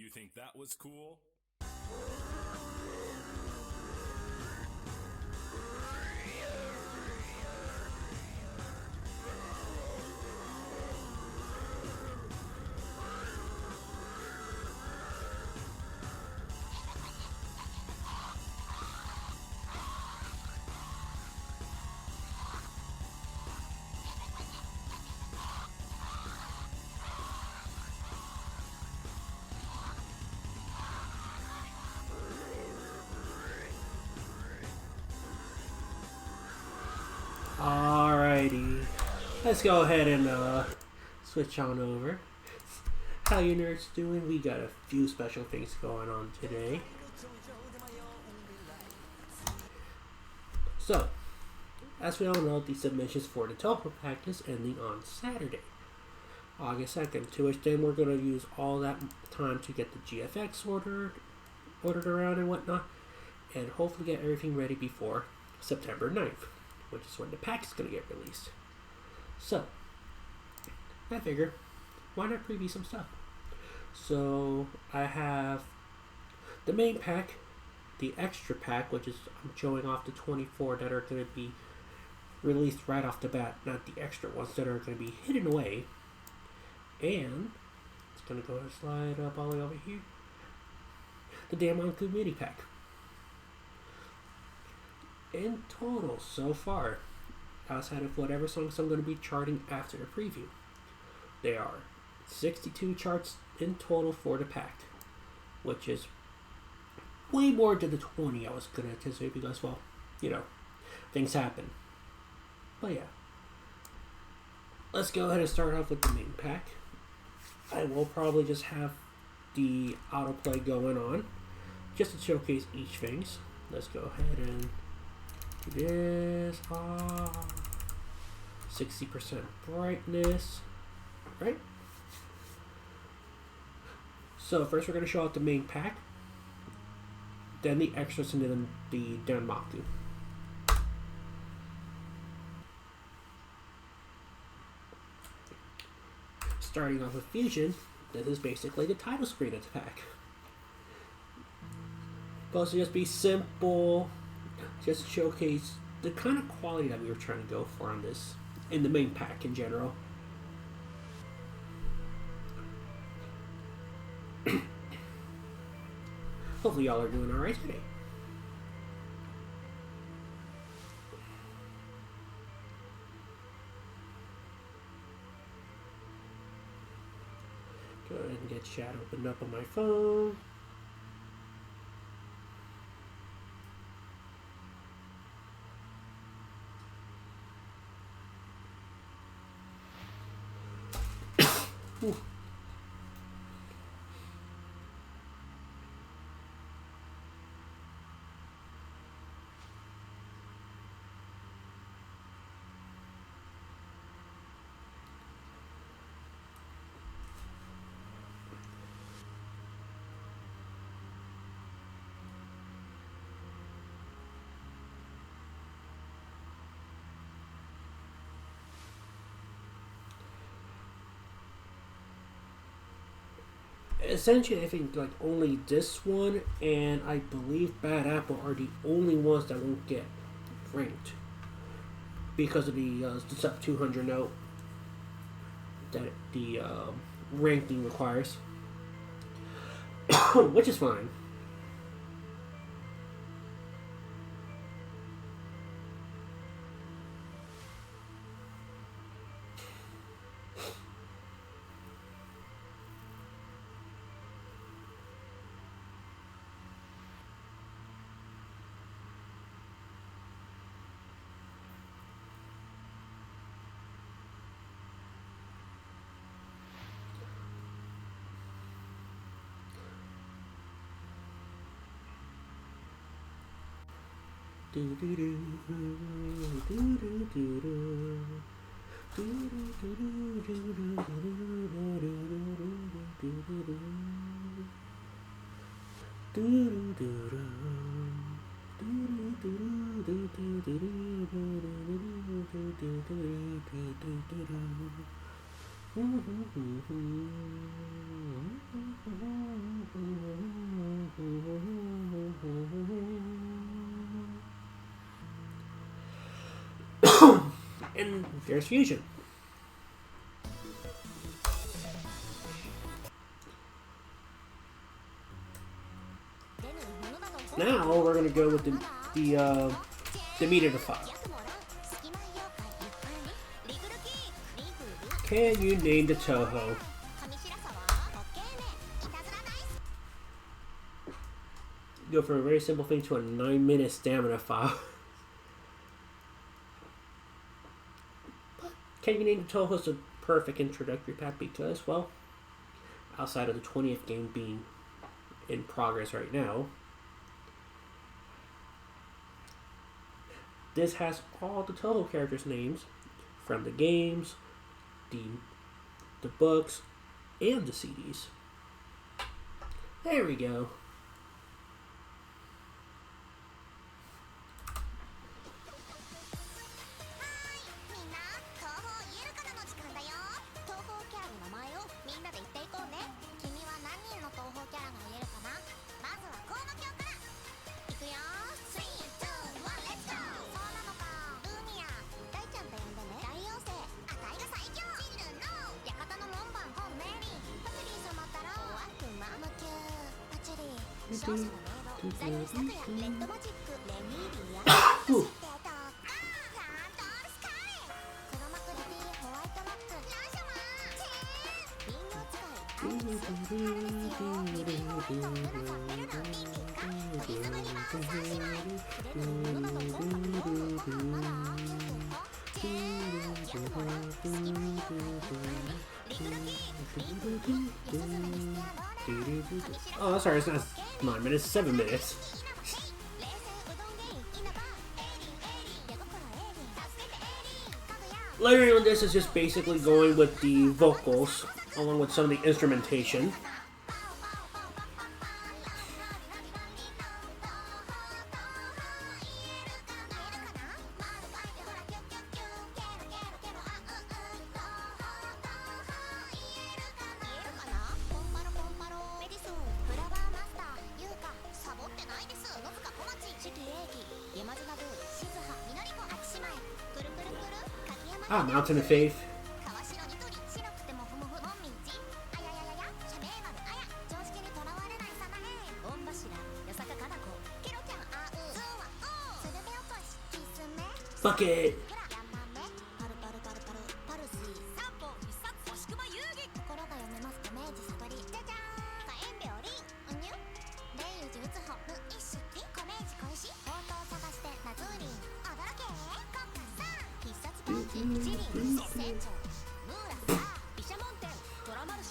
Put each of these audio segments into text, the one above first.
You think that was cool? Alrighty, let's go ahead and switch on over. How you nerds doing? We got a few special things going on today. So, as we all know, the submissions for the teleport pack is ending on Saturday, August 2nd, to which then we're going to use all that time to get the GFX ordered around and whatnot, and hopefully get everything ready before September 9th, which is when the pack is going to get released. So, I figure, why not preview some stuff? So, I have the main pack, the extra pack, which is I'm showing off the 24 that are going to be released right off the bat, not the extra ones that are going to be hidden away. And it's going to go and slide up all the way over here. The Danmaku mini pack. In total, so far, outside of whatever songs I'm going to be charting after the preview, there are 62 charts in total for the pack, which is way more than the 20 I was going to anticipate because, well, you know, things happen. But yeah, let's go ahead and start off with the main pack. I will probably just have the autoplay going on just to showcase each things. Let's go ahead and do this. 60% brightness. Right? So first we're going to show out the main pack, then the extras, and then the Danmaku. Starting off with Fusion, this is basically the title screen of the pack. Supposed to just be simple, just showcase the kind of quality that we were trying to go for on this, in the main pack in general. Hopefully y'all are doing alright today. Go ahead and get chat opened up on my phone. Ooh. Essentially, I think like only this one and I believe Bad Apple are the only ones that won't get ranked because of the sub 200 note that the ranking requires, which is fine. And there's Fusion. Now we're gonna go with the meat of the file. Can you name the Toho? Go from a very simple thing to a 9-minute stamina file. Can you name the Toho is a perfect introductory pack because, well, outside of the 20th game being in progress right now, this has all the Toho characters' names from the games, the books, and the CDs. There we go. Oh, sorry, it's not 9 minutes, 7 minutes. Layering on this is just basically going with the vocals along with some of the instrumentation. Mountain of Faith. Bucket.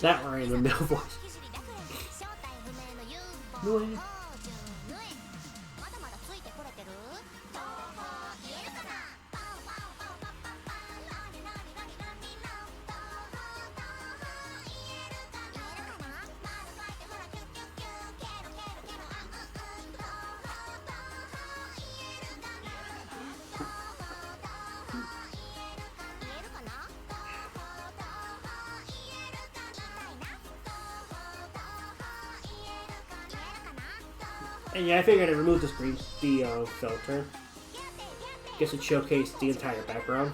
That random male voice. No. And yeah, I figured I'd remove the filter. Guess it showcased the entire background.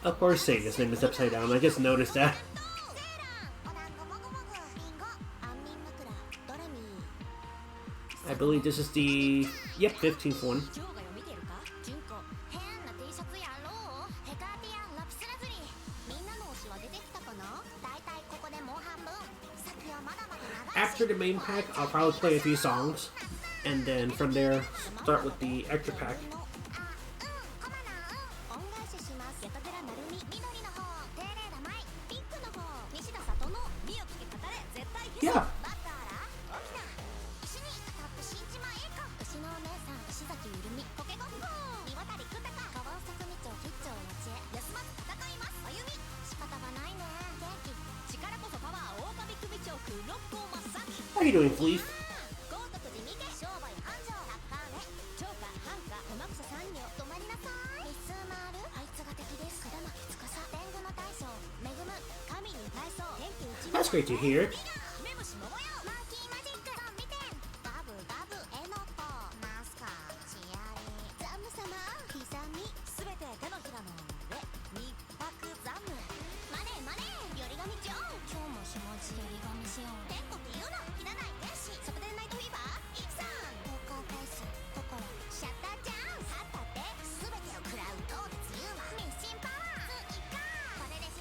Of course, saying his name is upside down. I just noticed that. I believe this is the 15th one. After the main pack, I'll probably play a few songs, and then from there, start with the extra pack. Yeah. How you doing, Fleece? That's great to hear.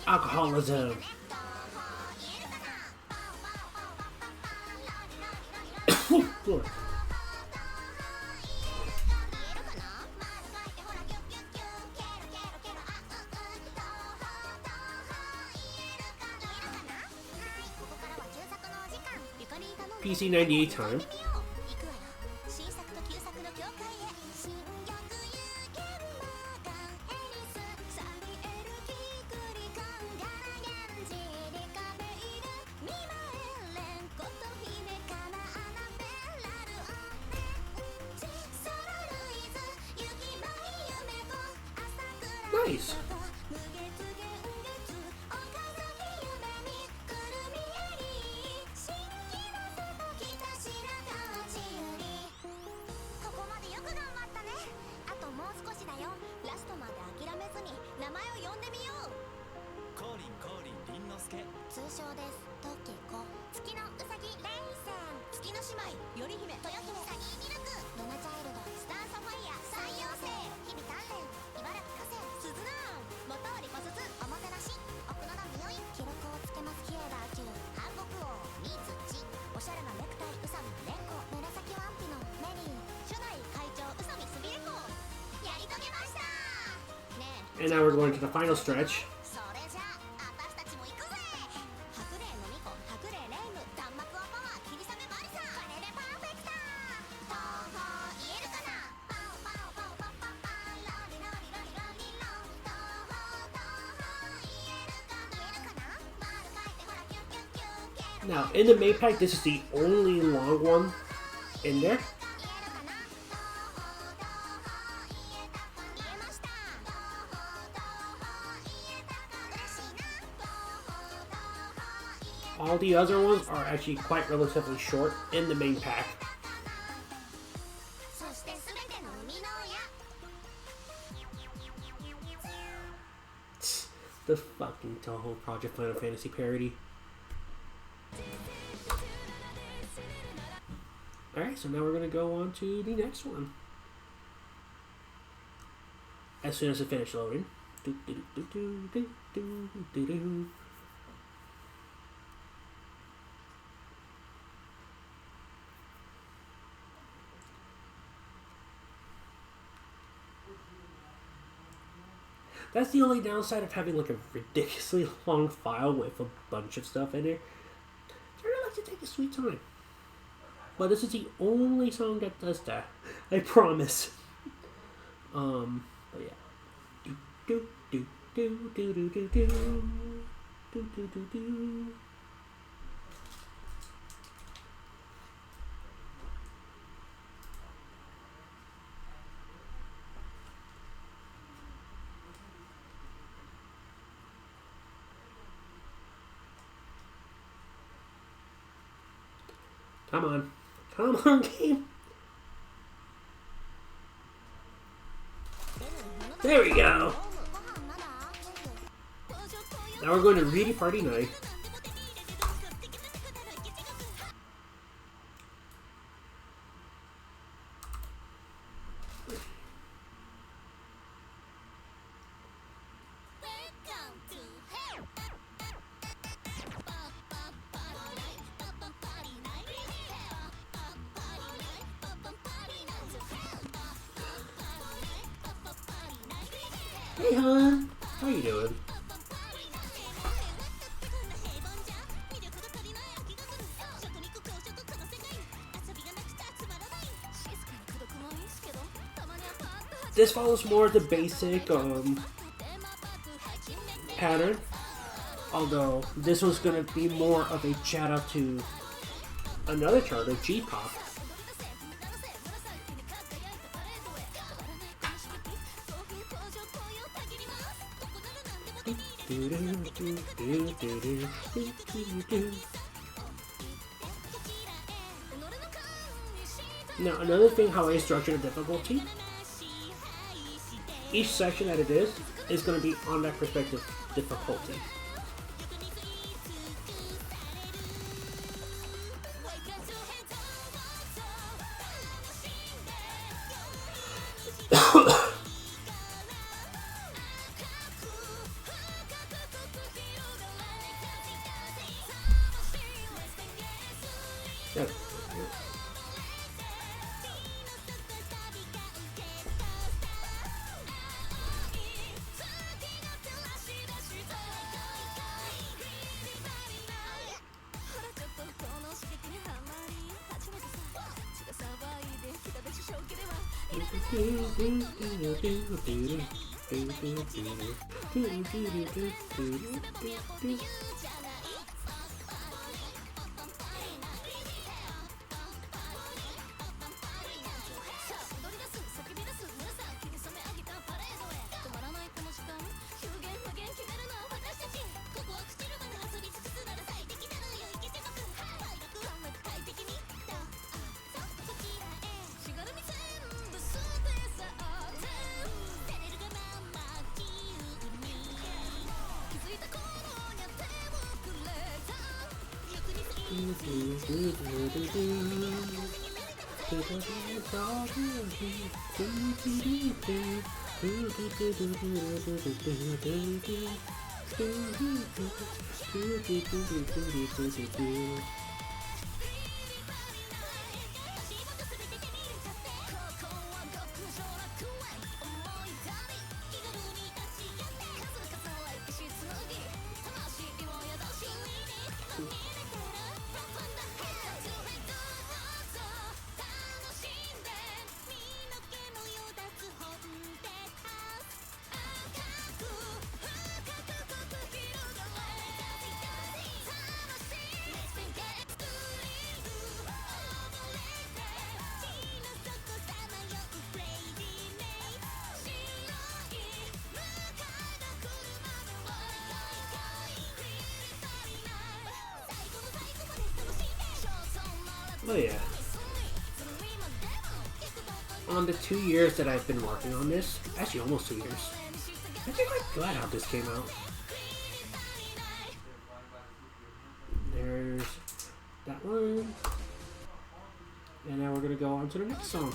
Alcoholism. PC 98 time. Nice. And now we're going to the final stretch. Now, in the main pack, this is the only long one in there. All the other ones are actually quite relatively short in the main pack. The fucking Toho Project Final Fantasy parody. Alright, so now we're going to go on to the next one. As soon as it finishes loading. That's the only downside of having like a ridiculously long file with a bunch of stuff in there. I really like to take a sweet time. But this is the only song that does that. I promise. But yeah. Do do do do do do do do do do do. Come on. Come on, game. There we go. Now we're going to Reedy Party Night. Hey, hon. How you doing? This follows more of the basic pattern, although this one's gonna be more of a shout out to another charter, G-pop. Now, another thing, how I structure the difficulty, each section that it is going to be on that perspective difficulty. Yeah. Oh yeah. On the 2 years that I've been working on this, actually almost 2 years, I think I'm glad how this came out. There's that one. And now we're going to go on to the next song,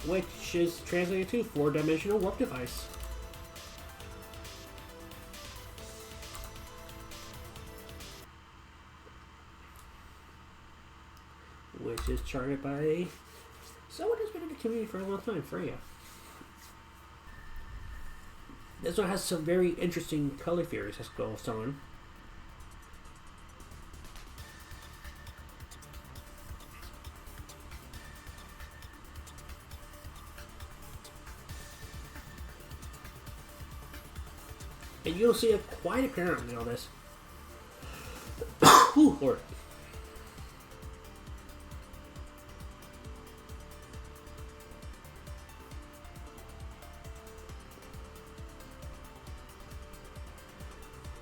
which is translated to 4-dimensional warp device. Which is charted by someone who's been in the community for a long time, Freya. This one has some very interesting color theories as goes on. And you'll see it quite apparently on this. Ooh, Lord.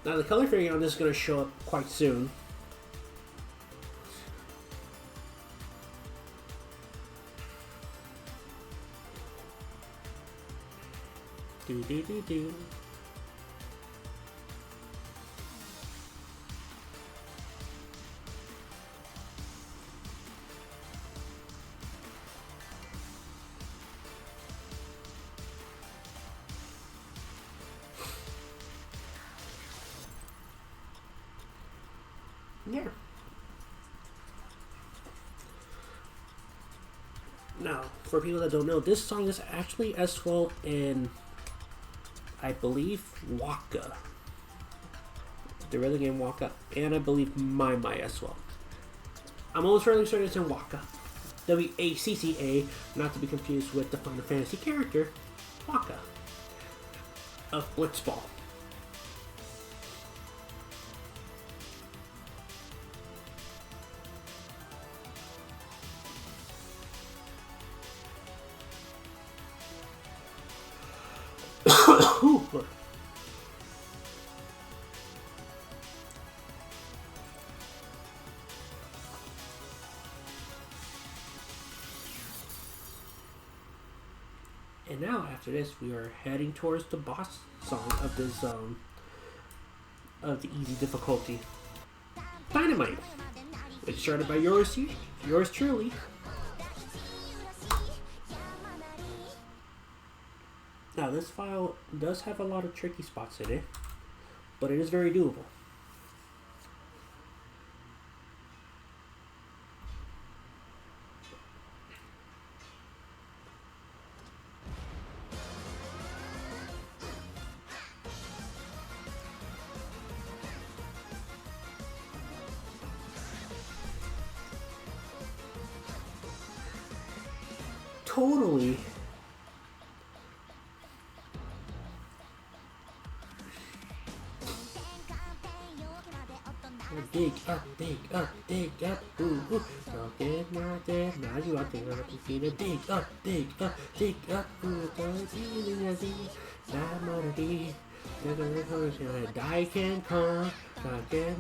Now the color figuring on this is going to show up quite soon. Do do do do. Yeah. Now, for people that don't know, this song is actually as well in, I believe, Waka. The rhythm game Waka, and I believe My as well. I'm almost fairly certain it's in Waka. W-A-C-C-A, not to be confused with the Final Fantasy character, Waka, of Blitzball. And now, after this, we are heading towards the boss song of this of the easy difficulty. Dynamite. It's started by yours truly. Now, this file does have a lot of tricky spots in it, but it is very doable. Totally. Dig up, ooh, ooh. Don't get not there, now you out there, you feel it. Dig up, ooh, don't see that melody. Die can come, not get,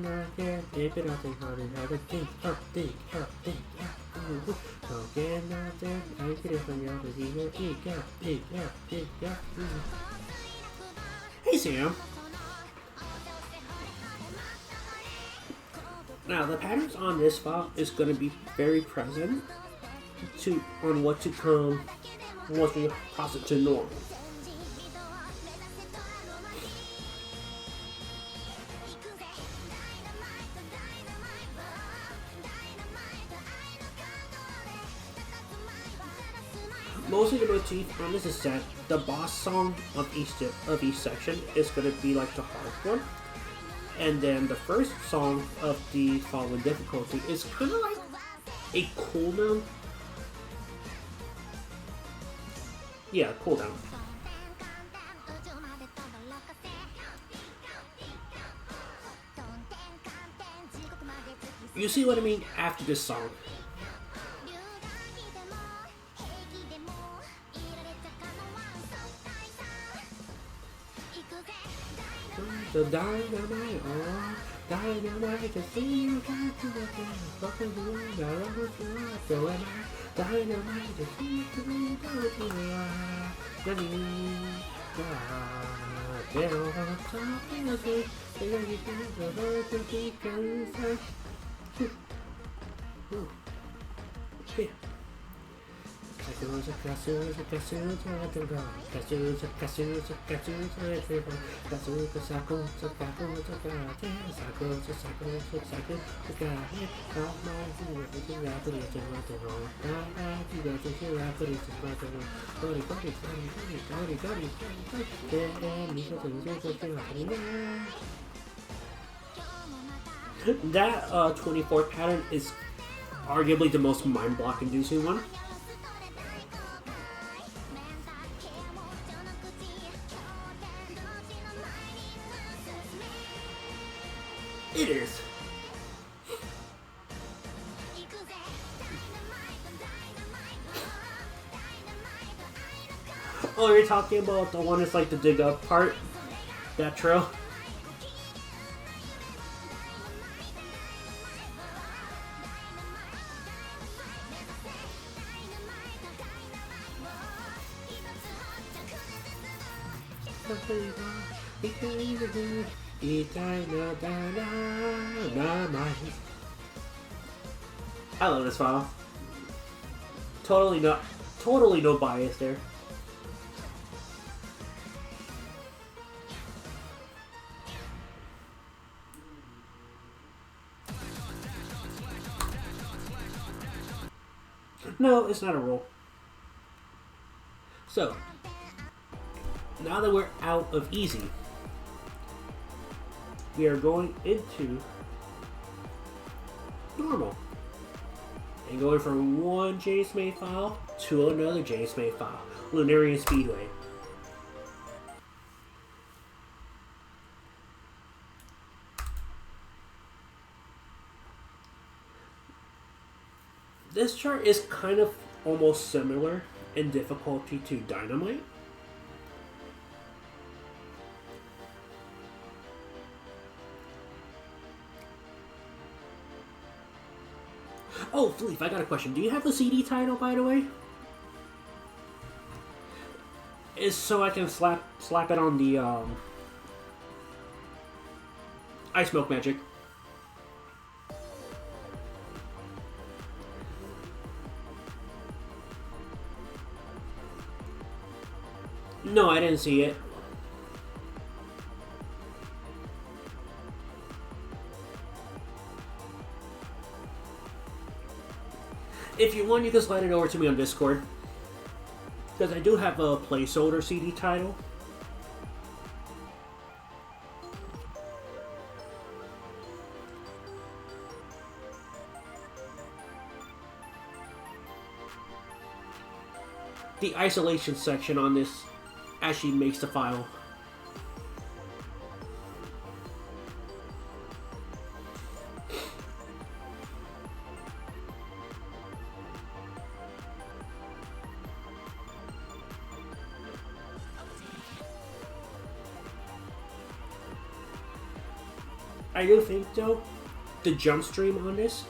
if it up and hard and have a dig up, ooh, ooh. Don't get not there, I get it from your video. Dig up, ooh. Hey Sam. Now the patterns on this file is going to be very present on what to come once we pass it to normal. Mostly the motif on this is that the boss song of each section is going to be like the hard one. And then the first song of the following difficulty is kind of like a cooldown. Yeah, cooldown. You see what I mean after this song. The dynamite, oh, dynamite, to see you got to the fucking world, I love what you are, so am I. Dynamite, to see you go to the get on top of the thing, they got you to the bird to be concerned. Yeah. That 24 pattern is arguably the most mind-block inducing one. It is. Oh, you're talking about the one that's like the dig up part? That trail? I love this file. Totally no bias there. No, it's not a rule. So, now that we're out of easy, we are going into normal. And going from one JSMA file to another JSMA file, Lunarian Speedway. This chart is kind of almost similar in difficulty to Dynamite. Oh, Fleef, I got a question. Do you have the CD title, by the way? Is so I can slap it on the Ice Milk Magic. No, I didn't see it. If you want, you can slide it over to me on Discord. Because I do have a placeholder CD title. The isolation section on this actually makes the file. I do think, though, the jump stream on this,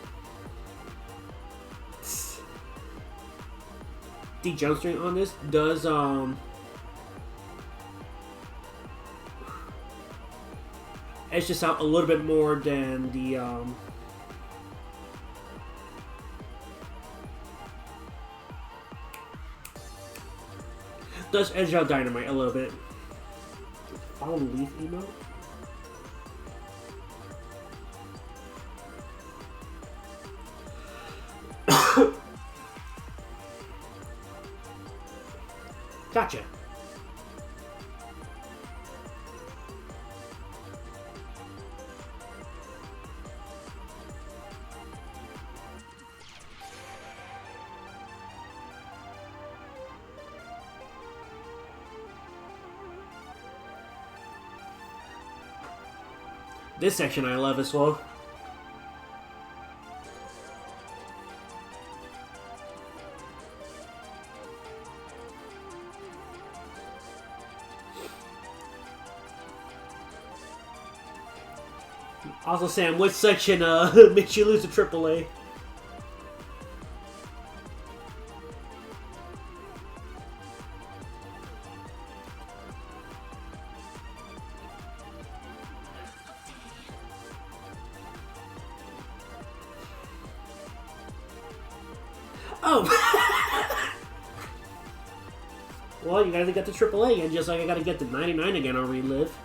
does, edge this out a little bit more than the, does edge out Dynamite a little bit. Follow Leaf emote? Gotcha. This section I love as well. Also, Sam, what section makes you lose to AAA? Oh! Well, you gotta get the AAA again, just like I gotta get the 99 again on Relive.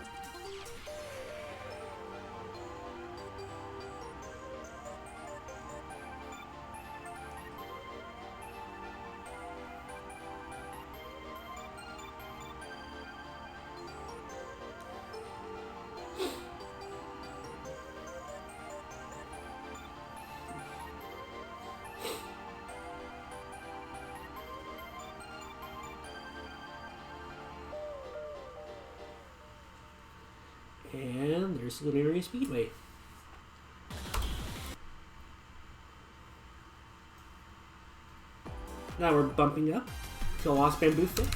And there's Luminary Speedway. Now we're bumping up to Lost Bamboo Thick.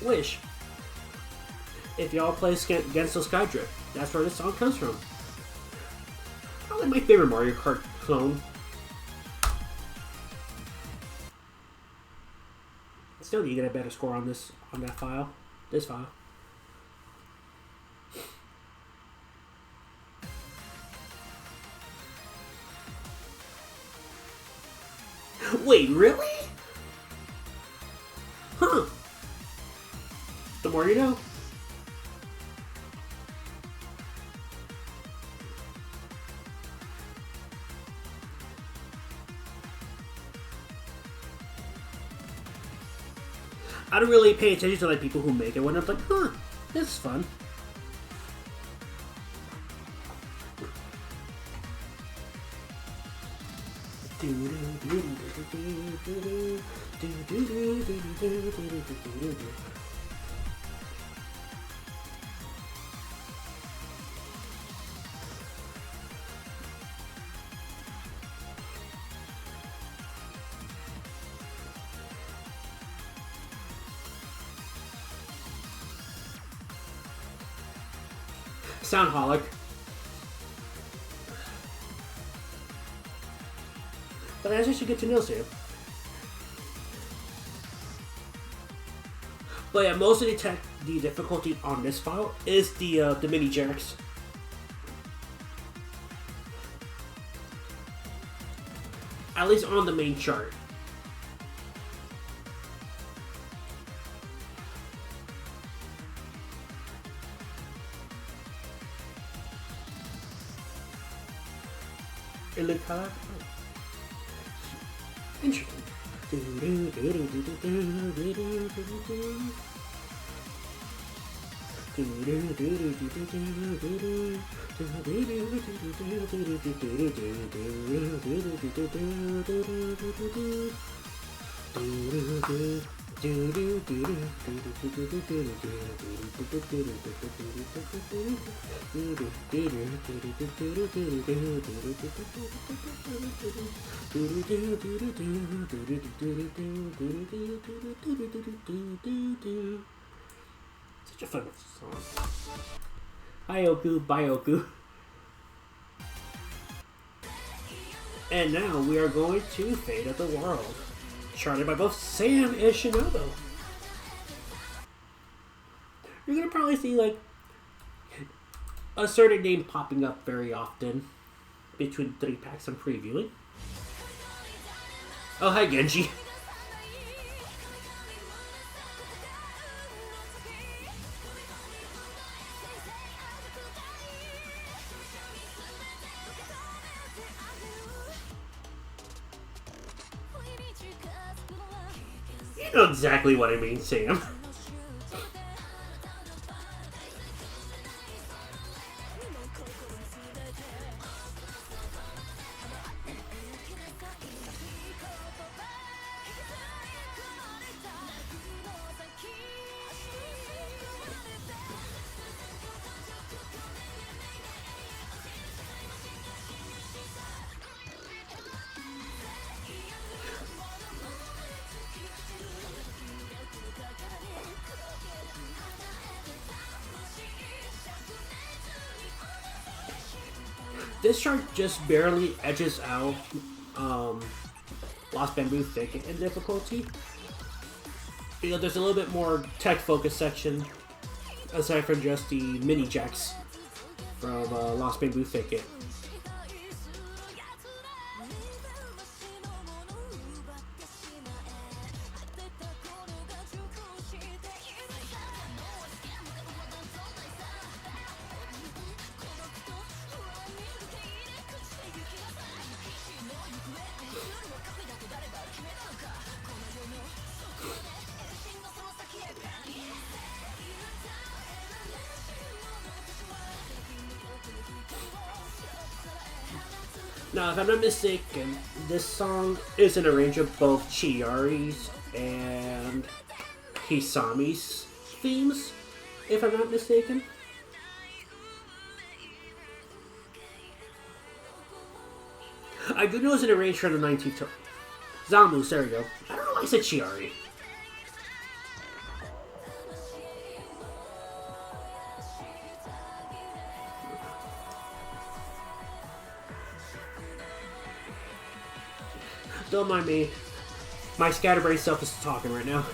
Wish. If y'all play against the Skydrift, that's where this song comes from. Probably my favorite Mario Kart clone. Still need to get a better score on this, on that file. This file. Wait, really? Huh. The more you know. I don't really pay attention to like people who make it when I'm like, huh, this is fun. Soundholic. But that's actually good to know, Sam. But yeah, most of the difficulty on this file is the mini jacks. At least on the main chart. It looked hard. Interesting. Such a fun song. Bioku, Bioku. And now we are going to Fate of the World, charted by both Sam and Shinobu. You're gonna probably see like a certain name popping up very often between 3 packs I'm previewing. Oh, hi Genji. You know exactly what I mean, Sam. This chart just barely edges out Lost Bamboo Thicket in difficulty. You know, there's a little bit more tech focus section aside from just the mini jacks from Lost Bamboo Thicket. Now, if I'm not mistaken, this song is in a range of both Chiari's and Hisami's themes, if I'm not mistaken. I do know it's in a range from the 19th. Zamus, there we go. I don't know why I said Chiari. Don't mind me. My scatterbrain self is talking right now.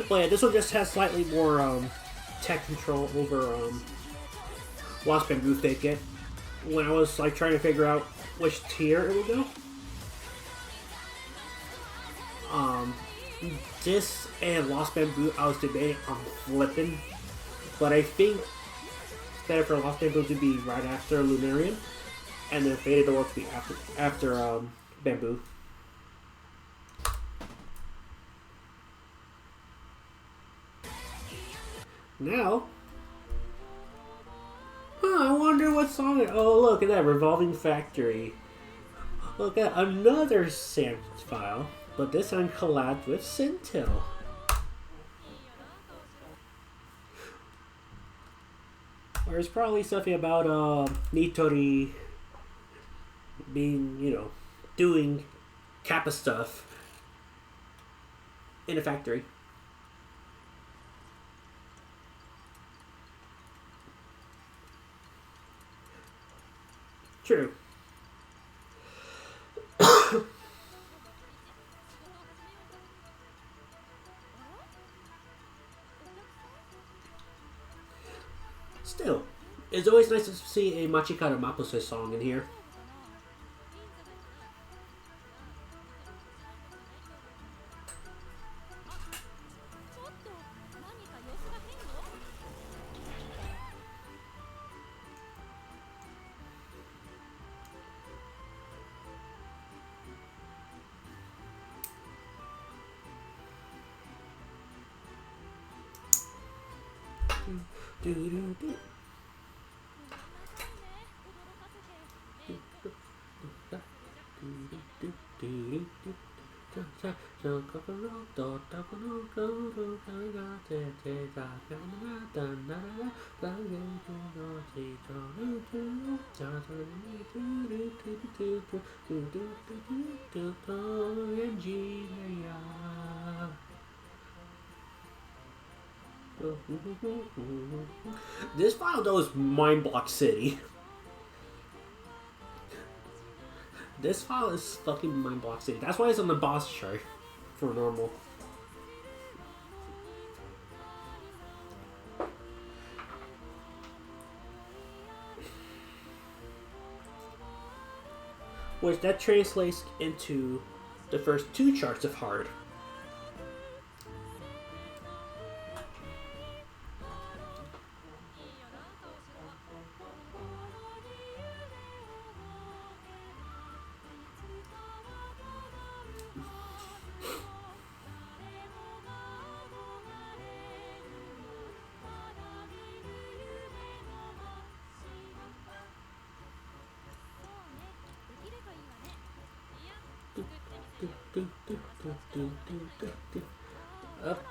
Well, yeah, this one just has slightly more tech control over Lost Bamboo Thicket. When I was like trying to figure out which tier it would go. This and Lost Bamboo, I was debating on flipping, but I think it's better for Lost Bamboo to be right after Lunarian, and then Fate of the World to be after Bamboo. Now. I wonder what song oh, look at that. Revolving Factory. Look at another Sam file, but this time collabed with Sintil. There's probably something about Nitori being, doing Kappa stuff in a factory. True. Still, it's always nice to see a Machikara Mapuse song in here. This file though is Mind Block City. This file is fucking Mind Block City. That's why it's on the boss chart for normal. Which that translates into the first two charts of hard. Up.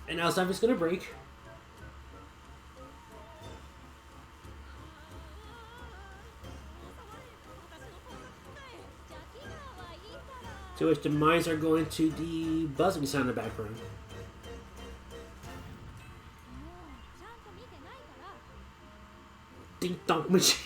And now Cypher's gonna break. To which the mines are going to the buzzing sound in the background. Ding dong machine.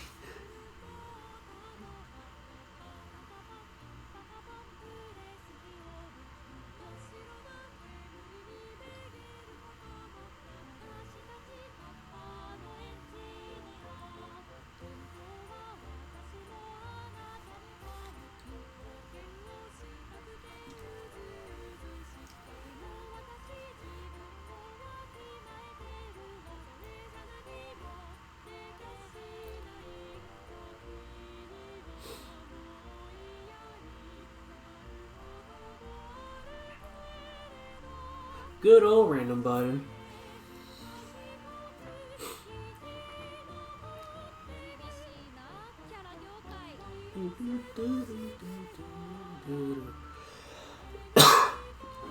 Good old random button.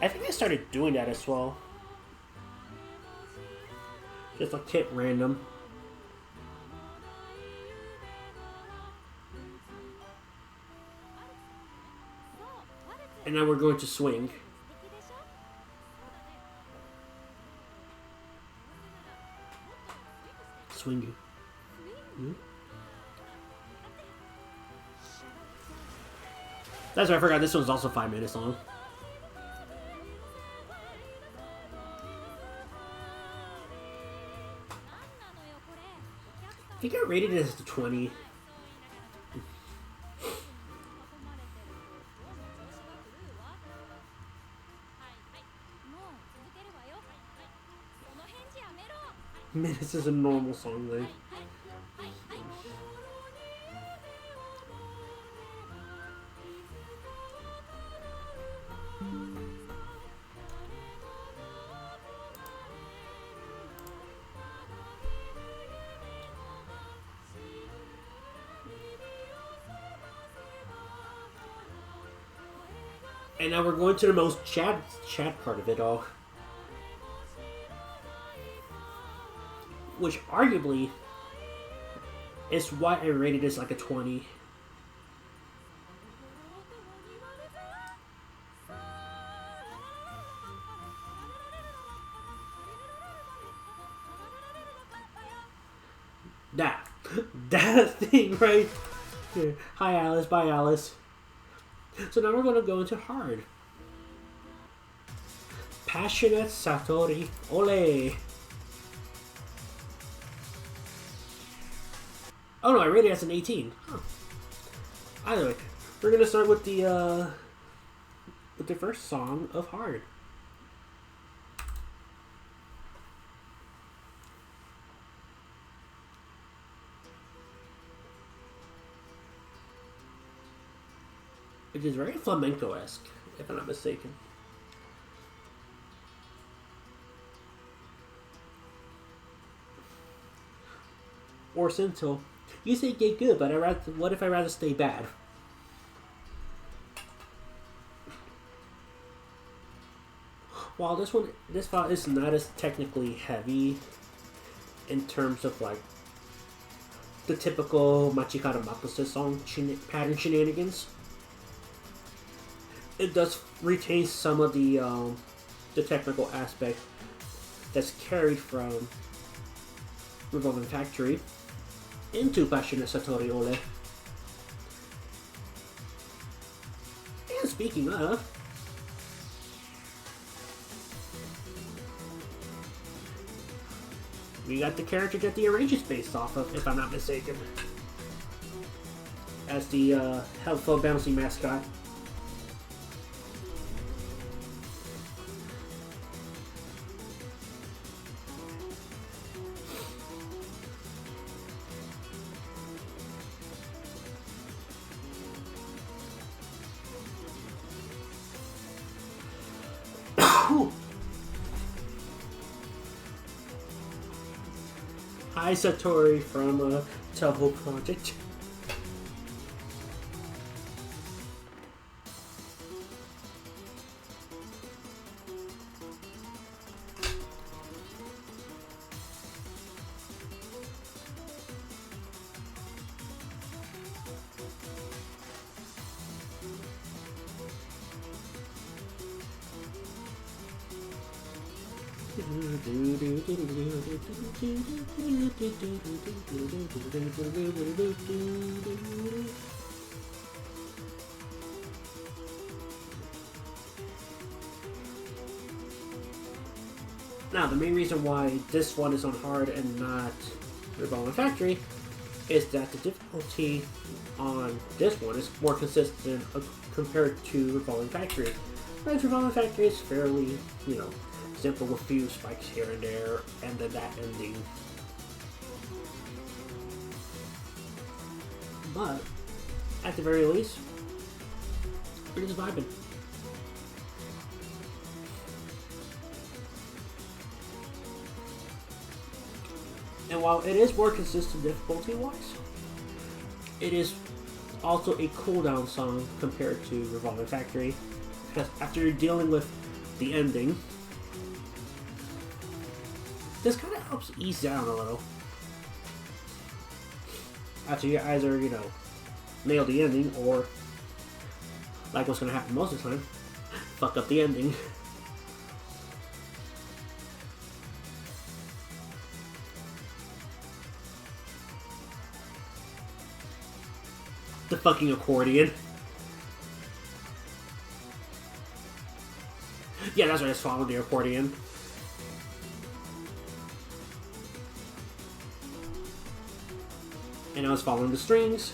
I think I started doing that as well. Just like hit random. And now we're going to swing. Swinging. Hmm? That's right, I forgot this one's also 5 minutes long. I think I rated it as the 20. Minutes is a normal song length. And now we're going to the most chat part of it all. Which arguably It's why I rated this like a 20. That thing right here. Hi Alice, bye Alice. So now we're gonna go into hard. Passionate Satori, ole. Oh no, I rated it as an 18. Huh. Either way, we're gonna start with the first song of hard. Which is very flamenco-esque, if I'm not mistaken. Or Sinto. You say get good, but what if I rather stay bad? While this file is not as technically heavy in terms of like the typical Machikara Makose song pattern shenanigans, it does retain some of the technical aspect that's carried from Revolving Factory into Passionate Satori Ole. And speaking of, we got the character that the arrange is based off of, if I'm not mistaken, as the helpful bouncy mascot. Hi Satori from Tubble Project. Now, the main reason why this one is on hard and not Revolving Factory is that the difficulty on this one is more consistent compared to Revolving Factory. Whereas Revolving Factory is fairly, simple with a few spikes here and there, and then that ending. But, at the very least, we're just vibing. And while it is more consistent difficulty-wise, it is also a cooldown song compared to Revolving Factory. Because after you're dealing with the ending, this kind of helps ease down a little. After you either, nail the ending, or, like what's going to happen most of the time, fuck up the ending. The fucking accordion. Yeah, that's right, it's following the accordion. And I was following the strings.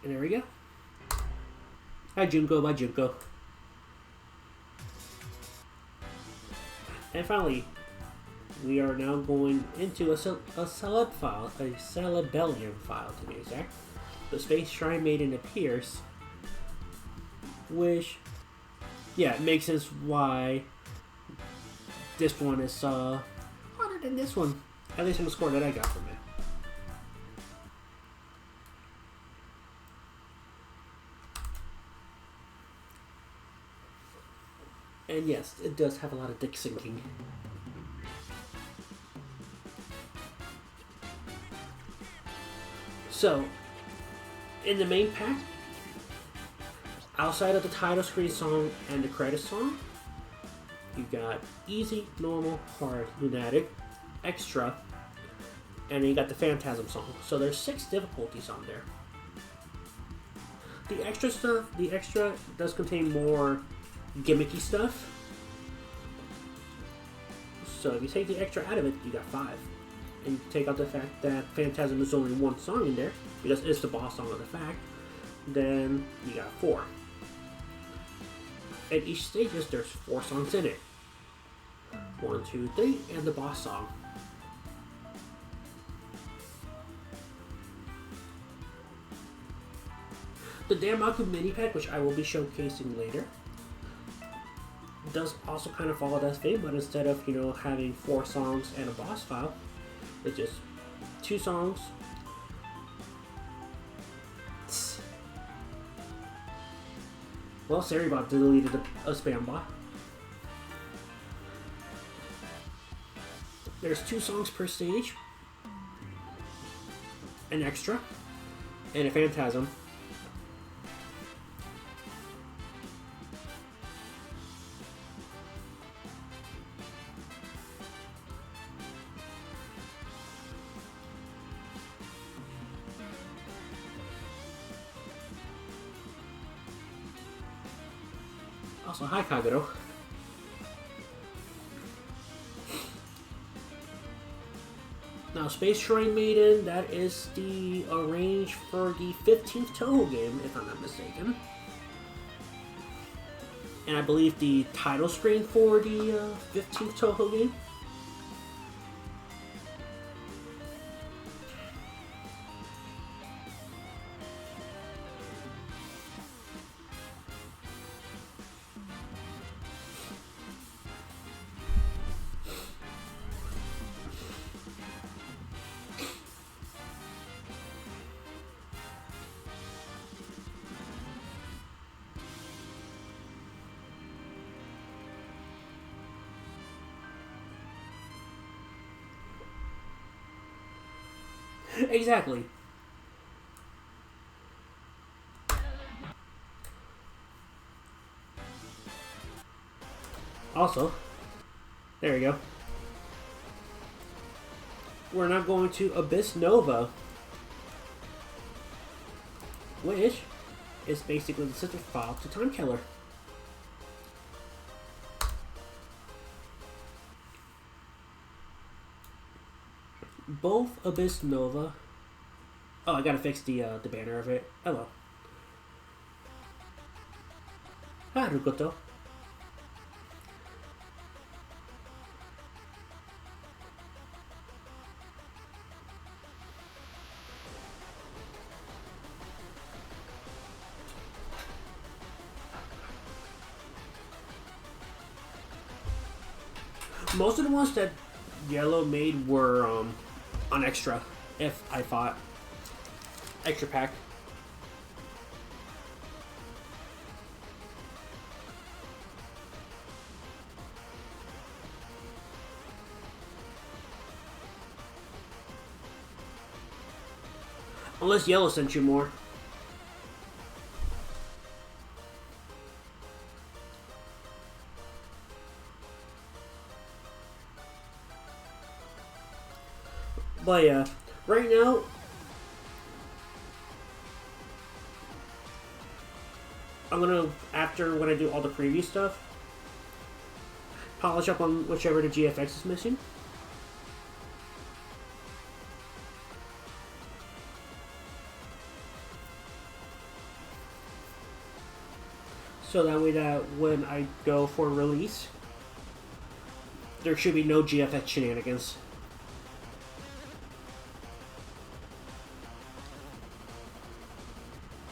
And there we go. Hi Junko, bye Junko. And finally, we are now going into a celeb file, a Celebellium file to be exact. The Space Shrine Maiden appears, which, yeah, it makes sense why this one is harder than this one, at least from the score that I got from it. And yes, it does have a lot of dick sinking. So, in the main pack, outside of the title screen song and the credit song, you got easy, normal, hard, lunatic, extra, and then you got the Phantasm song. So there's 6 difficulties on there. The extra does contain more gimmicky stuff. So if you take the extra out of it, you got 5. And you take out the fact that Phantasm is only 1 song in there, because it's the boss song of the fact, then you got 4. At each stage, there's 4 songs in it. 1, 2, 3, and the boss song. The Danmaku mini pack, which I will be showcasing later, does also kind of follow that theme, but instead of, having 4 songs and a boss file, it's just 2 songs. Well, Seribot deleted a spam bot. There's 2 songs per stage, an extra, and a Phantasm. Also, hi Kagero. Now, Space Shrine Maiden, that is the arrange for the 15th Toho game, if I'm not mistaken. And I believe the title screen for the 15th Toho game. Exactly. Also, there you go. We're now going to Abyss Nova, which is basically the sister file to Time Killer. Both Abyss Nova. Oh, I gotta fix the banner of it. Hello. Harukoto. Most of the ones that Yellow made were on extra, if I thought. Extra pack. Unless Yellow sent you more. But yeah, right now, I'm gonna, after when I do all the preview stuff, polish up on whichever the GFX is missing. So that way that when I go for release, there should be no GFX shenanigans.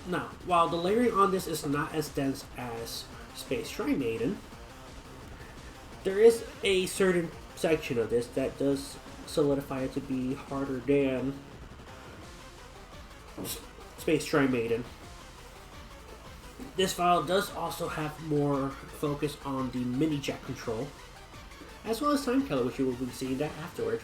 Now, while the layering on this is not as dense as Space Shrine Maiden, there is a certain section of this that does solidify it to be harder than Space Shrine Maiden. This file does also have more focus on the mini jack control, as well as time killer, which you will be seeing that afterward.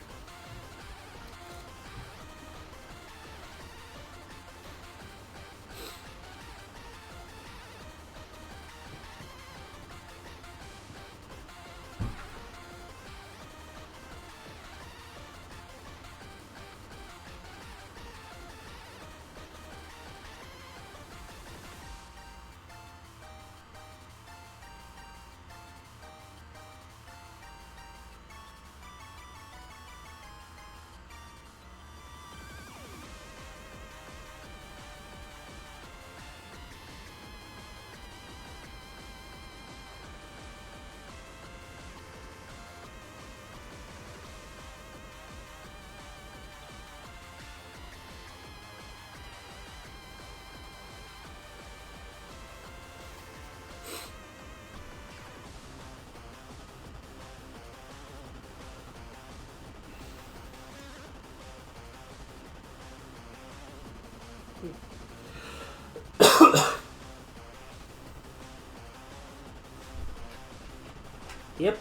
Yep.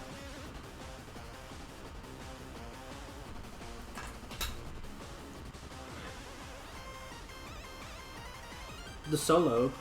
The solo.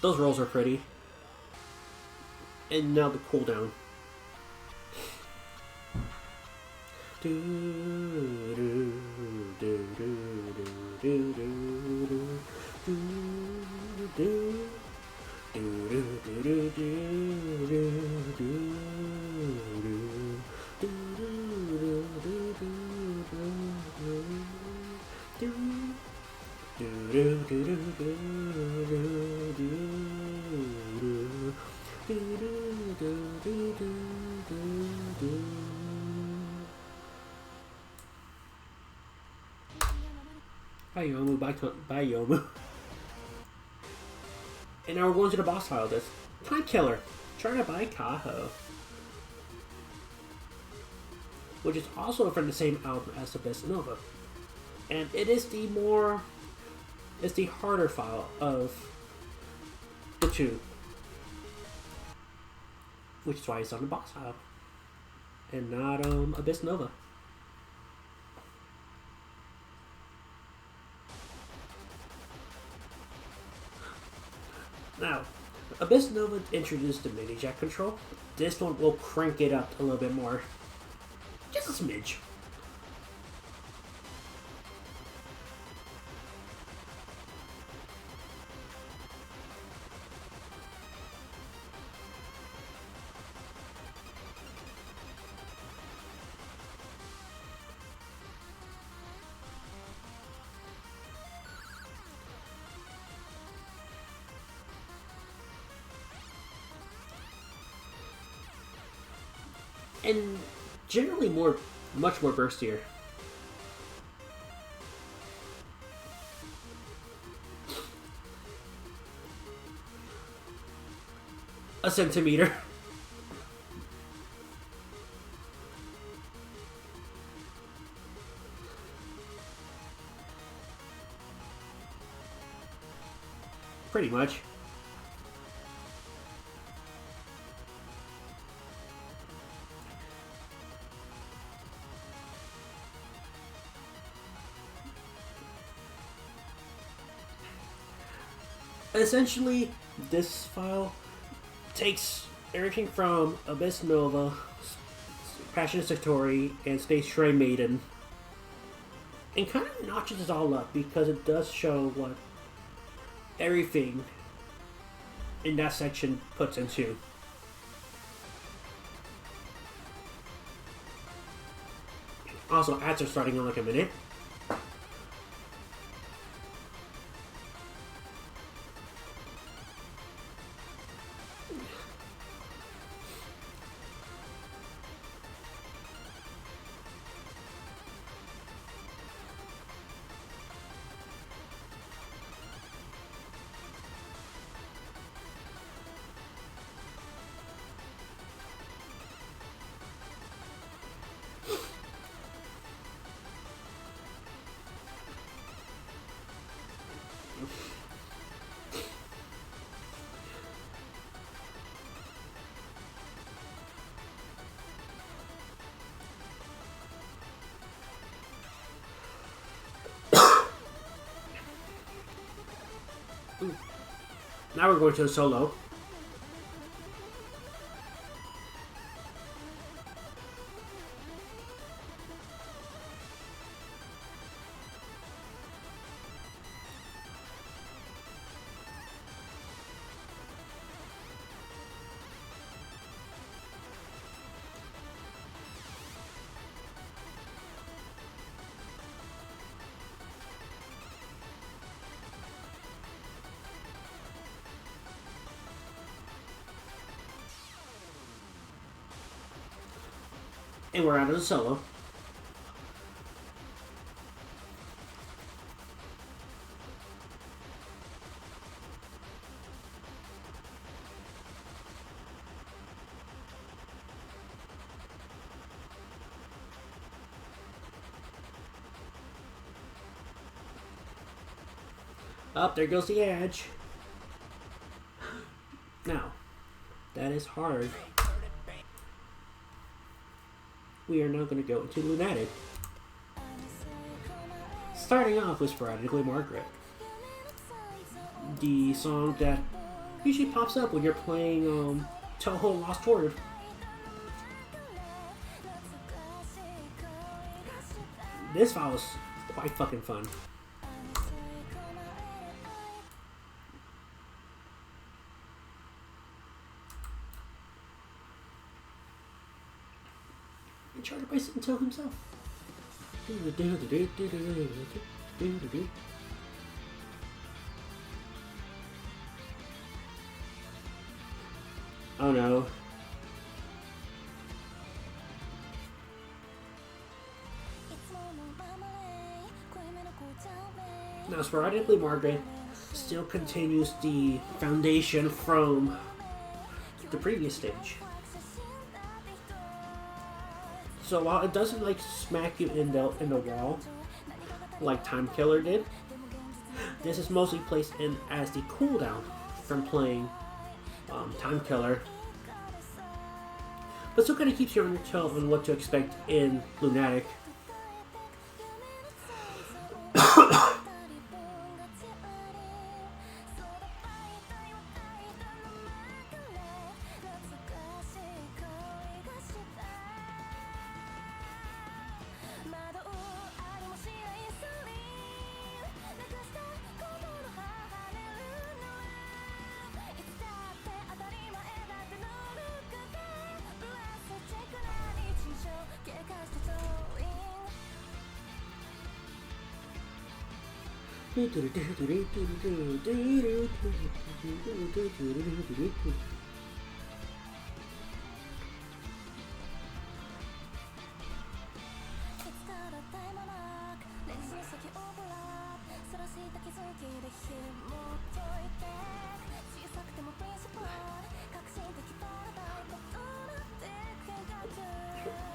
Those rolls are pretty. And now the cooldown. Bye Yomu, bye Yomu. And now we're going to the boss file. This Time Killer, trying to buy Kaho, which is also from the same album as the Best Nova, and it is the harder file of the two, which is why it's on the boss file and not Abyss Nova. Now, Abyss Nova introduced the mini jack control. This one will crank it up a little bit more. Just a smidge. And generally much more burstier. A centimeter. Pretty much. Essentially, this file takes everything from Abyss Nova, Passion Satori, and Space Shrine Maiden, and kind of notches it all up because it does show what everything in that section puts into. Also, ads are starting in like a minute. Now we're going to a solo. And we're out of the solo. Up, there goes the edge. Now, that is hard. We are now going to go into Lunatic. Starting off with Sporadically Margaret. The song that usually pops up when you're playing Toho Lost Word. This file was quite fucking fun. Charted by Sinto himself. Oh no. Now, Sporadically Margaret still continues the foundation from the previous stage. So while it doesn't like smack you in the wall like Time Killer did, this is mostly placed in as the cooldown from playing Time Killer, but still kind of keeps you on your toe on what to expect in Lunatic.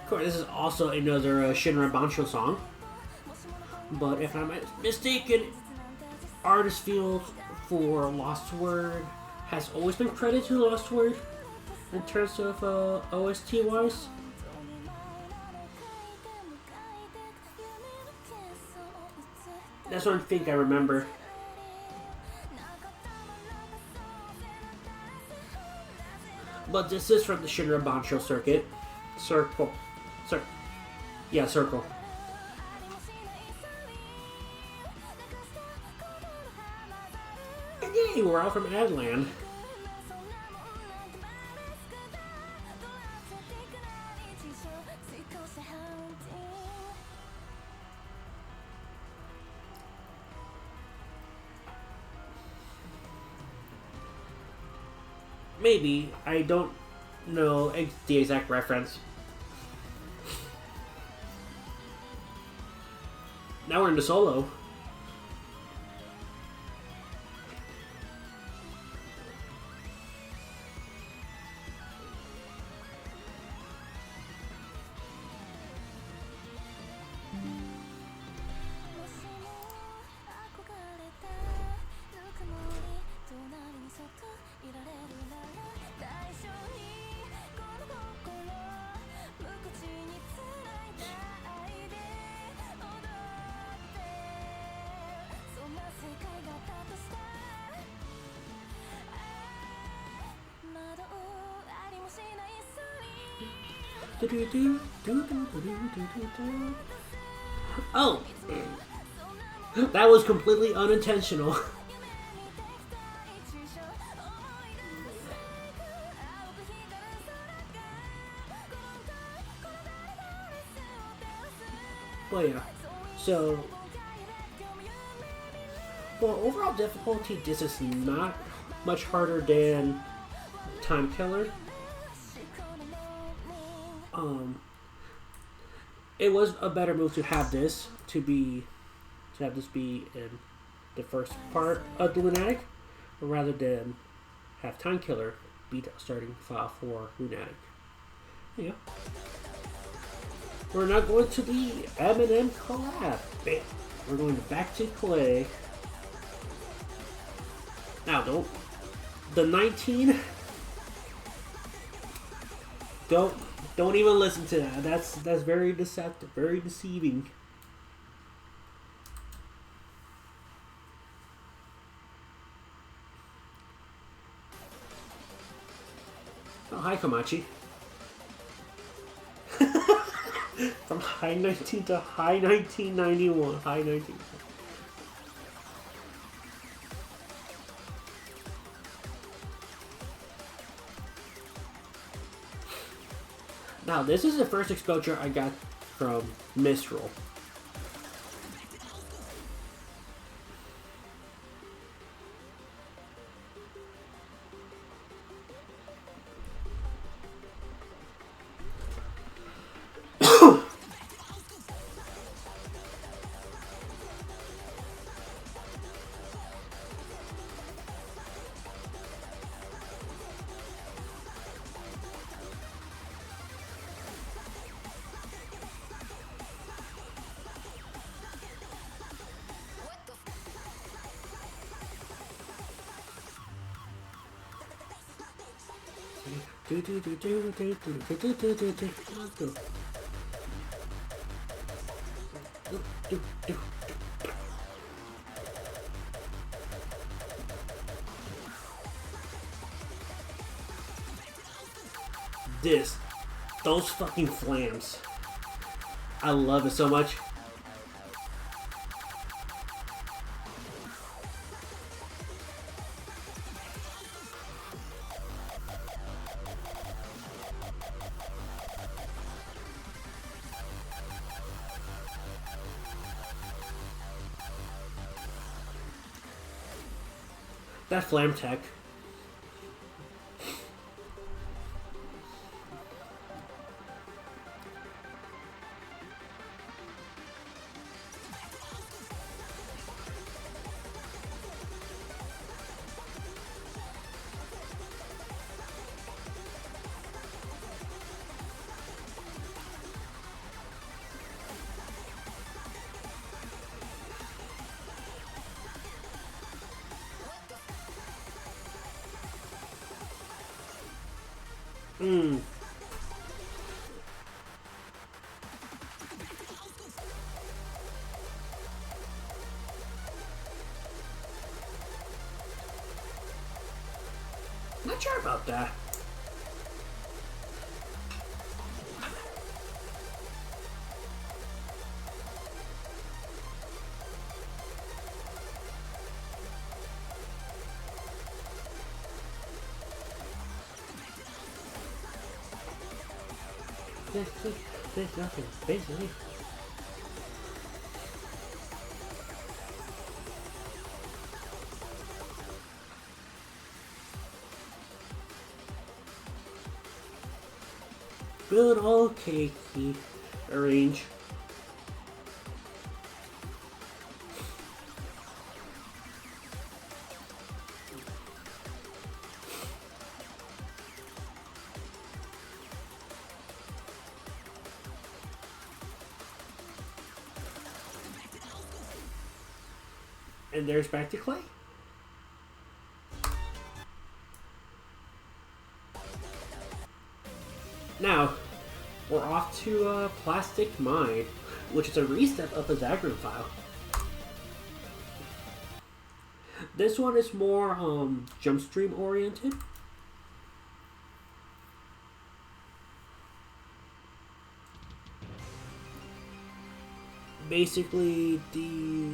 Of course, this is also another Shinra Bancho song, but if I'm not mistaken, artist field for Lost Word has always been credited to Lost Word in terms of OST wise. That's what I think I remember. But this is from the Shinra Bancho circuit. Circle. Yeah, circle. And yay, we're all from Adland. Maybe. I don't know the exact reference. Now we're into solo. Oh! That was completely unintentional. But yeah, so... Well, overall difficulty, this is not much harder than Time Killer. It was a better move to have this be in the first part of the Lunatic, rather than have Time Killer be the starting file for Lunatic. Yeah. We're not going to the M&M collab. Bam. We're going back to Clay. Now, don't. The 19. Don't even listen to that. That's very deceptive, very deceiving. Oh, hi, Komachi. From high 19 to high 1991. High 19. Now, this is the first exposure I got from Mistral. Those fucking flams. I love it so much. That flam tech. Not sure about that. There's nothing, basically. Build okay, key. Arrange. And there's back to clay. Now, we're off to Plastic Mine, which is a restep of the Zagreus file. This one is more jump stream oriented. Basically, the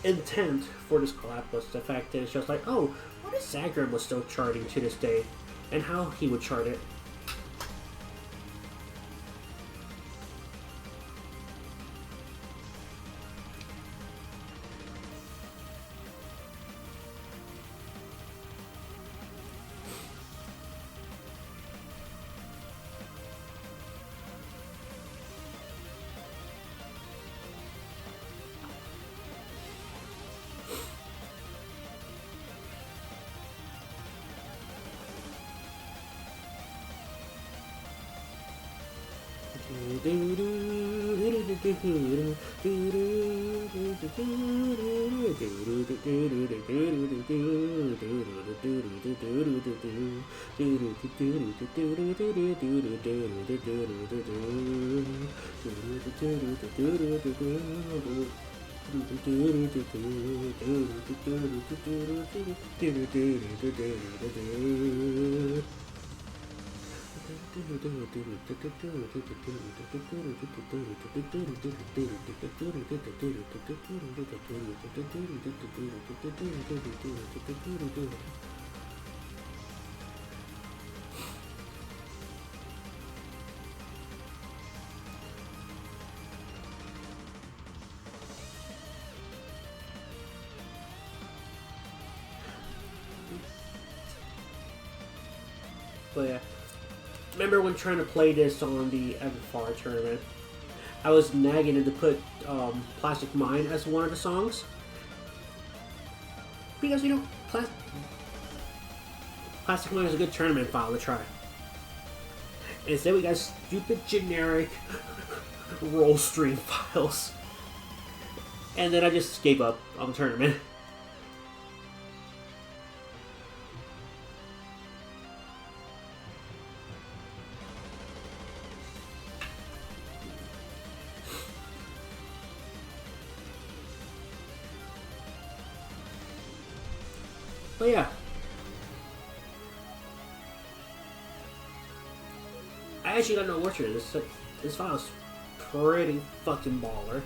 intent for this collab was the fact that it's just like, oh, what if Zagreus was still charting to this day, and how he would chart it. But yeah, remember when trying to play this on the Everfar tournament, I was nagging him to put Plastic Mine as one of the songs. Because, you know, Plastic Mine is a good tournament file to try. And instead we got stupid generic roll stream files. And then I just gave up on the tournament. But yeah, I actually got no worse here. This file's pretty fucking baller.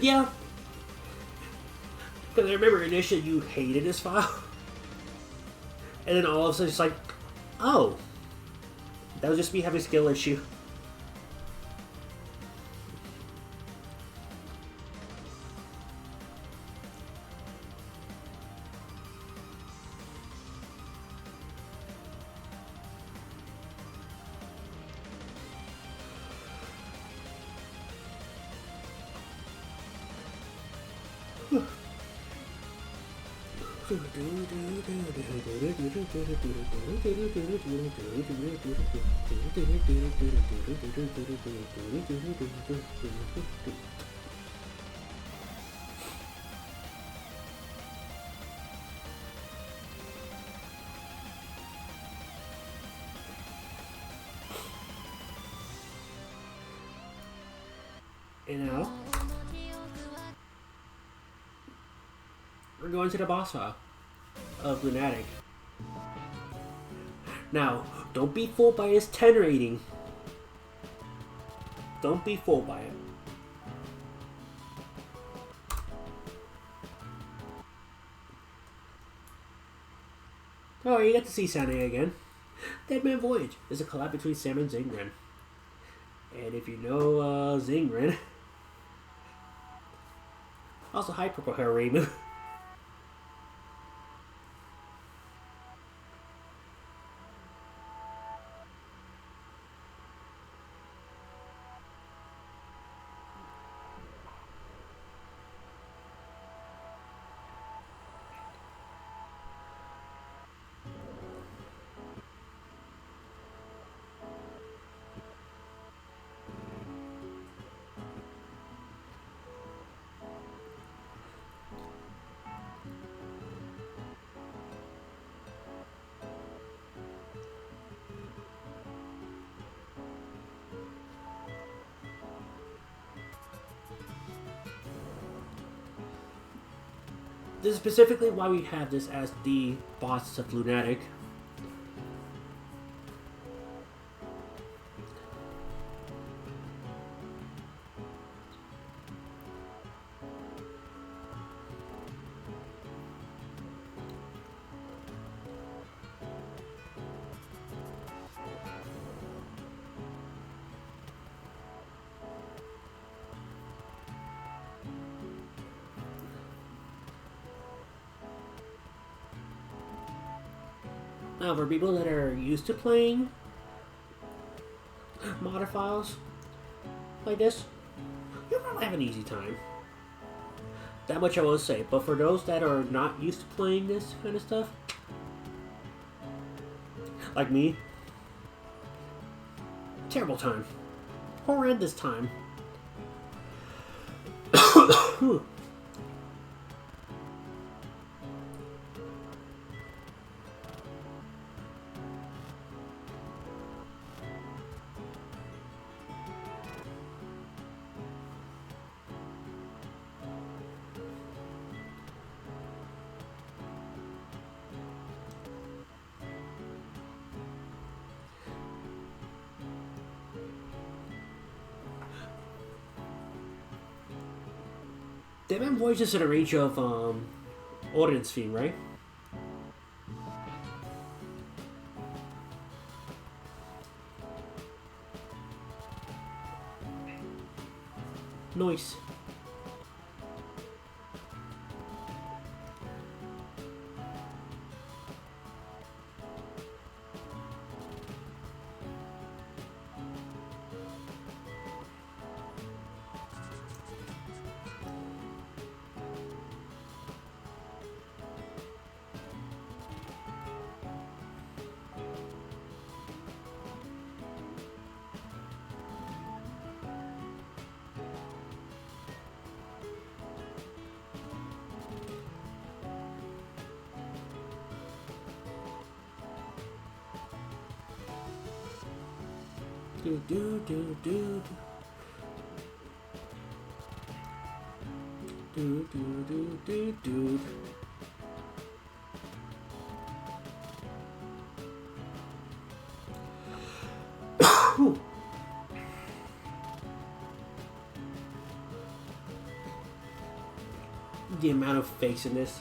Yeah. Because I remember initially you hated this file. And then all of a sudden it's like, oh, that was just me having a skill issue. You know? we're going to the boss file of Lunatic. Now, don't be fooled by his 10 rating. Don't be fooled by it. Oh, you get to see Sane again. Deadman Voyage is a collab between Sam and Zingren. And if you know Zingren... Also, hi, Purple Hair Reimu. This is specifically why we have this as the boss of Lunatic. Now, for people that are used to playing modder files like this, you'll probably have an easy time. That much I will say. But for those that are not used to playing this kind of stuff, like me, terrible time. Horrendous time. Deadman Voyage is in a range of Audience Fiend, right? Nice. Do do do do do do do do do. The amount of face in this.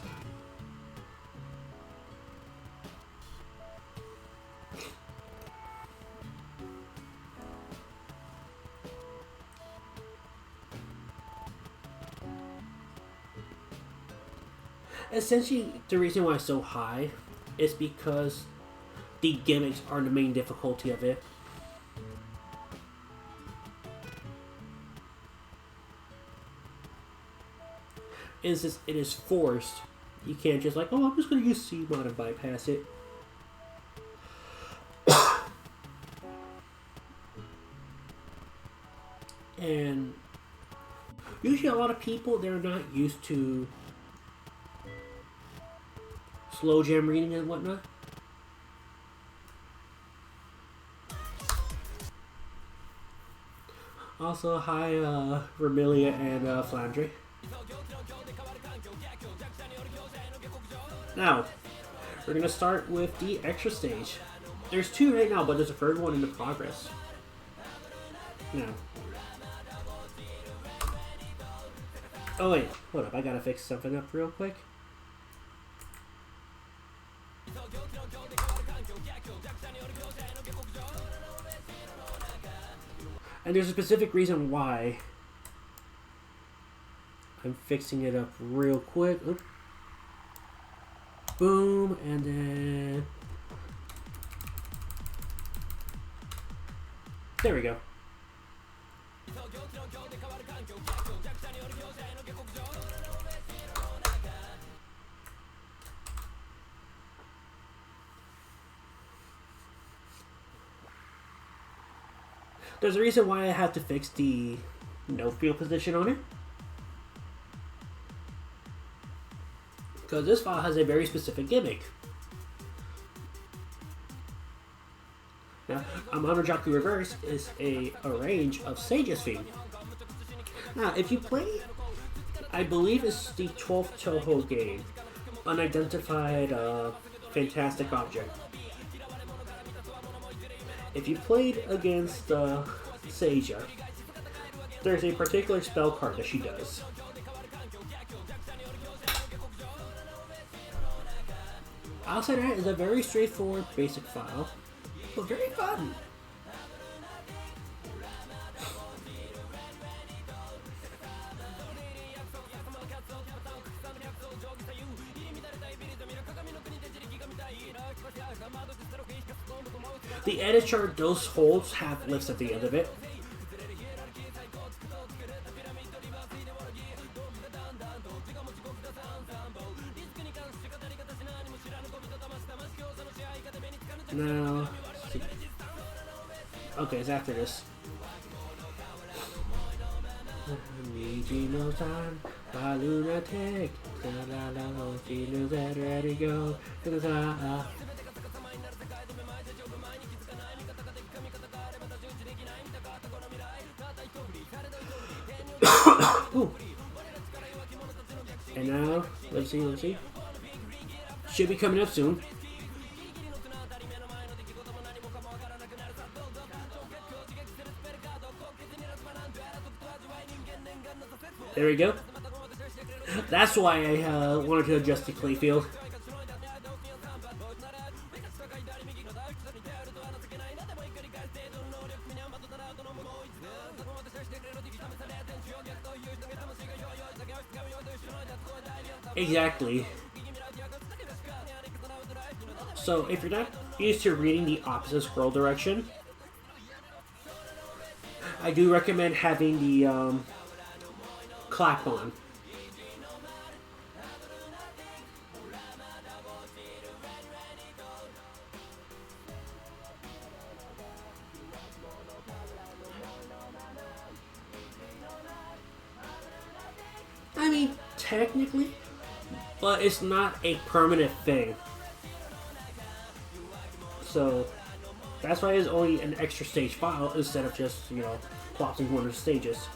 Essentially, the reason why it's so high is because the gimmicks are the main difficulty of it. And since it is forced, you can't just like, oh, I'm just going to use C-Mod and bypass it. And usually a lot of people, they're not used to slow jam reading and whatnot. Also, hi, Vermilia and Flandre. Now, we're going to start with the extra stage. There's 2 right now, but there's a 3rd one in the progress. Now. Oh wait, hold up, I gotta fix something up real quick. And there's a specific reason why I'm fixing it up real quick. Oop. Boom, and then... There we go. There's a reason why I have to fix the no field position on it. Because this file has a very specific gimmick. Now, Amanojaku Reverse is a range of Sage's theme. Now, if you play, I believe it's the 12th Toho game, Unidentified Fantastic Object. If you played against Seiya, there's a particular spell card that she does. Outside that is a very straightforward basic file, but very fun. The edit chart, those holes have lifts at the end of it. Now, okay, it's after this. Lunatic, she knows that ready go. And now, let's see. Should be coming up soon. There we go. That's why I wanted to adjust the clay field. Exactly. So if you're not used to reading the opposite scroll direction, I do recommend having the clap on. I mean, technically, but it's not a permanent thing. So that's why it's only an extra stage file instead of just, you know, plotting one of the stages.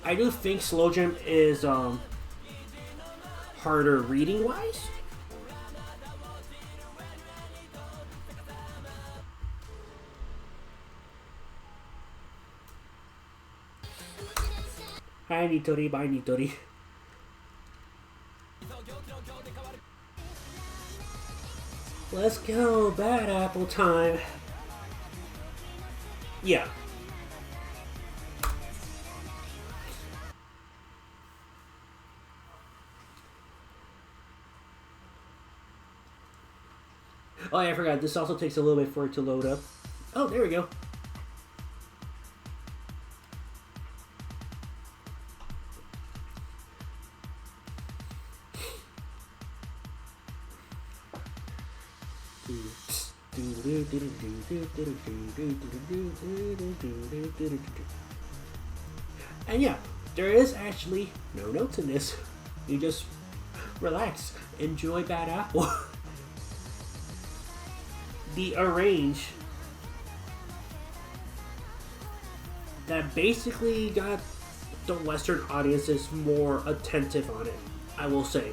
I do think Slow Jam is harder reading wise. Hi Nitori, bye Nitori. Let's go, bad apple time. Yeah. Oh yeah, I forgot. This also takes a little bit for it to load up. Oh, there we go. And yeah, there is actually no notes in this. You just relax, enjoy Bad Apple. The arrange that basically got the Western audiences more attentive on it, I will say.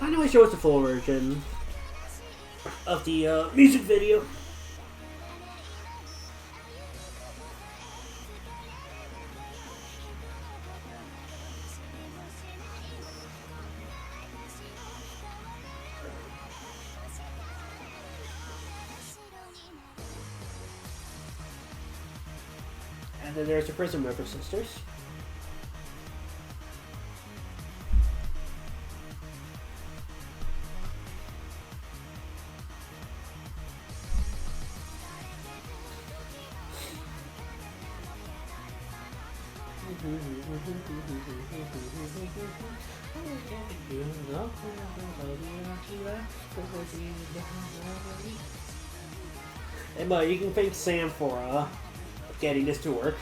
I know I showed the full version of the music video. And then there's the Prison River Sisters. And but you can thank Sam for getting this to work.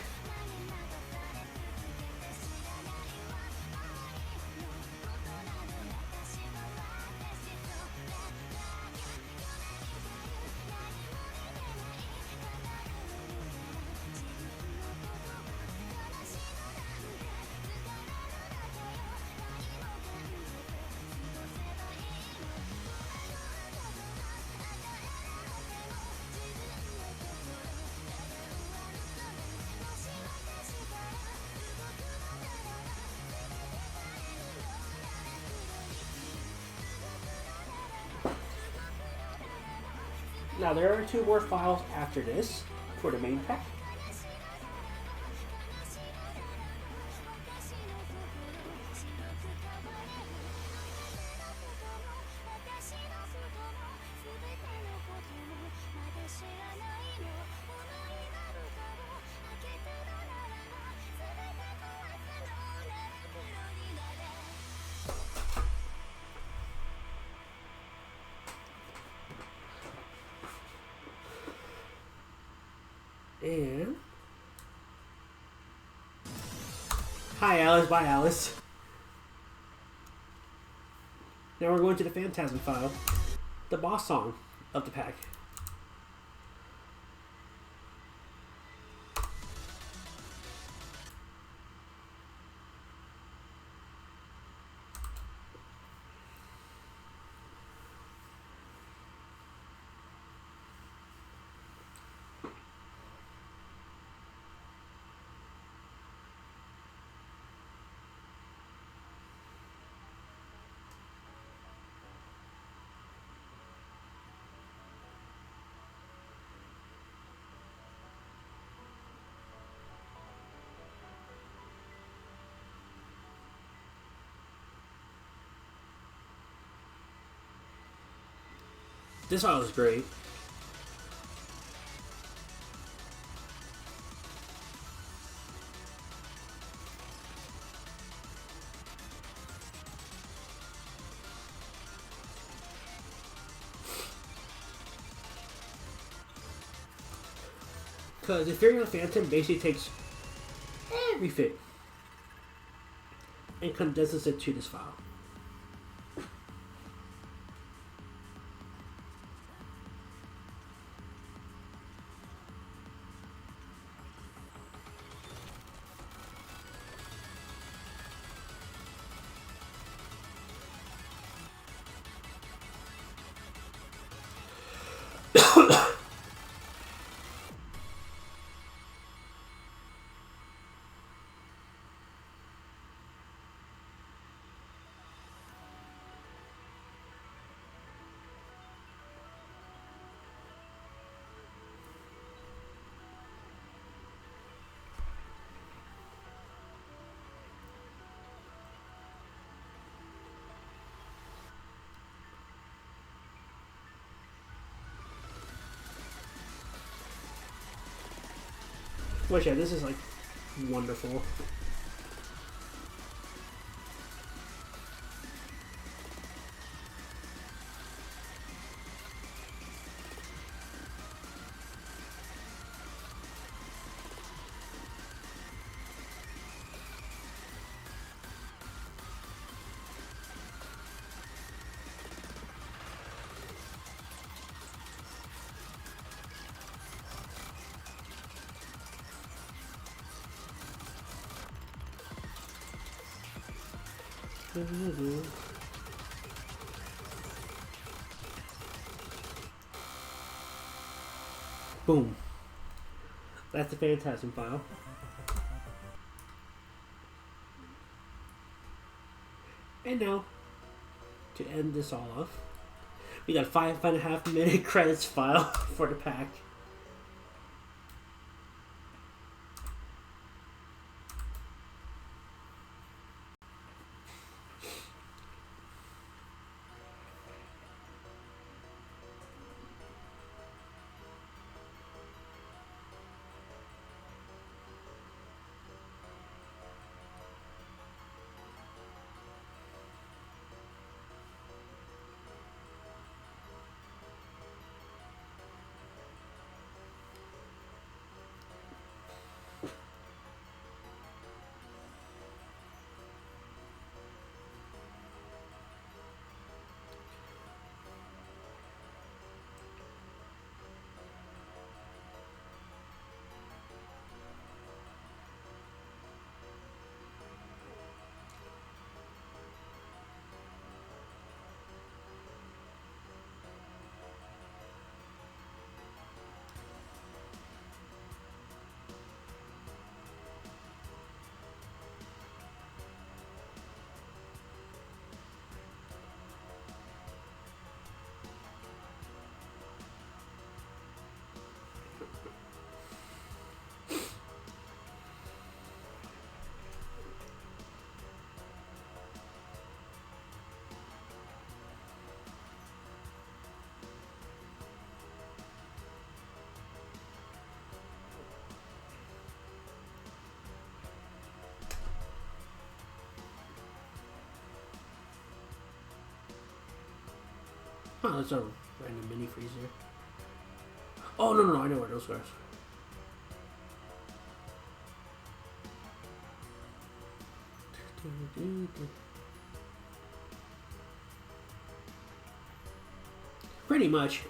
Now there are 2 more files after this for the main pack. And hi Alice, bye Alice. Now we're going to the Phantasm file, the boss song of the pack. This file is great. Because Ethereal Phantom basically takes everything and condenses it to this file. Which, yeah, this is like wonderful. Boom. That's the Phantasm file. And now, to end this all off, we got a 5.5 minute credits file for the pack. Huh, that's a random mini freezer. Oh, no, I know where those are. Pretty much.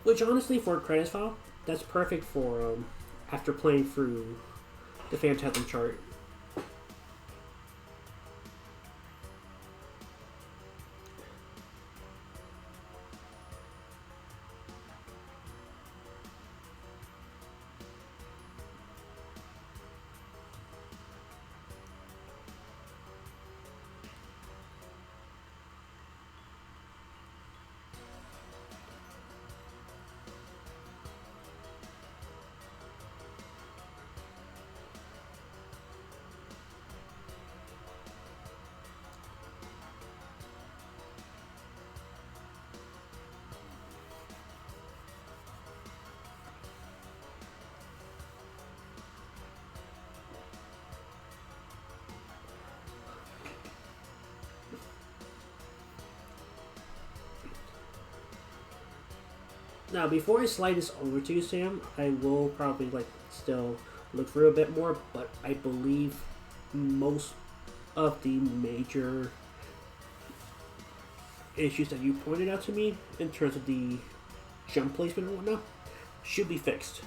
Which, honestly, for a credits file, that's perfect for after playing through the Phantasm chart. Now, before I slide this over to you, Sam, I will probably still look through a bit more, but I believe most of the major issues that you pointed out to me in terms of the jump placement and whatnot should be fixed.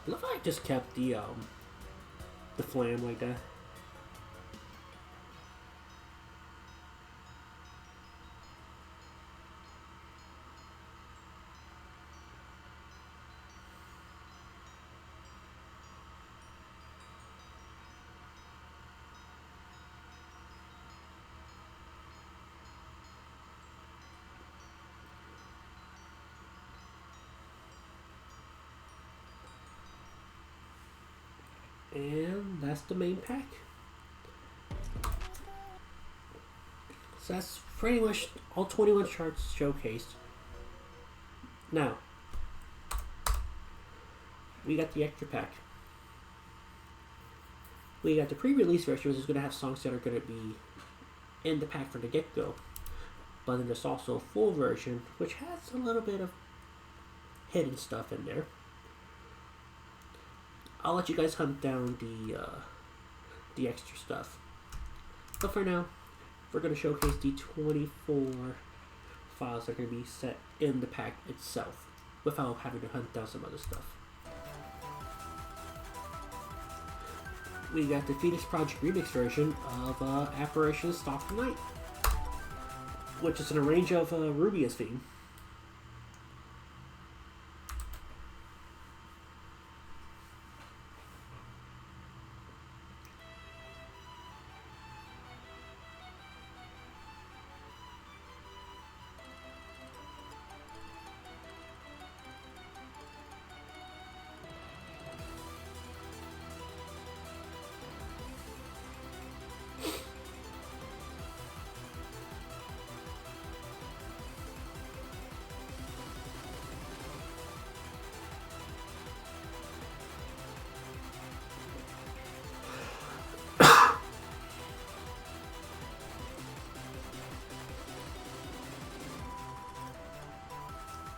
I love how I just kept the flam like that. And that's the main pack. So that's pretty much all 21 charts showcased. Now, we got the extra pack. We got the pre-release version, which is going to have songs that are going to be in the pack from the get-go. But then there's also a full version, which has a little bit of hidden stuff in there. I'll let you guys hunt down the extra stuff. But for now, we're going to showcase the 24 files that are going to be set in the pack itself, without having to hunt down some other stuff. We got the Phoenix Project Remix version of Apparition Stalk the Night, which is an arrange of Rubia's theme.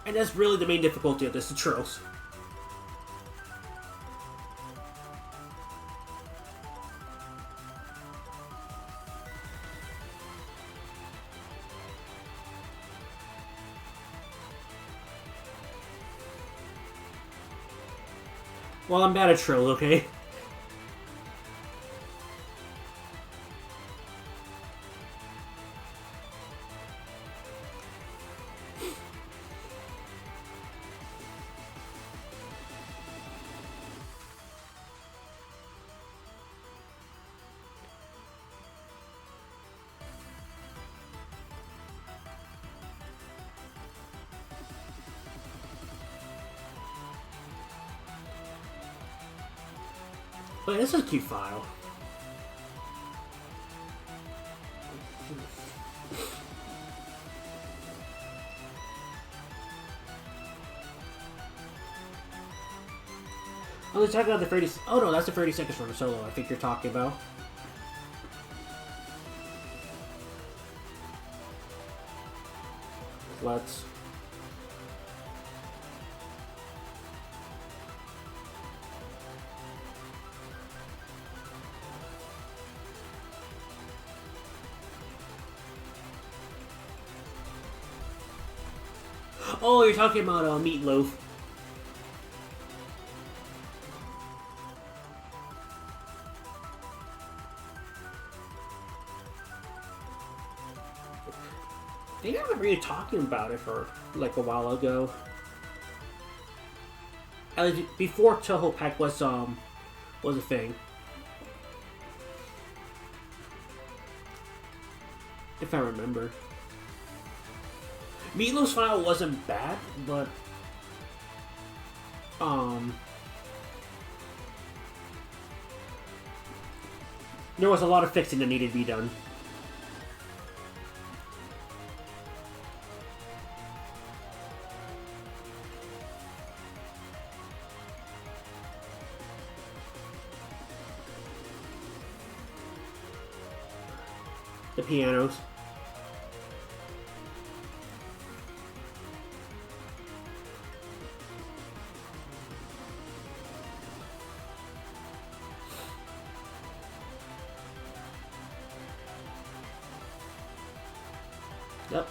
And that's really the main difficulty of this, the trills. Well, I'm bad at trills, okay? But this is a cute file. I was talking about the 30. Oh no, that's the 30 seconds from the solo. I think you're talking about. Let's. Oh, you're talking about Meatloaf. I think I remember you talking about it for like a while ago. At least before Toho Pack was a thing. If I remember. Meatloaf's file wasn't bad, but there was a lot of fixing that needed to be done. The pianos. Yep.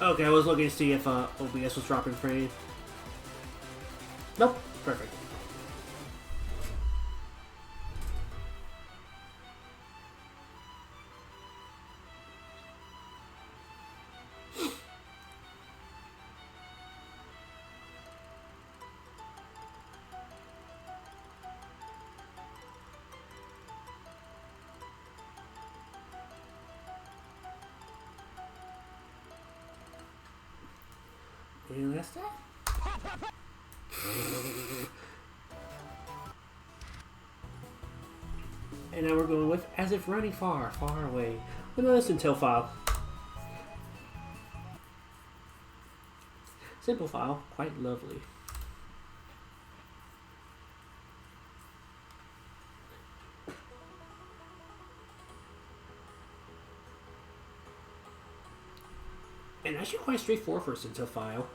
Okay, I was looking to see if OBS was dropping frame. Nope. Perfect. And that's that. And now we're going with as if running far, far away. With until file. Simple file, quite lovely. And actually quite straightforward for a until file.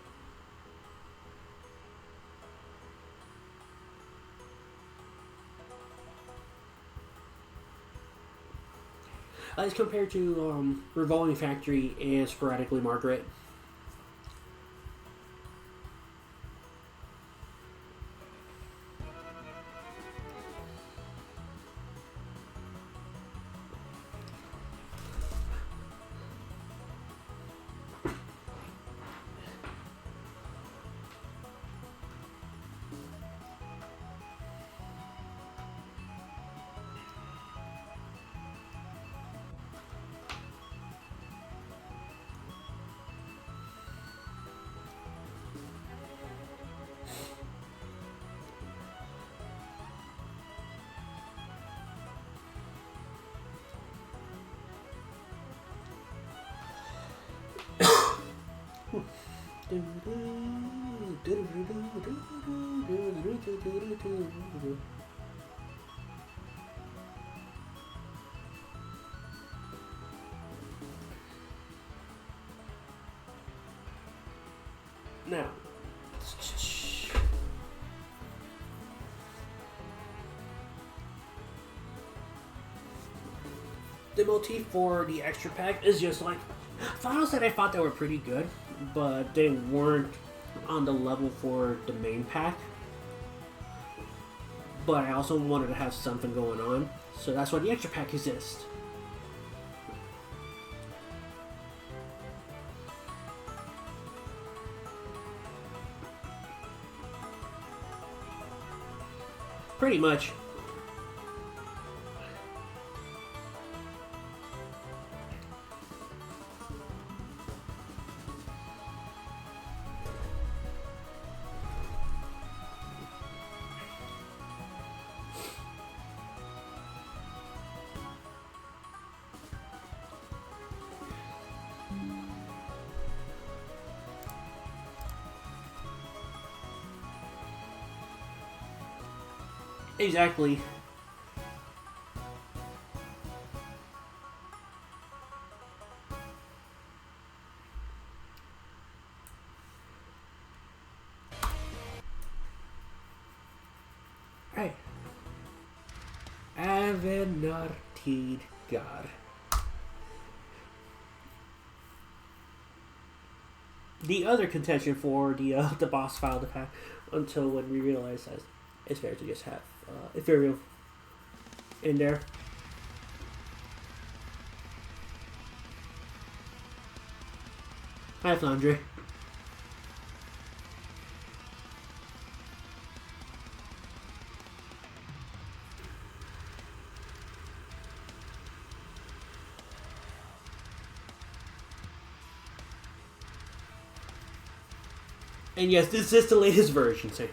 As compared to Revolving Factory and Sporadically Margaret. Now, the motif for the extra pack is just like files that I thought that were pretty good, but they weren't on the level for the main pack. But I also wanted to have something going on, so that's why the extra pack exists. Pretty much. Exactly. Right. Avenartid God. The other contention for the boss file to pack until when we realize that it's fair to just have Ethereum in there. Hi, Flandre. And yes, this is the latest version, so.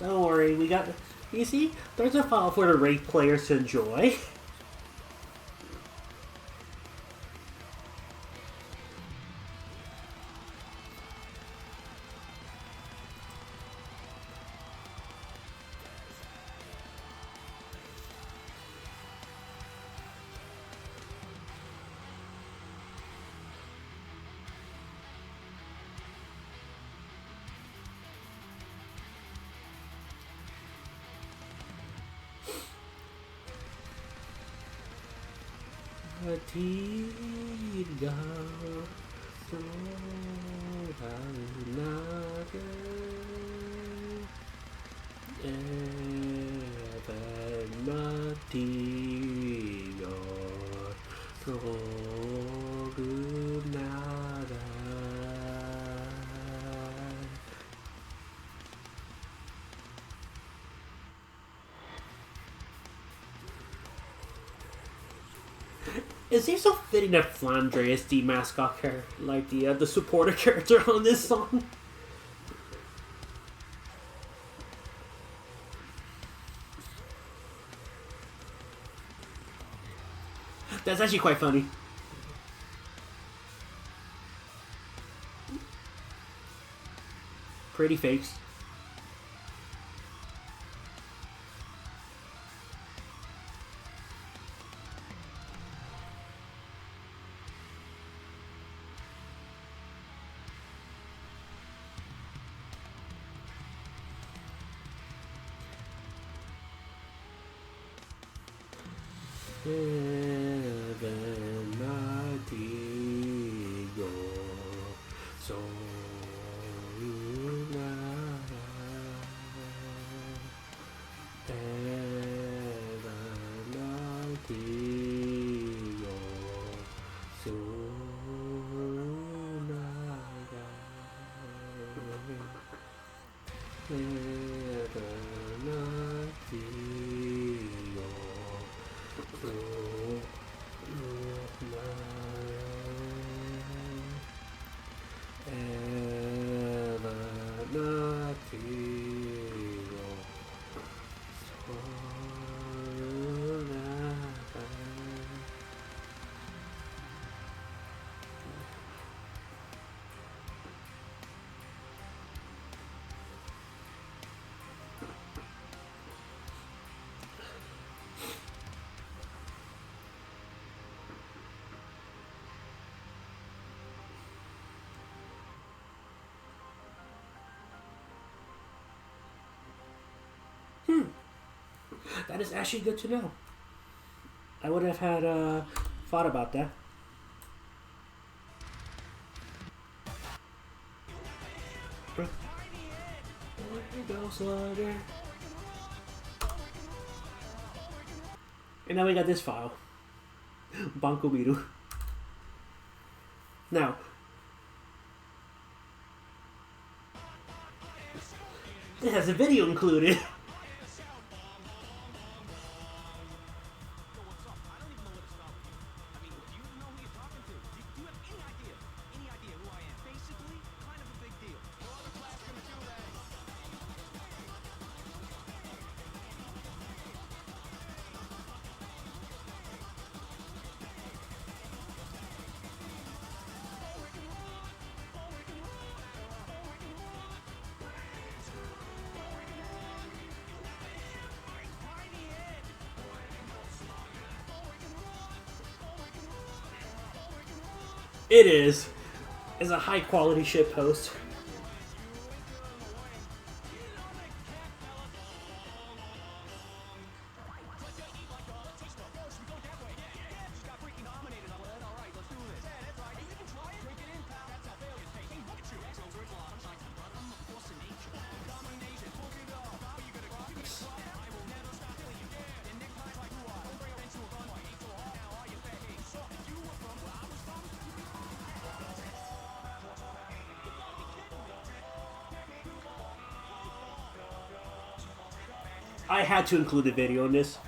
Don't worry, we got... You see, there's a file for the ranked players to enjoy. It seems so fitting that Flandre is the mascot character, like the supporter character on this song. That's actually quite funny. Pretty face. That is actually good to know. I would have had thought about that. And now we got this file. Banco Biru. Now, it has a video included. It is. It's a high quality shit post. I had to include a video in this.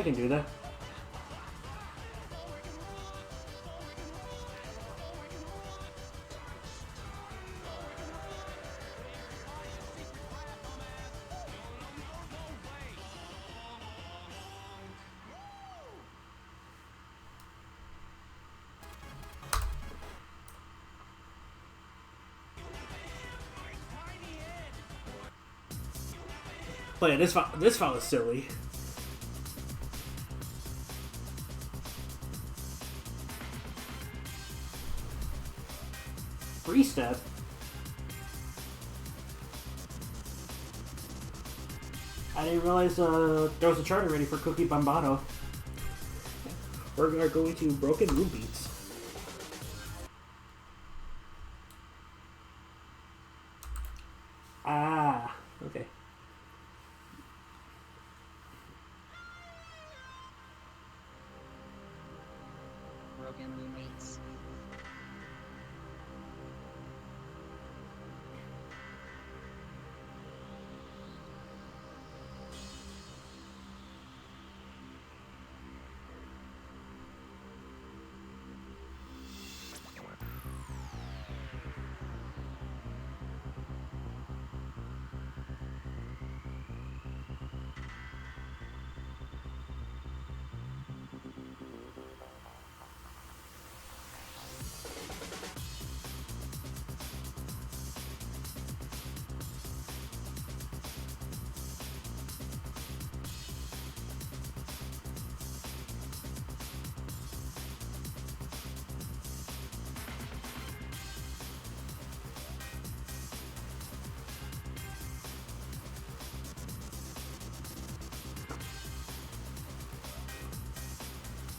I can do that. Oh yeah, this file is silly. Free step. I didn't realize there was a chart already for Cookie Bombado. We're going to Broken Moon Beats. Ah, okay. Broken Moon Beats.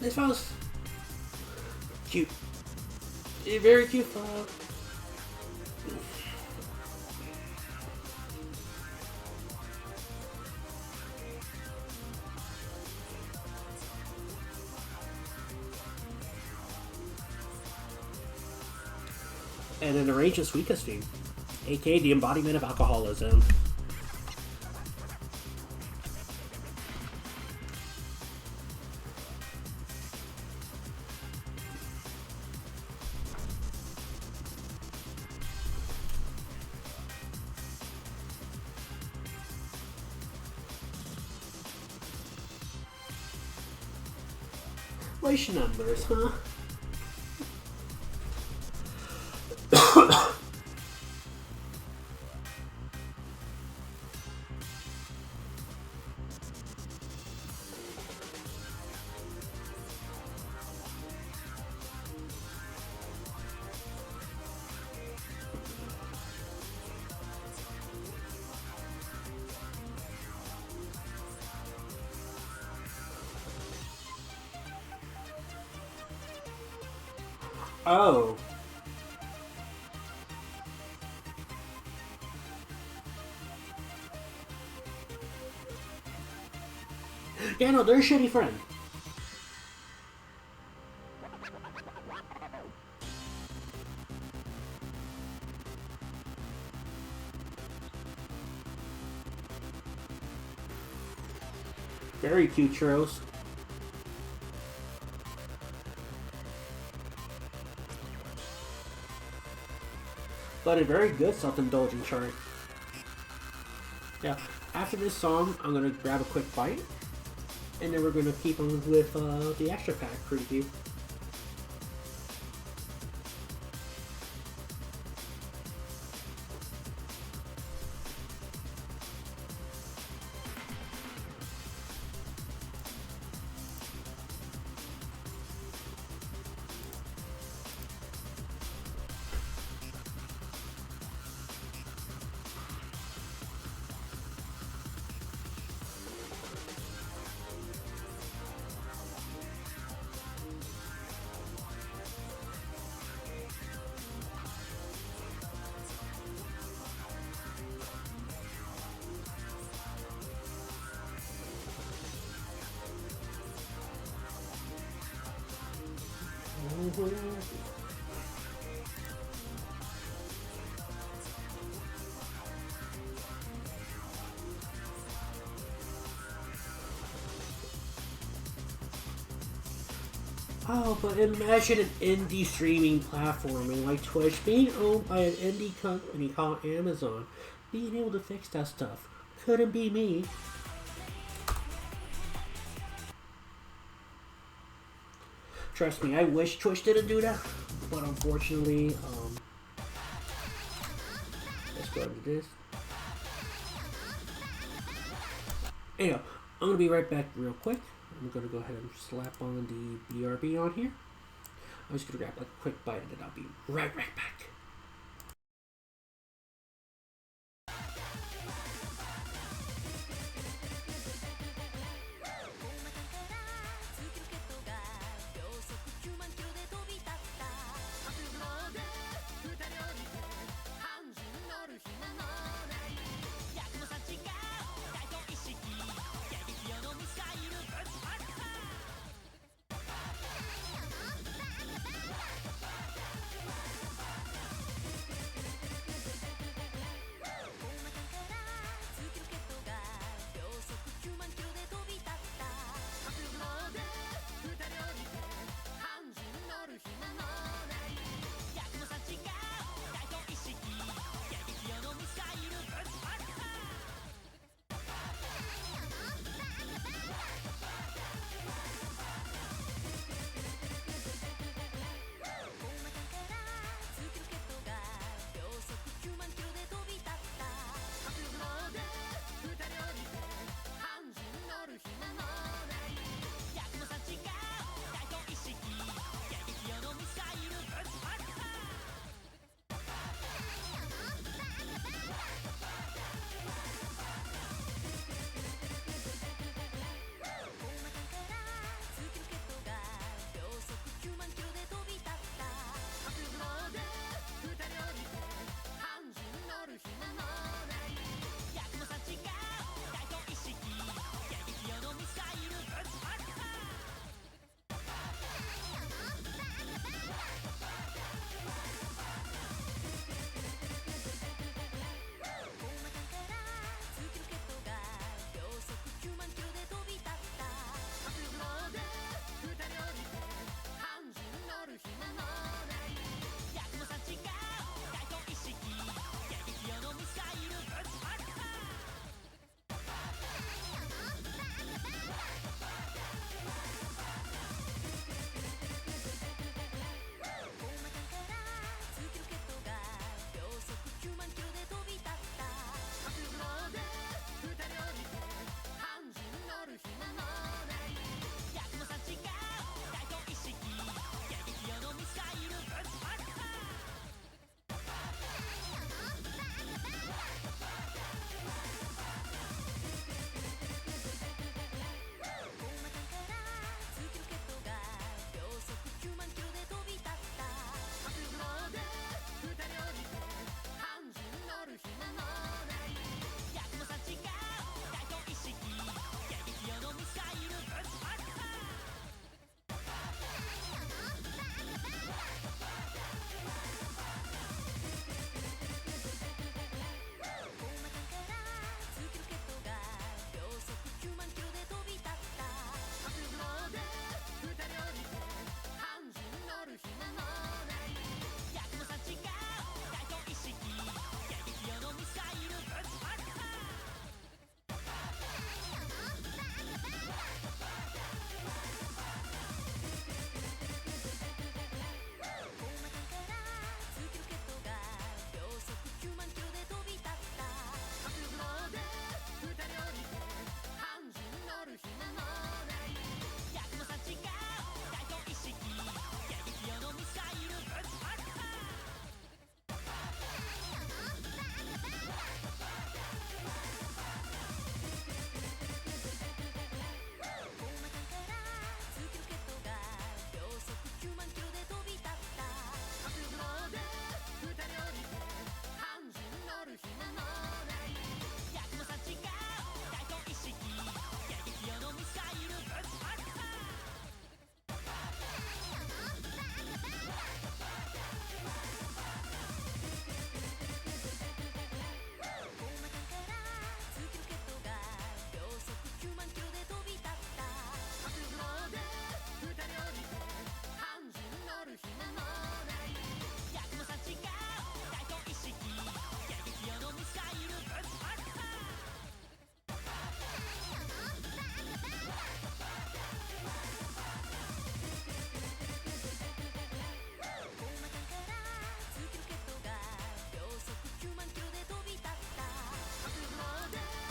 This file's cute. A very cute file. And an arranged and sweet theme, aka the embodiment of alcoholism. Wish numbers, huh? Oh. Yeah, no, they're a shitty friend. Very cute churros. But a very good self-indulgent chart. Yeah, after this song, I'm gonna grab a quick bite, and then we're gonna keep on with the extra pack preview. Oh, but imagine an indie streaming platforming like Twitch being owned by an indie company called Amazon, being able to fix that stuff. Couldn't be me. Trust me, I wish Twitch didn't do that, but unfortunately, let's go into this. Anyhow, I'm gonna be right back real quick. I'm gonna go ahead and slap on the BRB on here. I'm just gonna grab like a quick bite and then I'll be right back.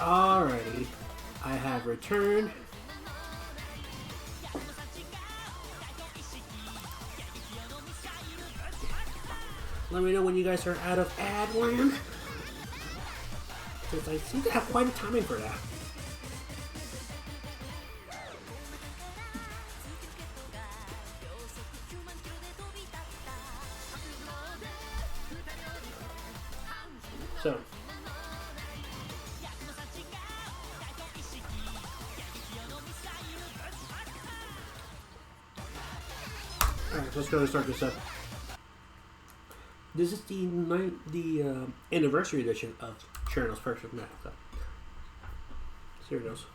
Alrighty, I have returned. Let me know when you guys are out of ad land, because I seem to have quite a timing for that. So, alright, let's go and start this up. This is the anniversary edition of Cherno's Perfect Math. So, here it goes.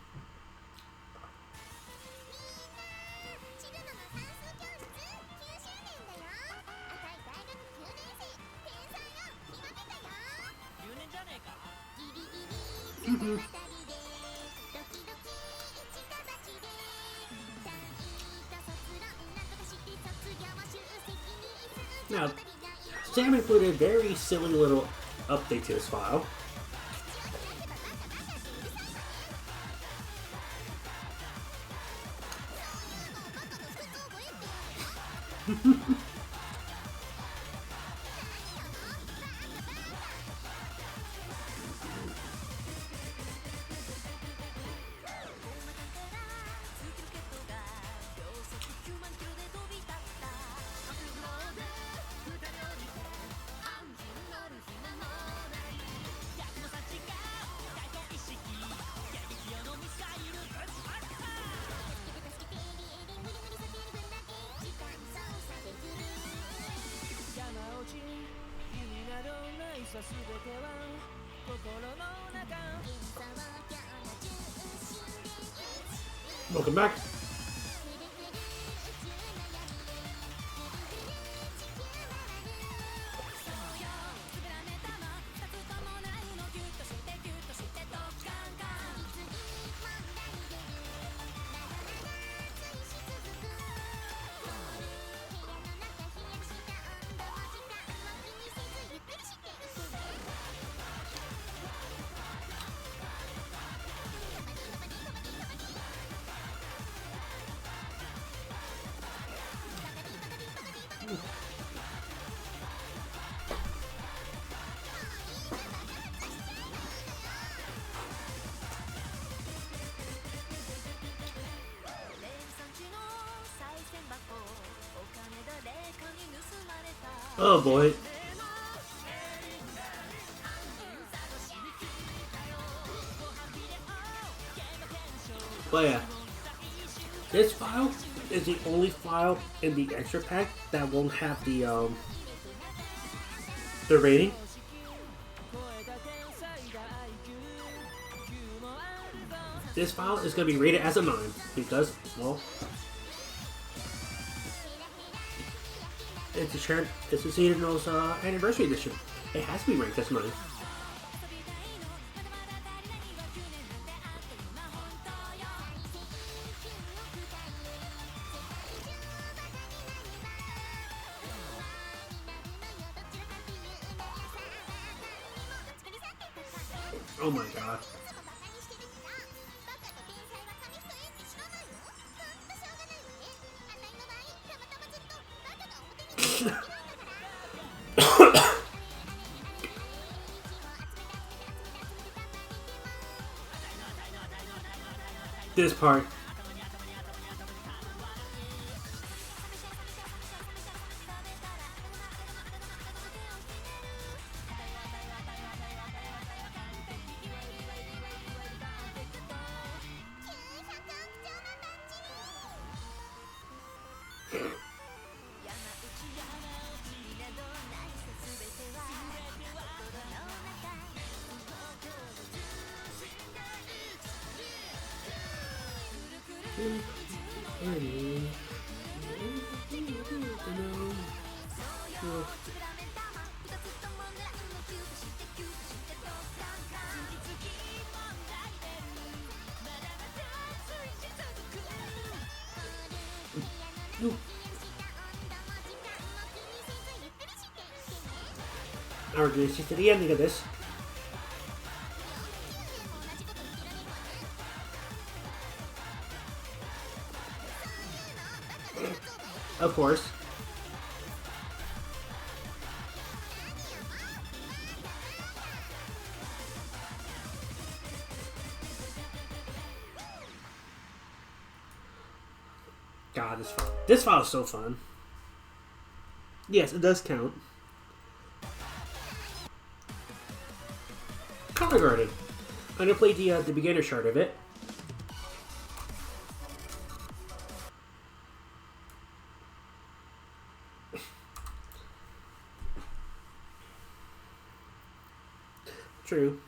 Now, Sam included a very silly little update to this file. Welcome back. Oh boy. But yeah, this file is the only file in the extra pack that won't have the rating. This file is going to be rated as a 9 because, well, it's a Xeno's anniversary edition. It has to be ranked as 9. Oh my god. This part. Alright, this is the ending of this. Of course. God, this file is so fun. Yes, it does count. Color Garden. I'm gonna play the beginner chart of it. True.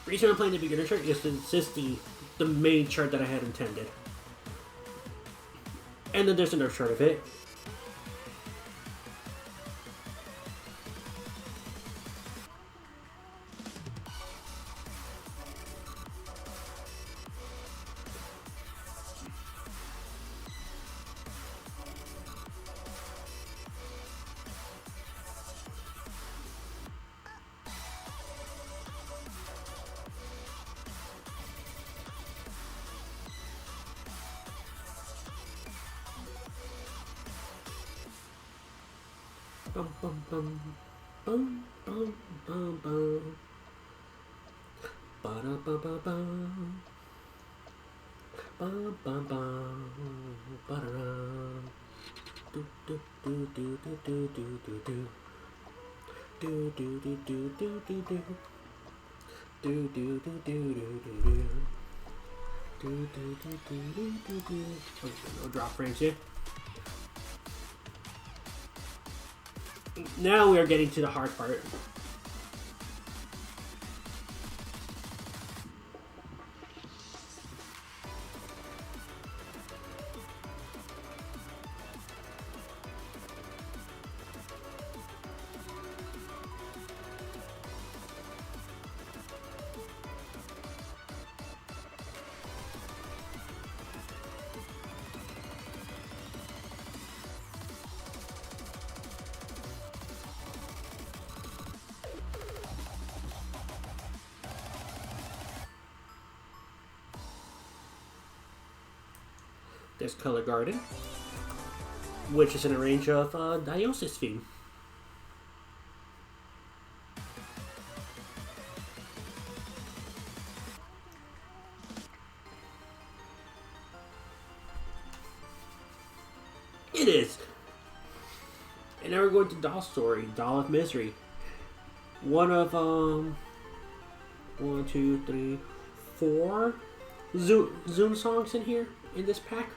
The reason I'm playing the beginner chart is it's just the main chart that I had intended. And then there's another chart of it. Bum bum bum bum bum bum bum. Ba da ba ba bum. Bum bum bum. Ba da da. Do do do do do do do do do. Do do do do do do do. Do do do do do do do. Do do do do do do do. Oh, no drop frames here. Now we are getting to the hard part. There's Color Garden, which is in a range of Diosis theme. It is. And now we're going to Doll Story, Doll of Misery. One of 1, 2, 3, 4 Zoom songs in here in this pack,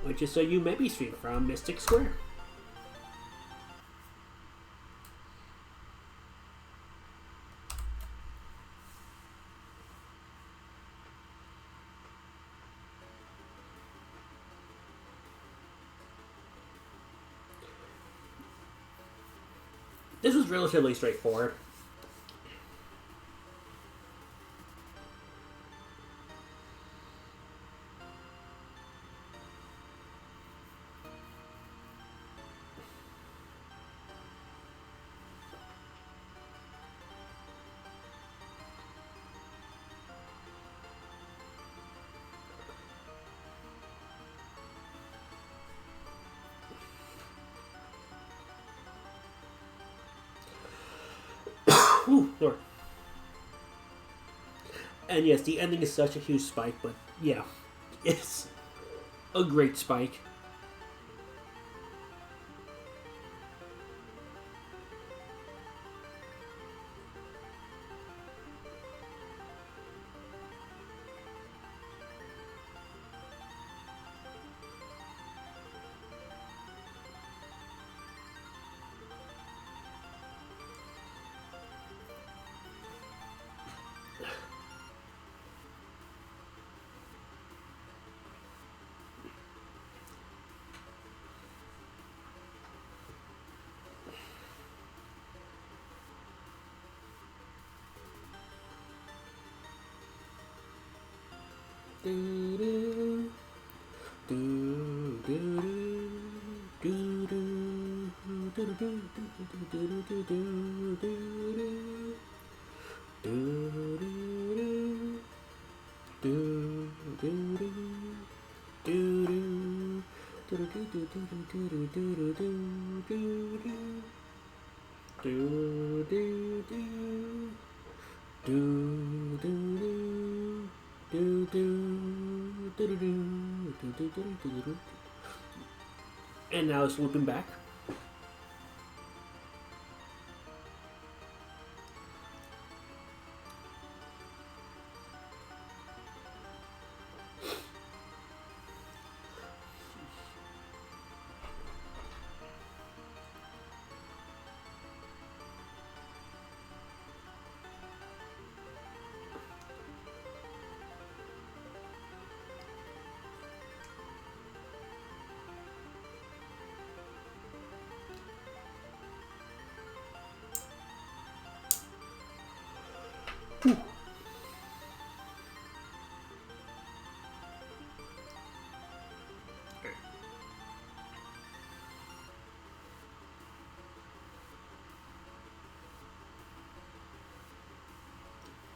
which is a Yumebi stream from Mystic Square. This was relatively straightforward. Ooh, Lord. And yes, the ending is such a huge spike, but yeah, it's a great spike. And now it's looping back.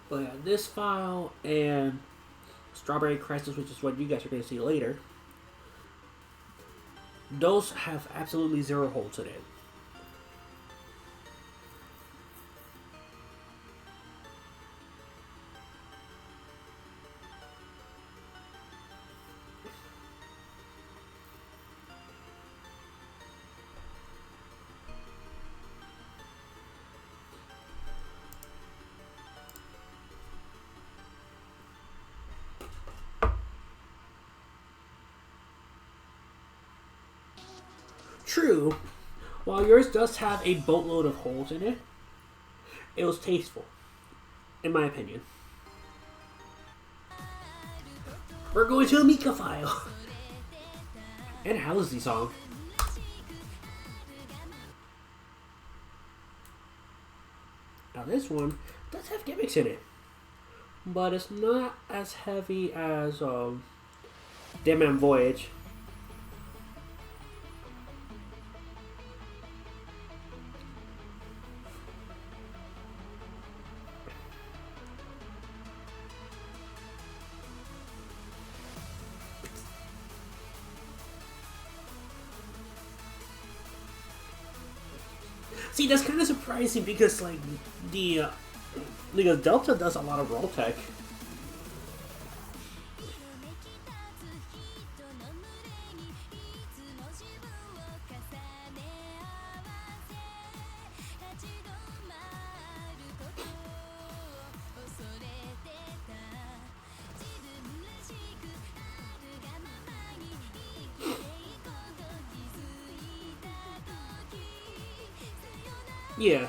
But yeah, this file and Strawberry Crisis, which is what you guys are going to see later, those have absolutely zero holes in it. True, while yours does have a boatload of holes in it, it was tasteful, in my opinion. We're going to the Mika file. And Halsey song. Now this one does have gimmicks in it, but it's not as heavy as Deadman Voyage. See, that's kind of surprising because like the Delta does a lot of roll tech. Yeah.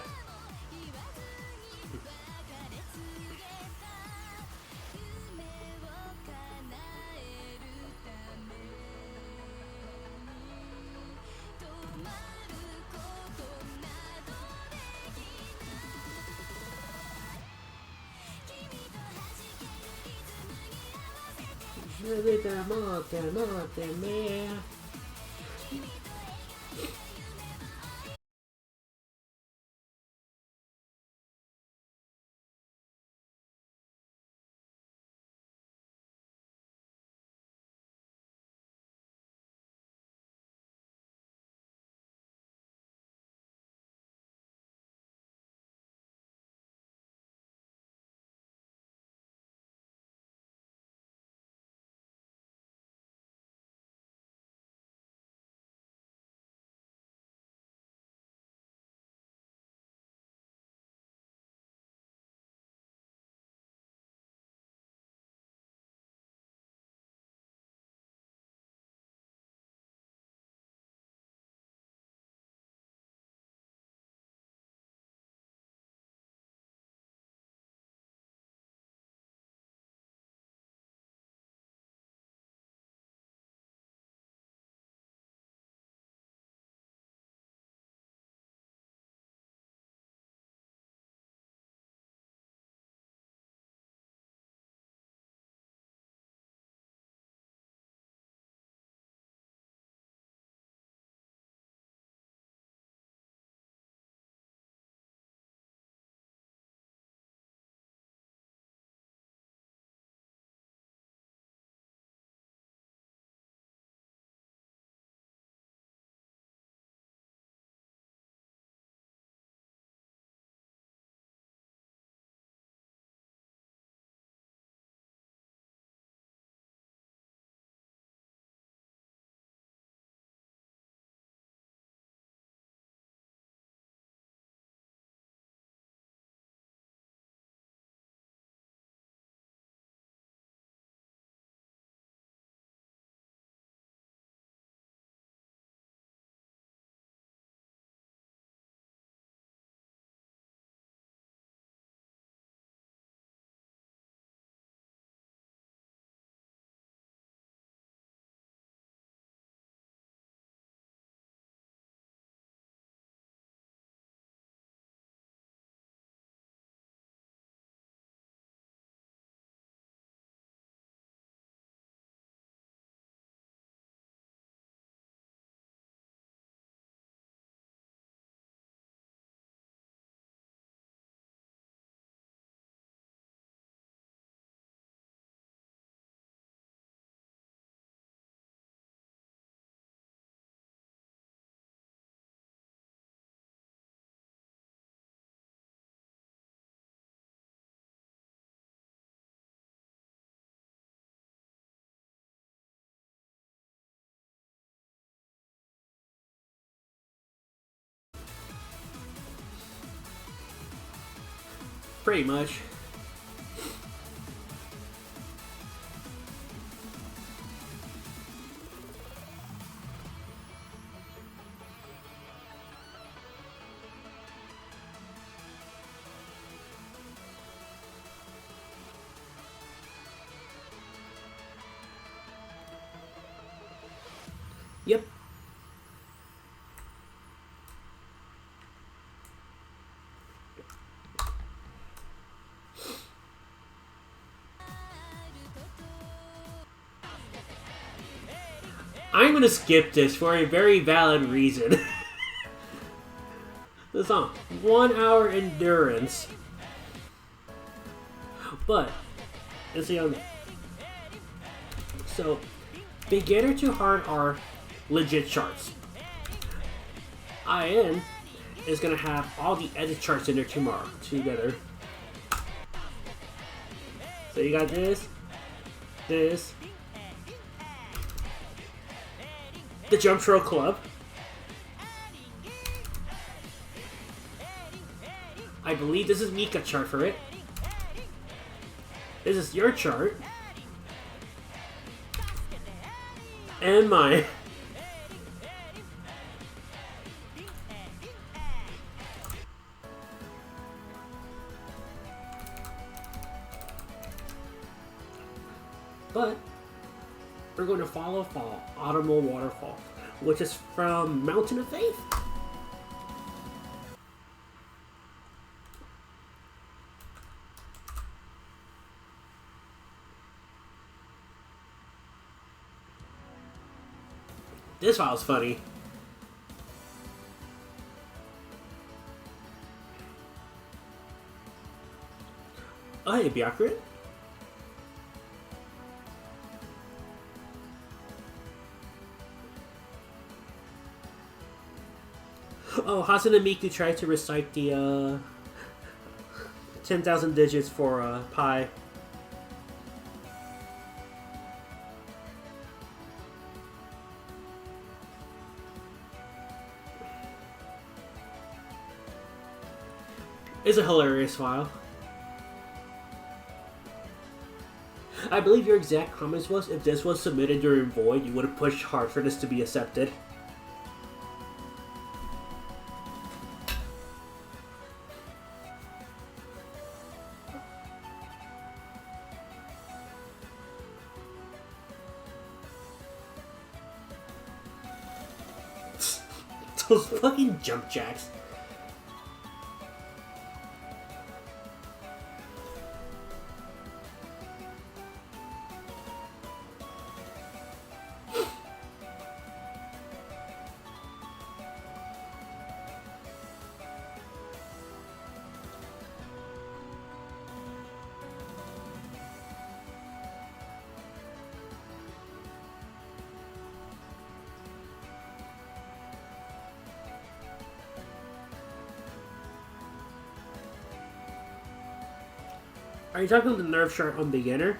Pretty much. Yep. I'm gonna skip this for a very valid reason. The song, 1 hour endurance. But, let's see on. So, beginner to hard are legit charts. IN is gonna have all the edit charts in there tomorrow together. So you got this, the Jump Throw Club. I believe this is Mika chart for it. This is your chart. And mine. But we're going to follow Fall, Autumnal Waterfall, which is from Mountain of Faith. This file's funny. Oh, hey, Byakurin. Oh, Hasuna Miku tried to recite the 10,000 digits for pi. It's a hilarious file. I believe your exact comments was, if this was submitted during Void, you would have pushed hard for this to be accepted. Those fucking jump jacks. Are you talking about the nerve chart on beginner?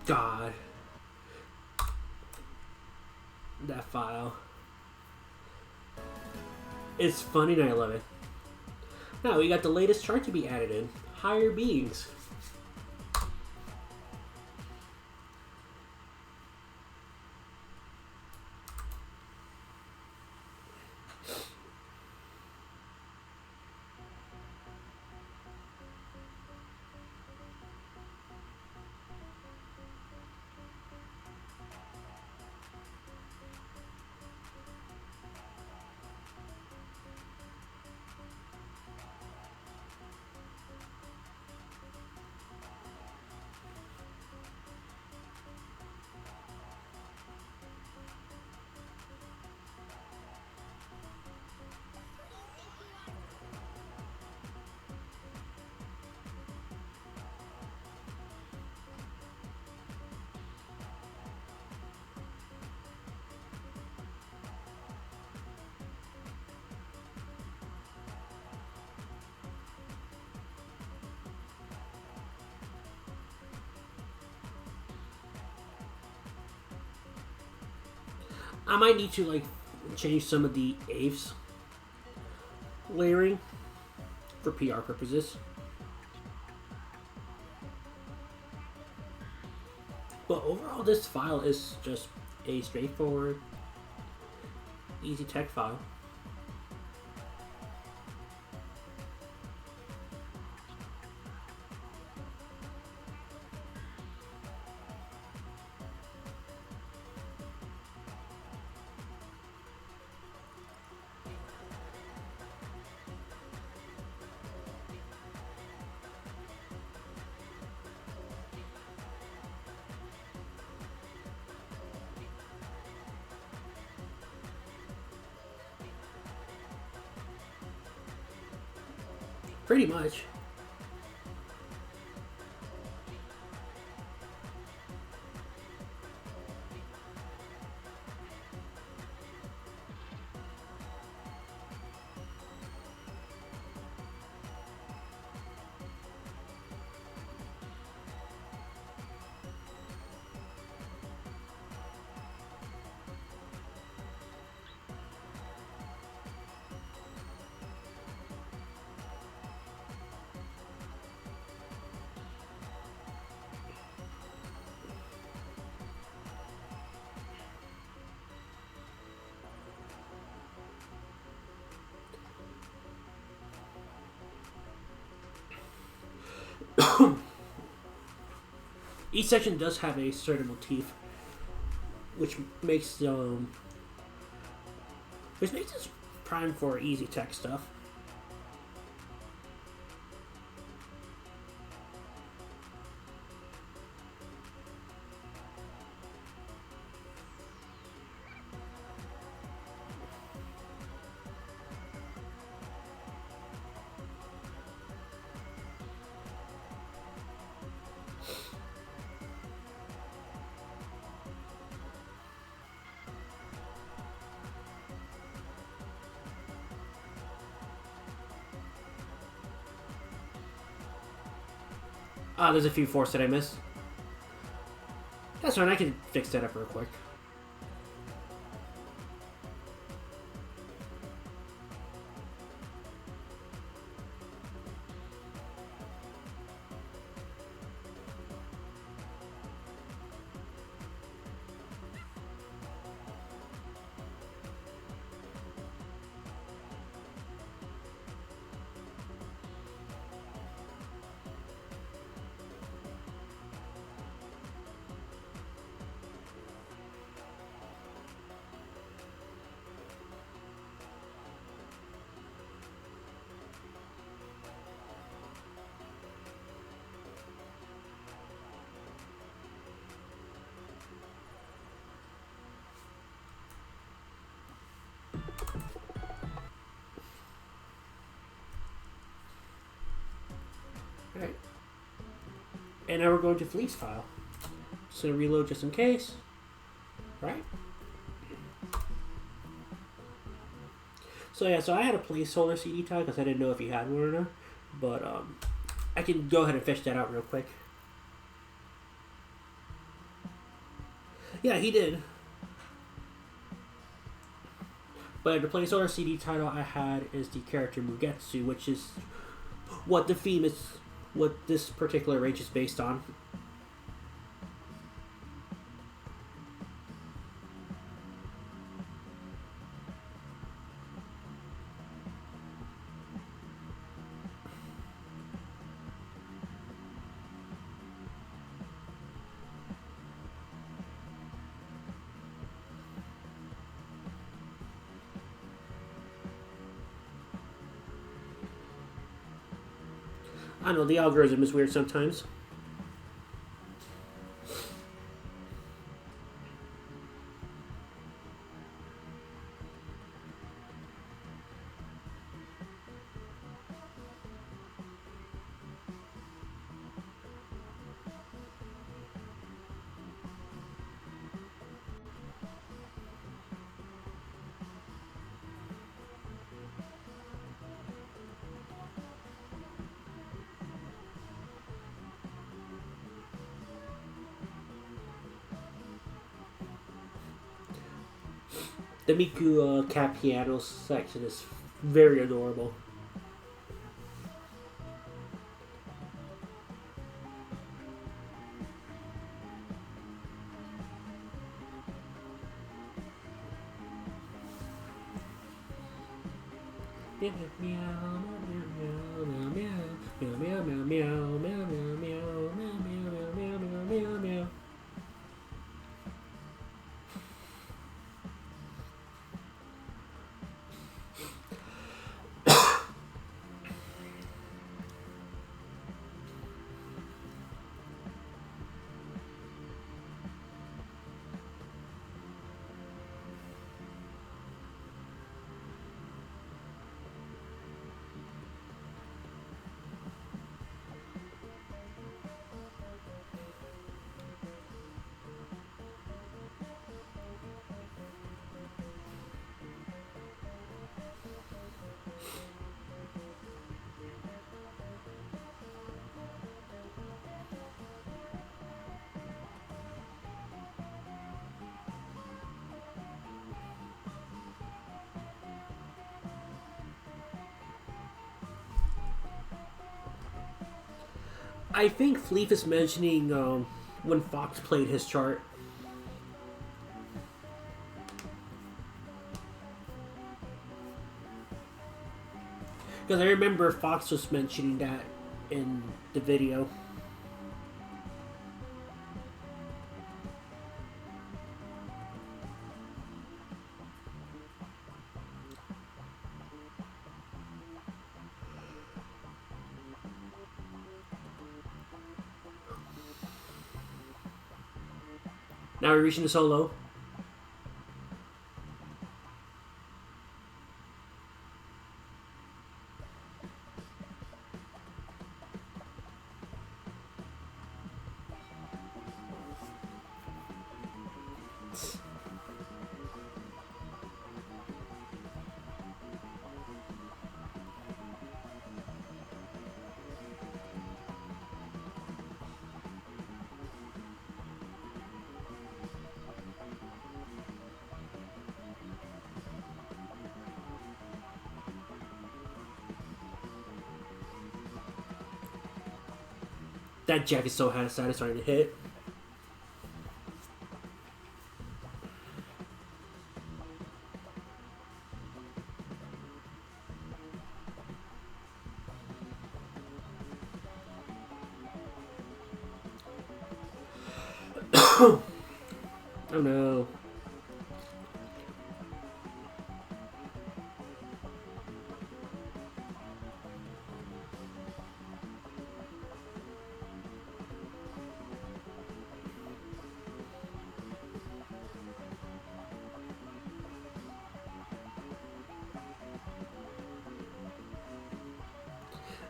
God. That file. It's funny and I love it. Now we got the latest chart to be added in. Higher beings. I might need to like change some of the AVES layering for PR purposes. But overall, this file is just a straightforward, easy tech file. Pretty much. Each section does have a certain motif, which makes this prime for easy tech stuff. Ah, there's a few force that I missed. That's fine, I can fix that up real quick. Alright. And now we're going to Fleece file. Just gonna reload just in case. Right? So yeah, so I had a placeholder CD tag because I didn't know if you had one or not. But I can go ahead and fish that out real quick. Yeah, he did. But the placeholder CD title I had is the character Mugetsu, which is what the theme is, what this particular range is based on. I know the algorithm is weird sometimes. The Miku cat piano section is very adorable. Meow meow meow meow meow meow meow meow meow meow meow meow meow meow meow meow meow. I think Fleef is mentioning when Fox played his chart. Because I remember Fox was mentioning that in the video. Now we're reaching the solo. That jack is so satisfying to hit. Oh no.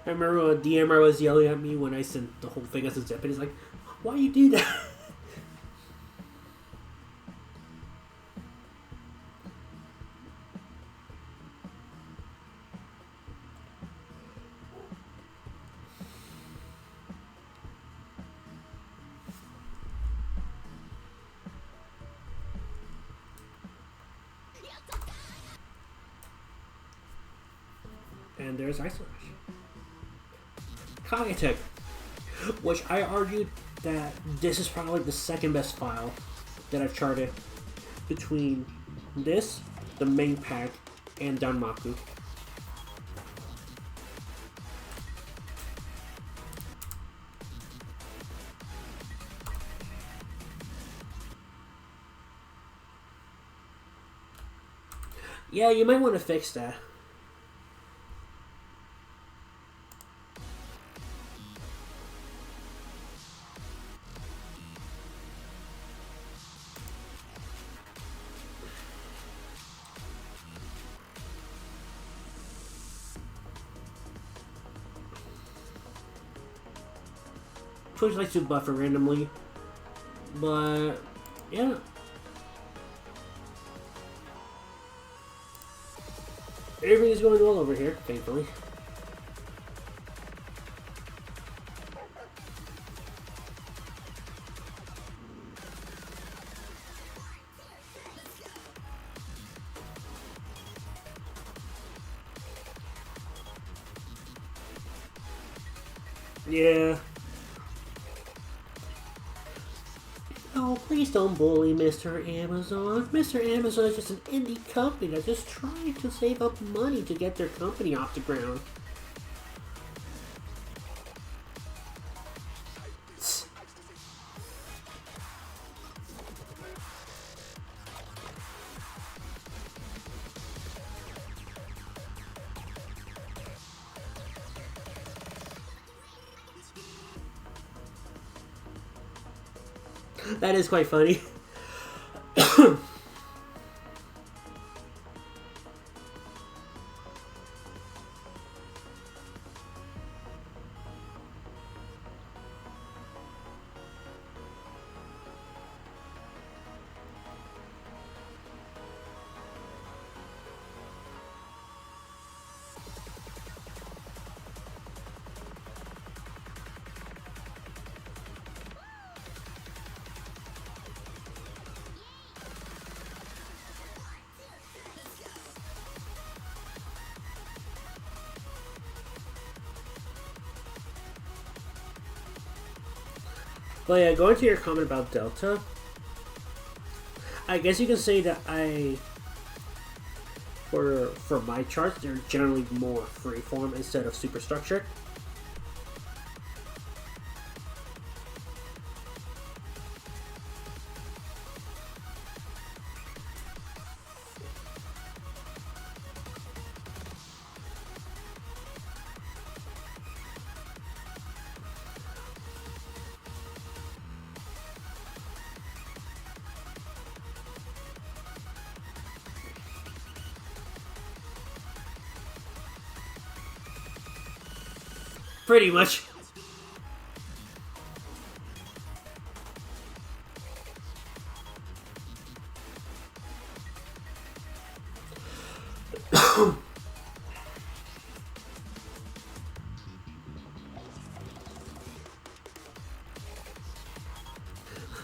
I remember a DMR was yelling at me when I sent the whole thing as a zip, and he's like, "Why you do that?" And there's Ice Slash. Kagetek, which I argued that this is probably the second best file that I've charted between this, the main pack, and Danmaku. Yeah, you might want to fix that. Twitch likes to buffer randomly, but yeah. Everything is going well over here, thankfully. Yeah. Oh, please don't bully Mr. Amazon. Mr. Amazon is just an indie company that's just trying to save up money to get their company off the ground. That is quite funny. But yeah, going to your comment about Delta, I guess you can say that for my charts, they're generally more freeform instead of super structured. Pretty much.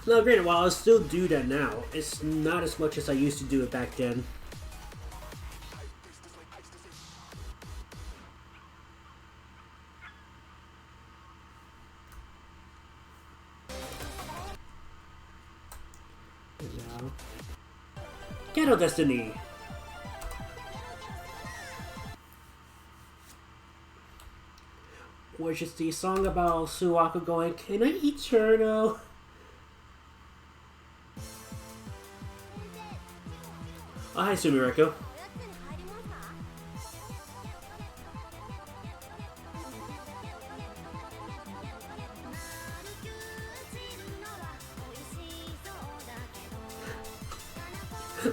Now, granted, while I still do that now, it's not as much as I used to do it back then. Ghetto Destiny. Which is the song about Suwako going, "Can I eat churro?" Oh, hi, Sumireko.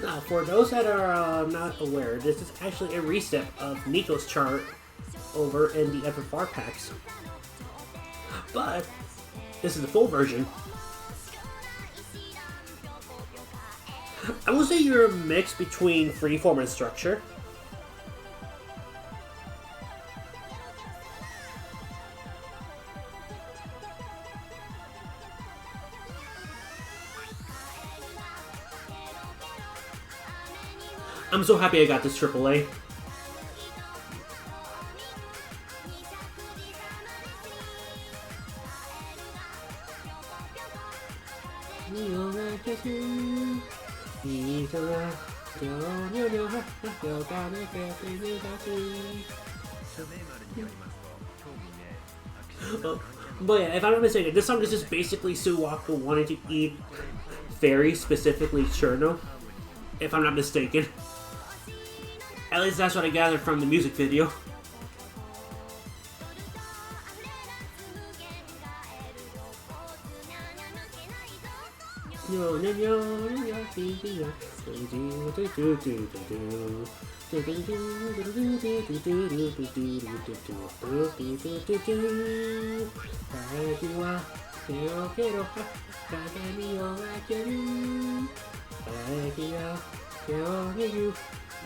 Now, for those that are not aware, this is actually a reset of Nico's chart over in the FFR packs. But this is the full version. I would say you're a mix between freeform and structure. I'm so happy I got this AAA. But yeah, if I'm not mistaken, this song is just basically Suwaka wanting to eat very specifically Cherno. If I'm not mistaken. At least that's what I gathered from the music video.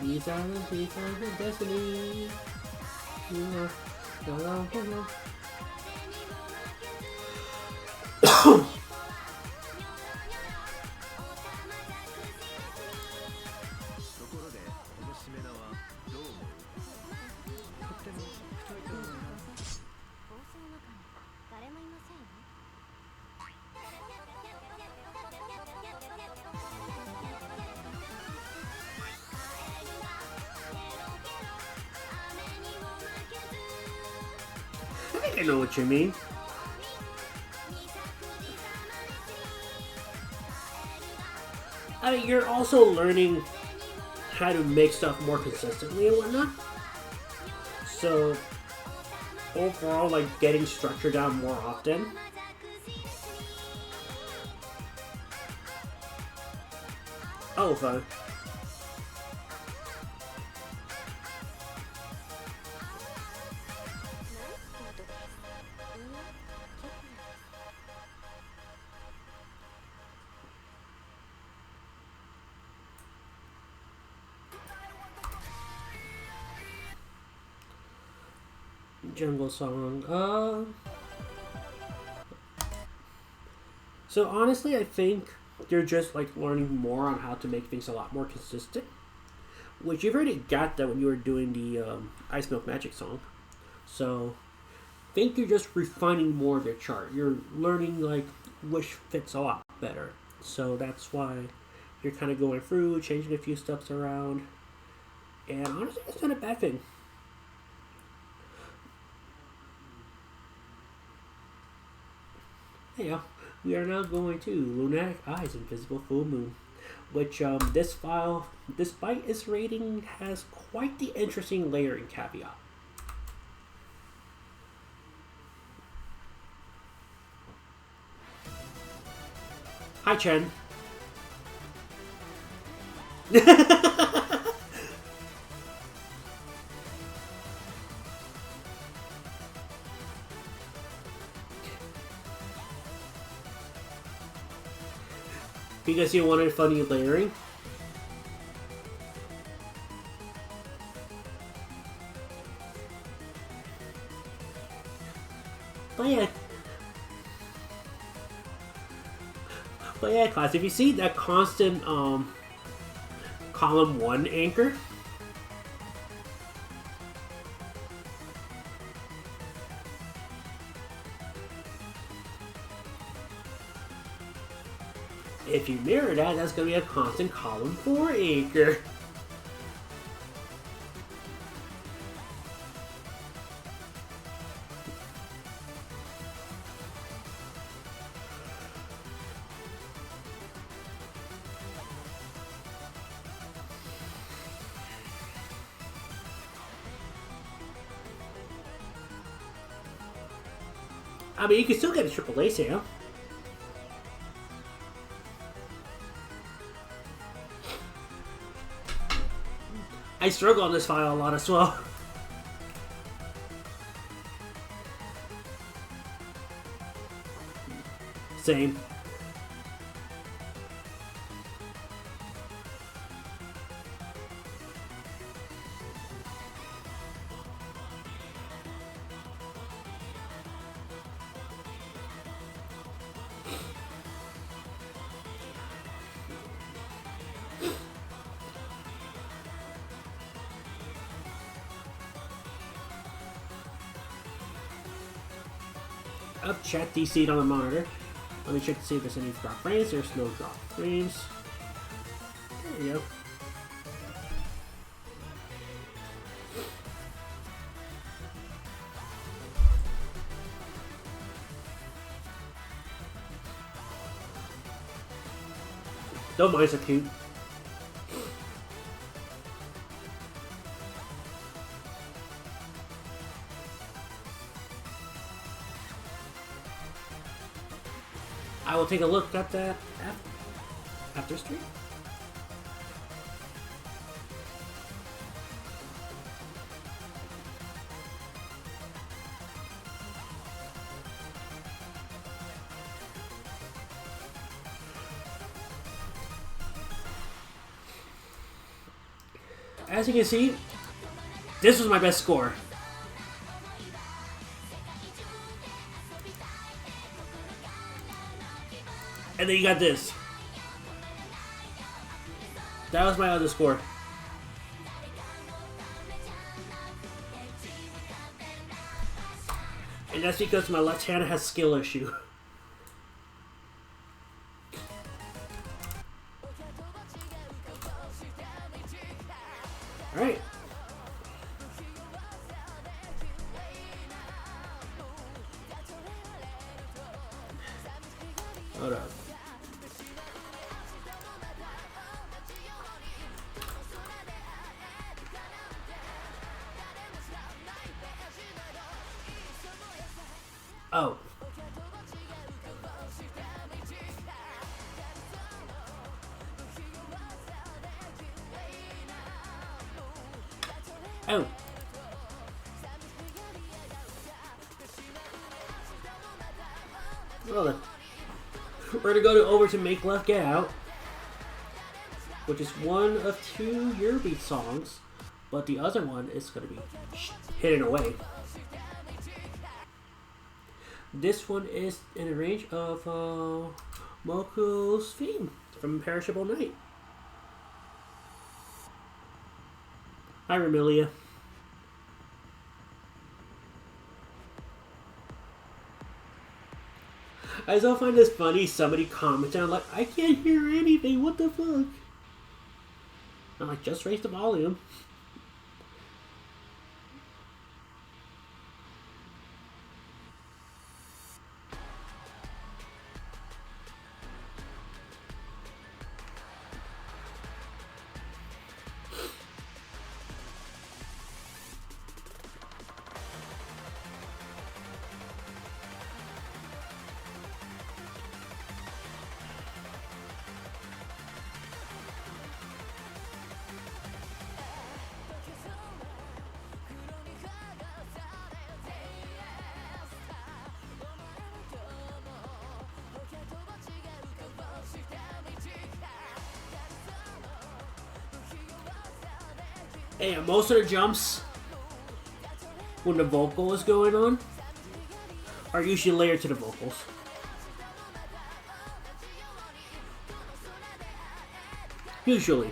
These are the secrets of destiny. You are no longer know. I think I know what you mean. I mean, you're also learning how to make stuff more consistently and whatnot. So, overall, like, getting structure down more often. Oh, fun. Jungle song. So honestly, I think you're just like learning more on how to make things a lot more consistent. Which you've already got that when you were doing the Ice Milk Magic song. So I think you're just refining more of your chart. You're learning like which fits a lot better. So that's why you're kind of going through, changing a few steps around. And honestly, it's not a bad thing. Hey, we are now going to Lunatic Eyes Invisible Full Moon, which this file, despite its rating, has quite the interesting layering caveat. Hi, Chen. Because you wanted funny layering? But yeah. But yeah, class, if you see that constant column 1 anchor, if you mirror that, that's going to be a constant column 4 anchor. I mean, you can still get a triple A sale. I struggle on this file a lot as well. Same. Up, chat DC'd on the monitor. Let me check to see if there's any drop frames. There's no drop frames. There you go. Don't mind, so cute. I will take a look at that after stream. As you can see, this was my best score. And then you got this. That was my other score. And that's because my left hand has skill issue. Alright. Hold up. Oh. Oh. Well then. We're gonna go over to Make Love Get Out, which is one of two Eurobeat songs, but the other one is gonna be Hidden Away. This one is in the range of Moku's theme from Imperishable Night. Hi, Remilia. I still find this funny. Somebody commented, I'm like, I can't hear anything. What the fuck? I'm like, just raise the volume. Hey, most of the jumps when the vocal is going on are usually layered to the vocals. Usually.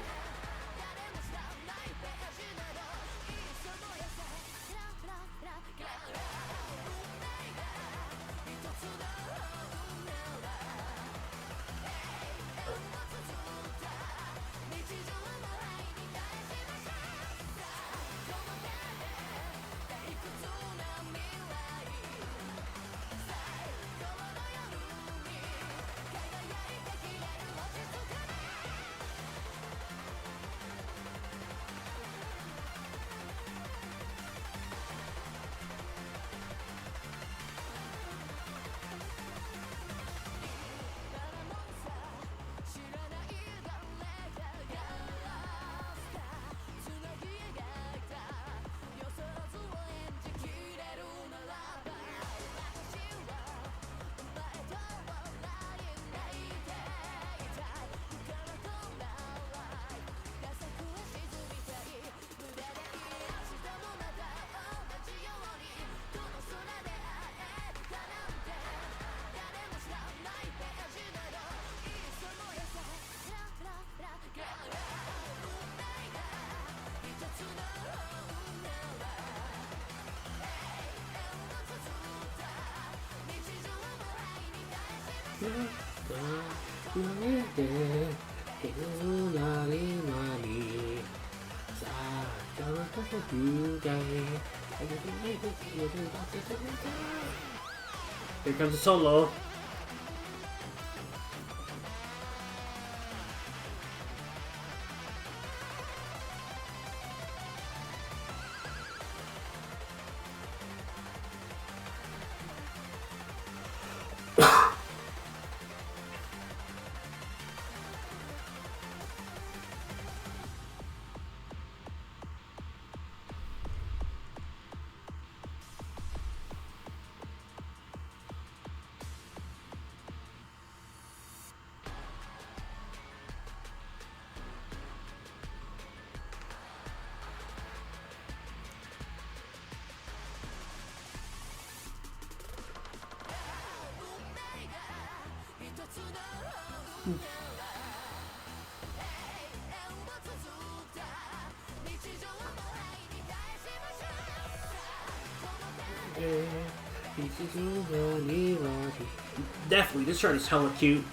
Here comes the solo. Definitely, this chart is hella cute.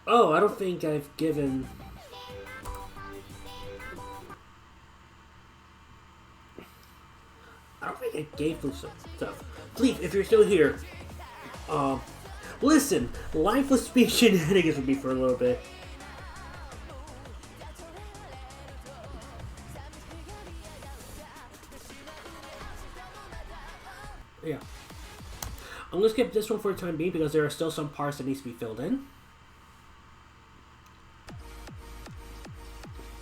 Oh, I don't think I've given. I don't think I gave Fleef some stuff. Fleef, if you're still here, listen, lifeless speech shenanigans with me for a little bit. Yeah. I'm gonna skip this one for the time being because there are still some parts that needs to be filled in.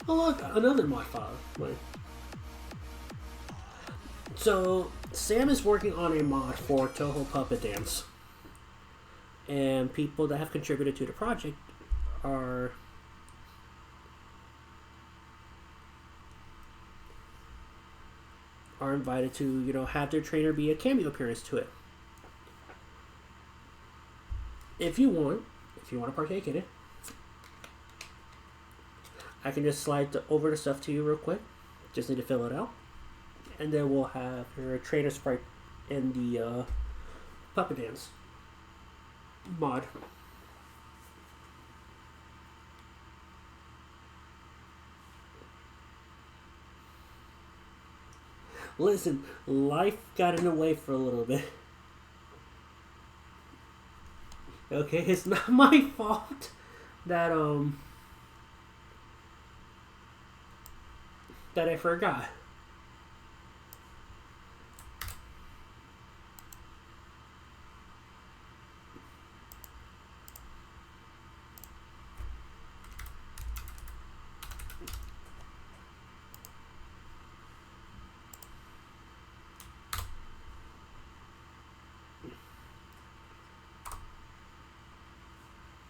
Oh look, another mod file. Wait. So Sam is working on a mod for Toho Puppet Dance, and people that have contributed to the project are invited to have their trainer be a cameo appearance to it. If you want to partake in it, I can just slide over the stuff to you real quick. Just need to fill it out. And then we'll have your trainer sprite in the Puppet Dance mod. Listen, life got in the way for a little bit. Okay, it's not my fault that I forgot.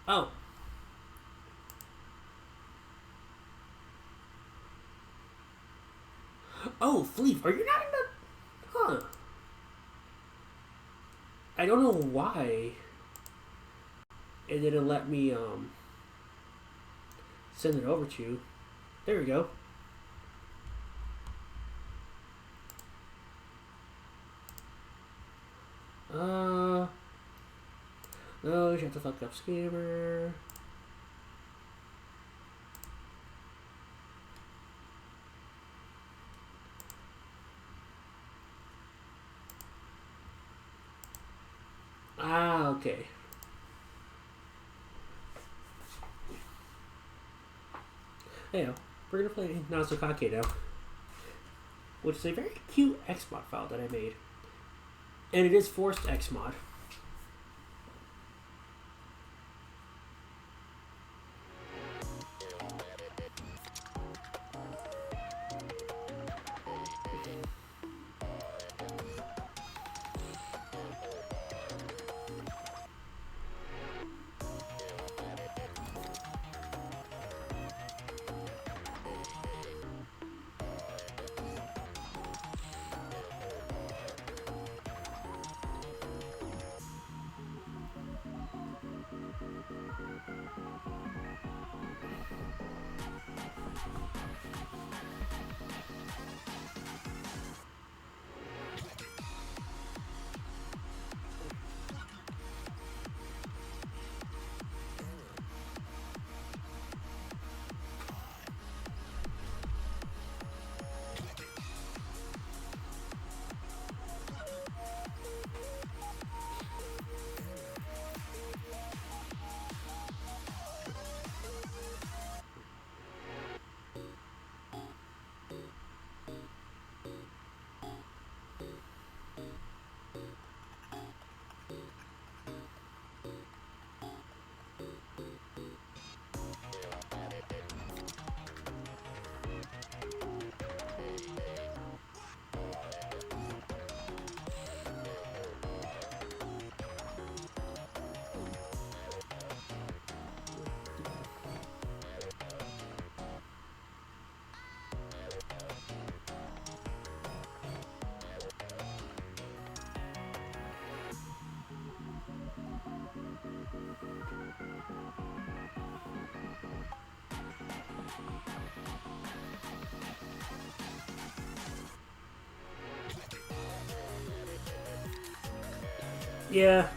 Oh. Oh, Fleef, are you not in the... Huh. I don't know why it didn't let me send it over to you. There we go. No, shut the fuck up, scammer. Ah, okay. Anyhow, we're gonna play Nazukake now, which is a very cute Xmod file that I made. And it is forced Xmod. Yeah.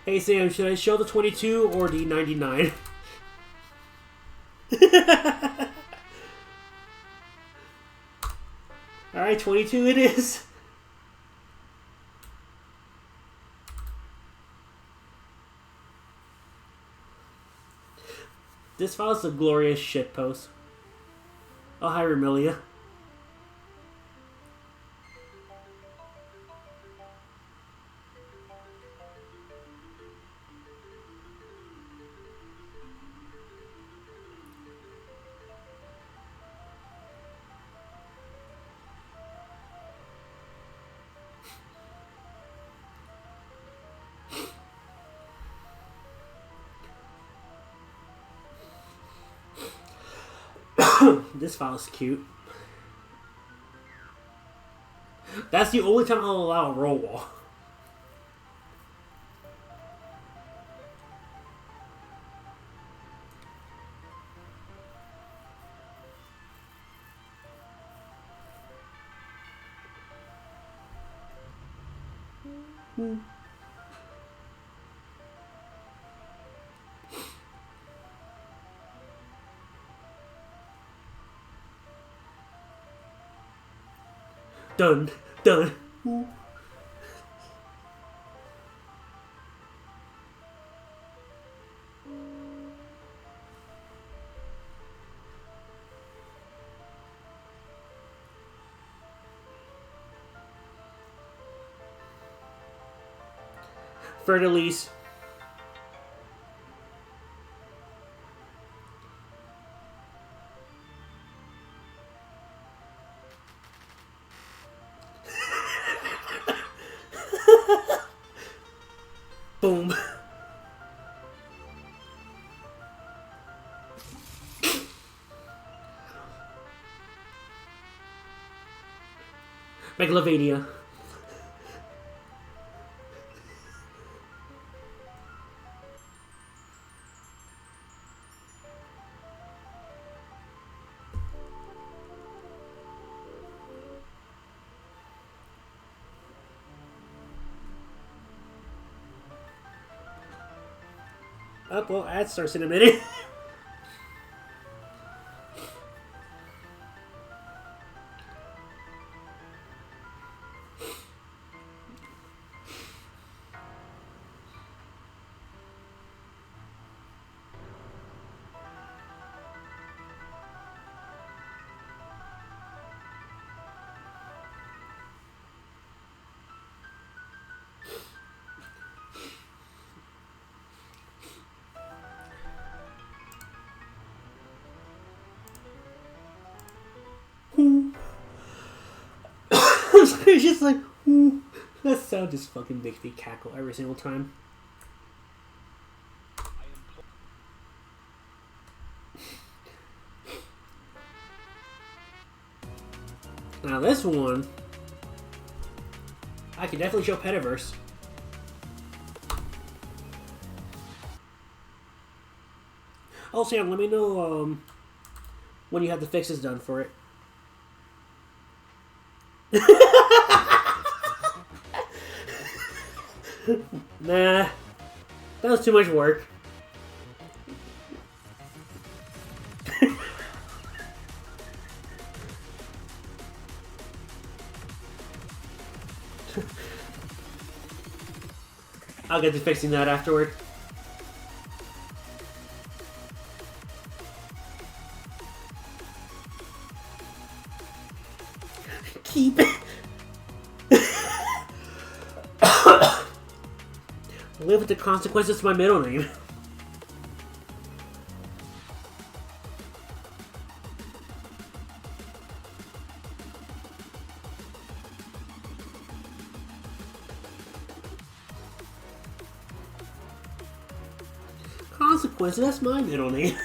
Hey Sam, should I show the 22 or the 99? Alright, 22 it is. This file's a glorious shitpost. Oh, hi, Remilia. This file's cute. That's the only time I'll allow a roll wall. Done. Done. Fertilise. Boom. Megalovania. Oh, well, ad starts in a minute. It's just like, ooh. That sound just fucking makes me cackle every single time. Now this one, I can definitely show Petaverse. Oh, Sam, let me know, when you have the fixes done for it. Nah, that was too much work. I'll get to fixing that afterward. Keep it. Live with the consequences of my middle name. Consequences, that's my middle name.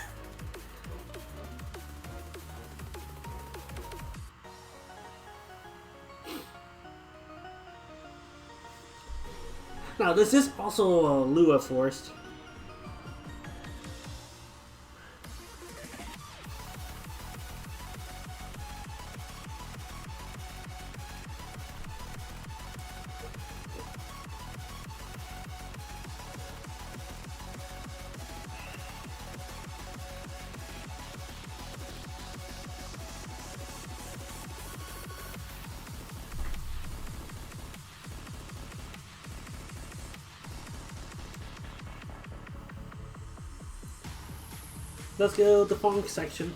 Now, this is also a Lua Forest. Let's go to the funk section.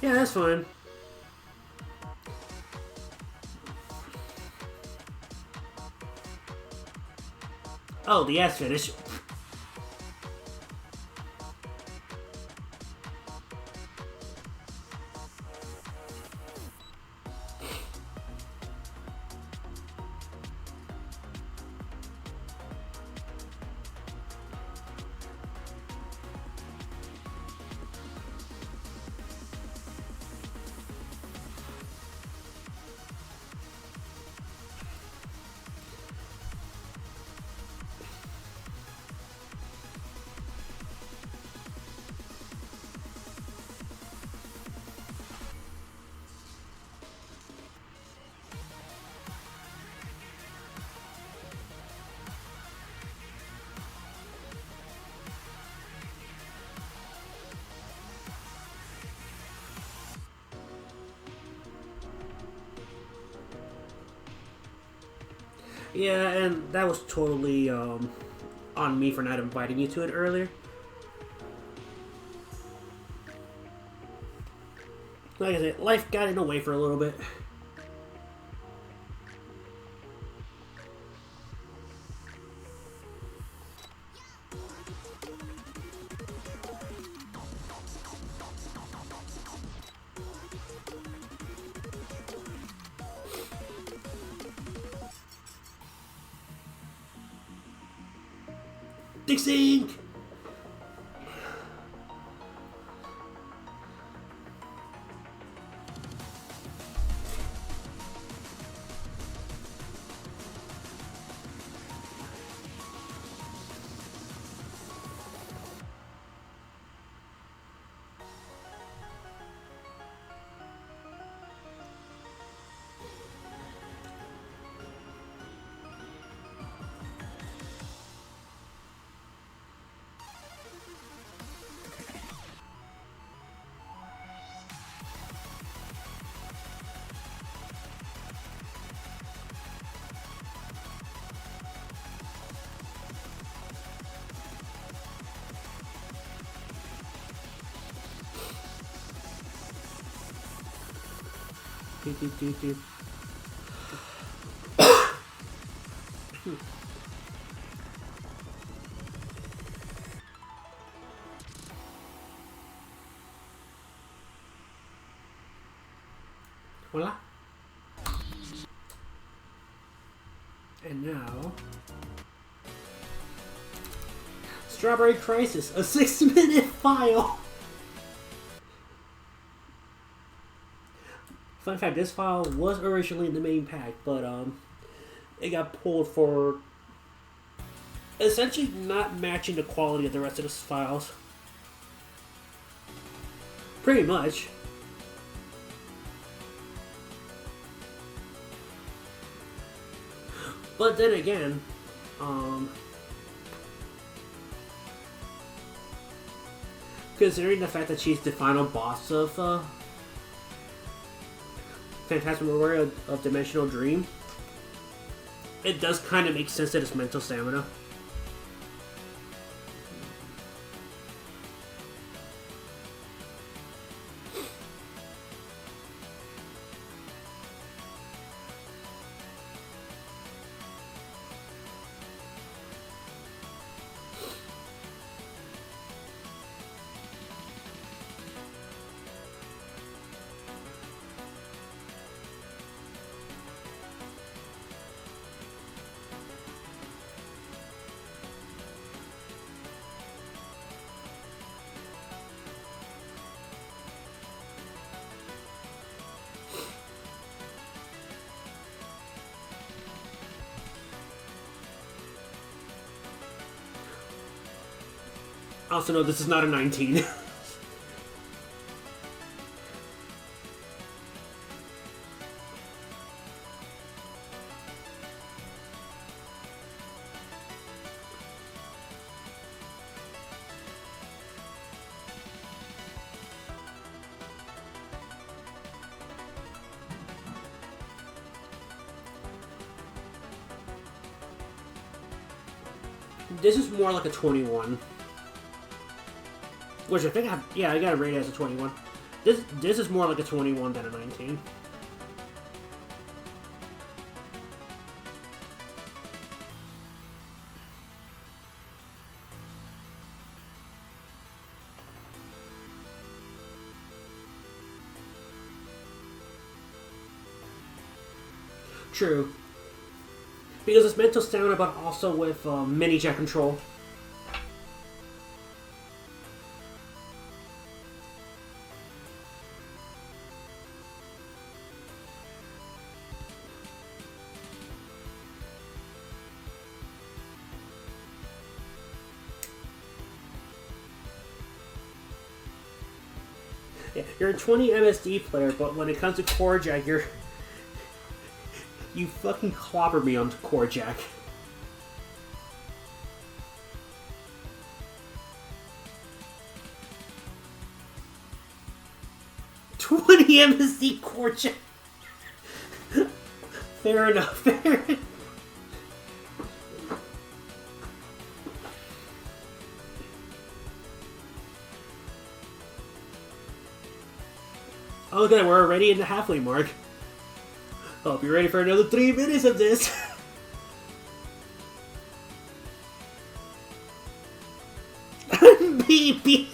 Yeah, that's fine. Oh, the ass finish. Yeah, and that was totally on me for not inviting you to it earlier. Like I said, life got in the way for a little bit. Dixie! Do, do, do, do. Voila. And now... Strawberry Crisis, a 6-minute file! Fun fact, this file was originally in the main pack, but it got pulled for essentially not matching the quality of the rest of the files. Pretty much. But then again, considering the fact that she's the final boss of Phantasmagoria of Dimensional Dream, it does kind of make sense that it's mental stamina. Also, no, this is not a 19. This is more like a 21. Which I think I got it rated as a 21. This is more like a 21 than a 19. True. Because it's mental stamina, but also with mini jet control. Yeah, you're a 20 MSD player, but when it comes to core jack, you fucking clobber me on core jack. MSD core jack. Fair enough. Fair enough. Oh, good, we're already in the halfway mark. Hope you're ready for another 3 minutes of this. Baby.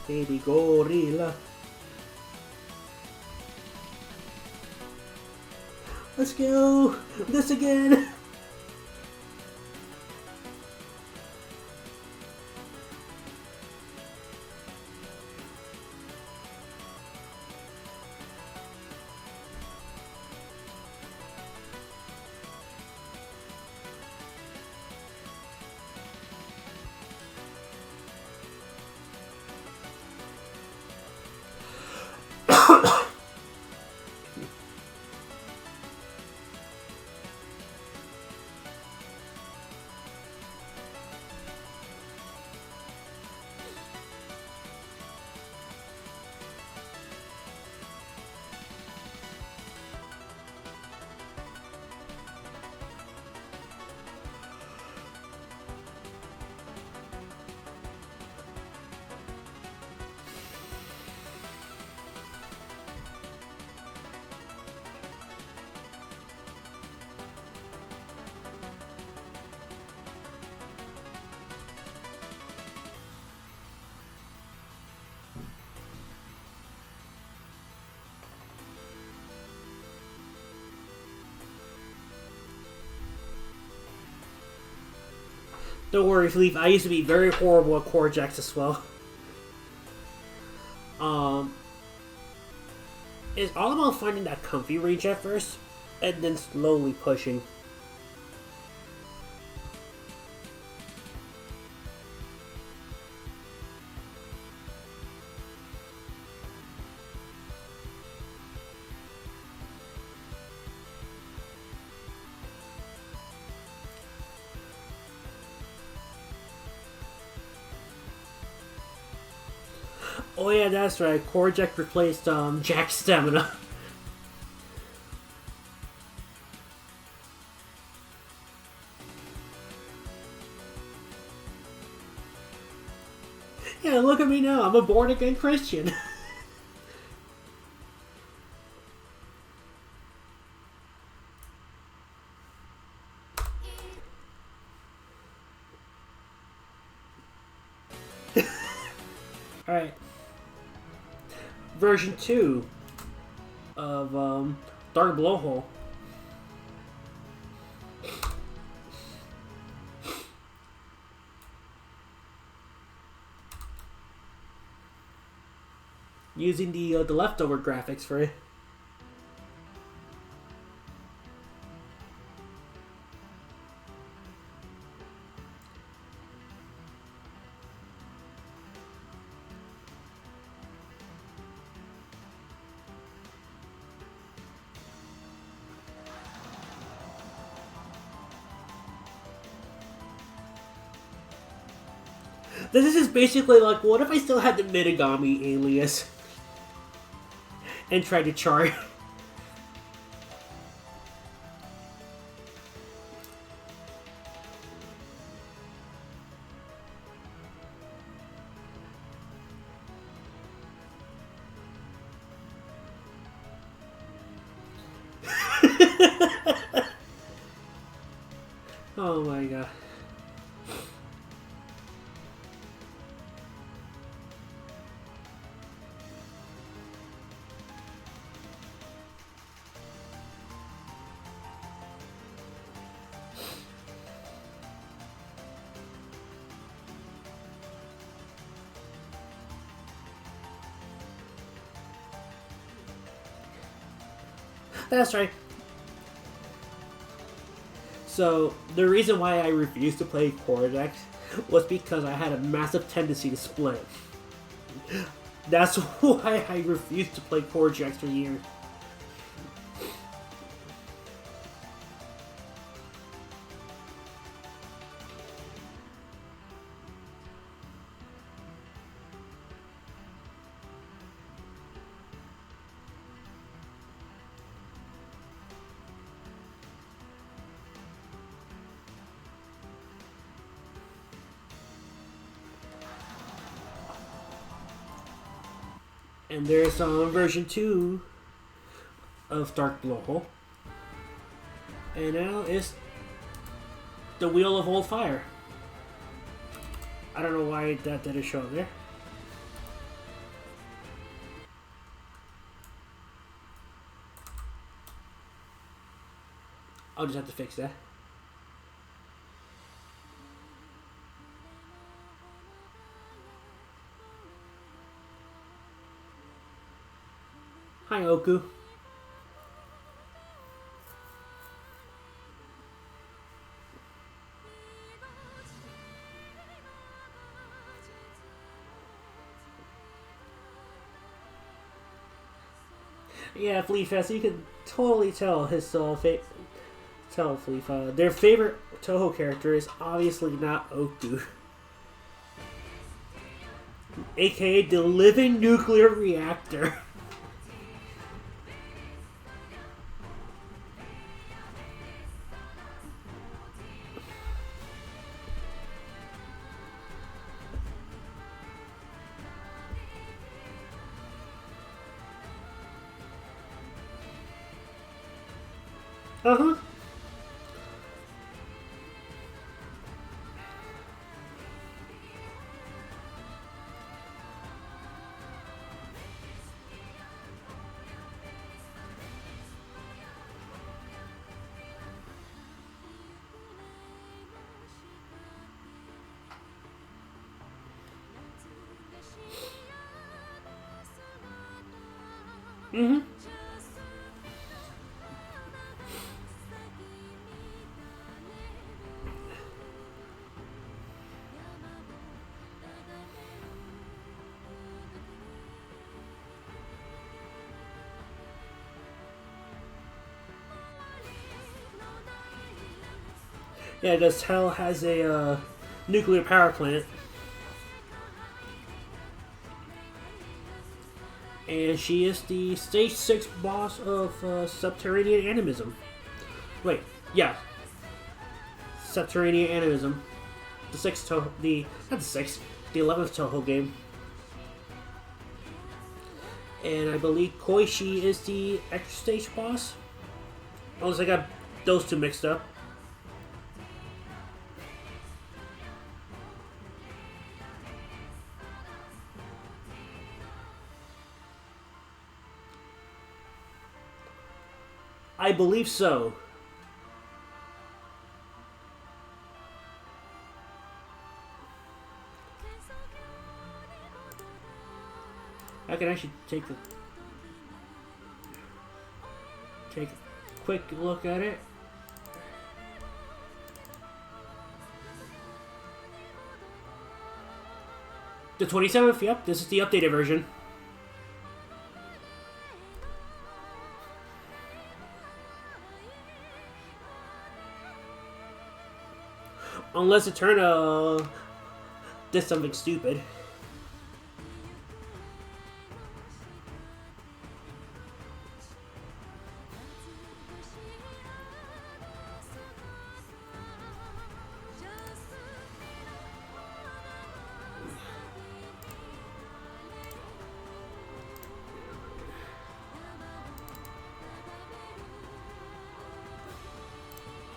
Baby gorilla. Let's go! This again! Don't worry, Leaf. I used to be very horrible at core jacks as well. Um, it's all about finding that comfy range at first, and then slowly pushing. Oh yeah, that's right. Core Jack replaced Jack's stamina. Yeah, look at me now. I'm a born again Christian. Alright. Version 2 of Dark Blowhole. Using the leftover graphics for it. This is just basically like, what if I still had the Minigami alias and tried to chart? Oh my god. That's right. So, the reason why I refused to play core decks was because I had a massive tendency to split. That's why I refused to play core decks for years. And there's version 2 of Dark Blowhole. And now it's the Wheel of Old Fire. I don't know why that didn't show up there. I'll just have to fix that. Hi, Oku. Yeah, Fleefest, you can totally tell his tell Fleef. Their favorite Toho character is obviously not Oku, aka the living nuclear reactor. Uh-huh. Mm-hmm. Yeah, because Hell has a nuclear power plant, and she is the stage 6 boss of subterranean animism. Wait, yeah, subterranean animism. The sixth Toho, the not the sixth, the 11th Toho game, and I believe Koishi is the extra stage boss. Unless I got those two mixed up. I believe so. I can actually take a quick look at it. The 27th, yep, this is the updated version. Unless Eterna did something stupid.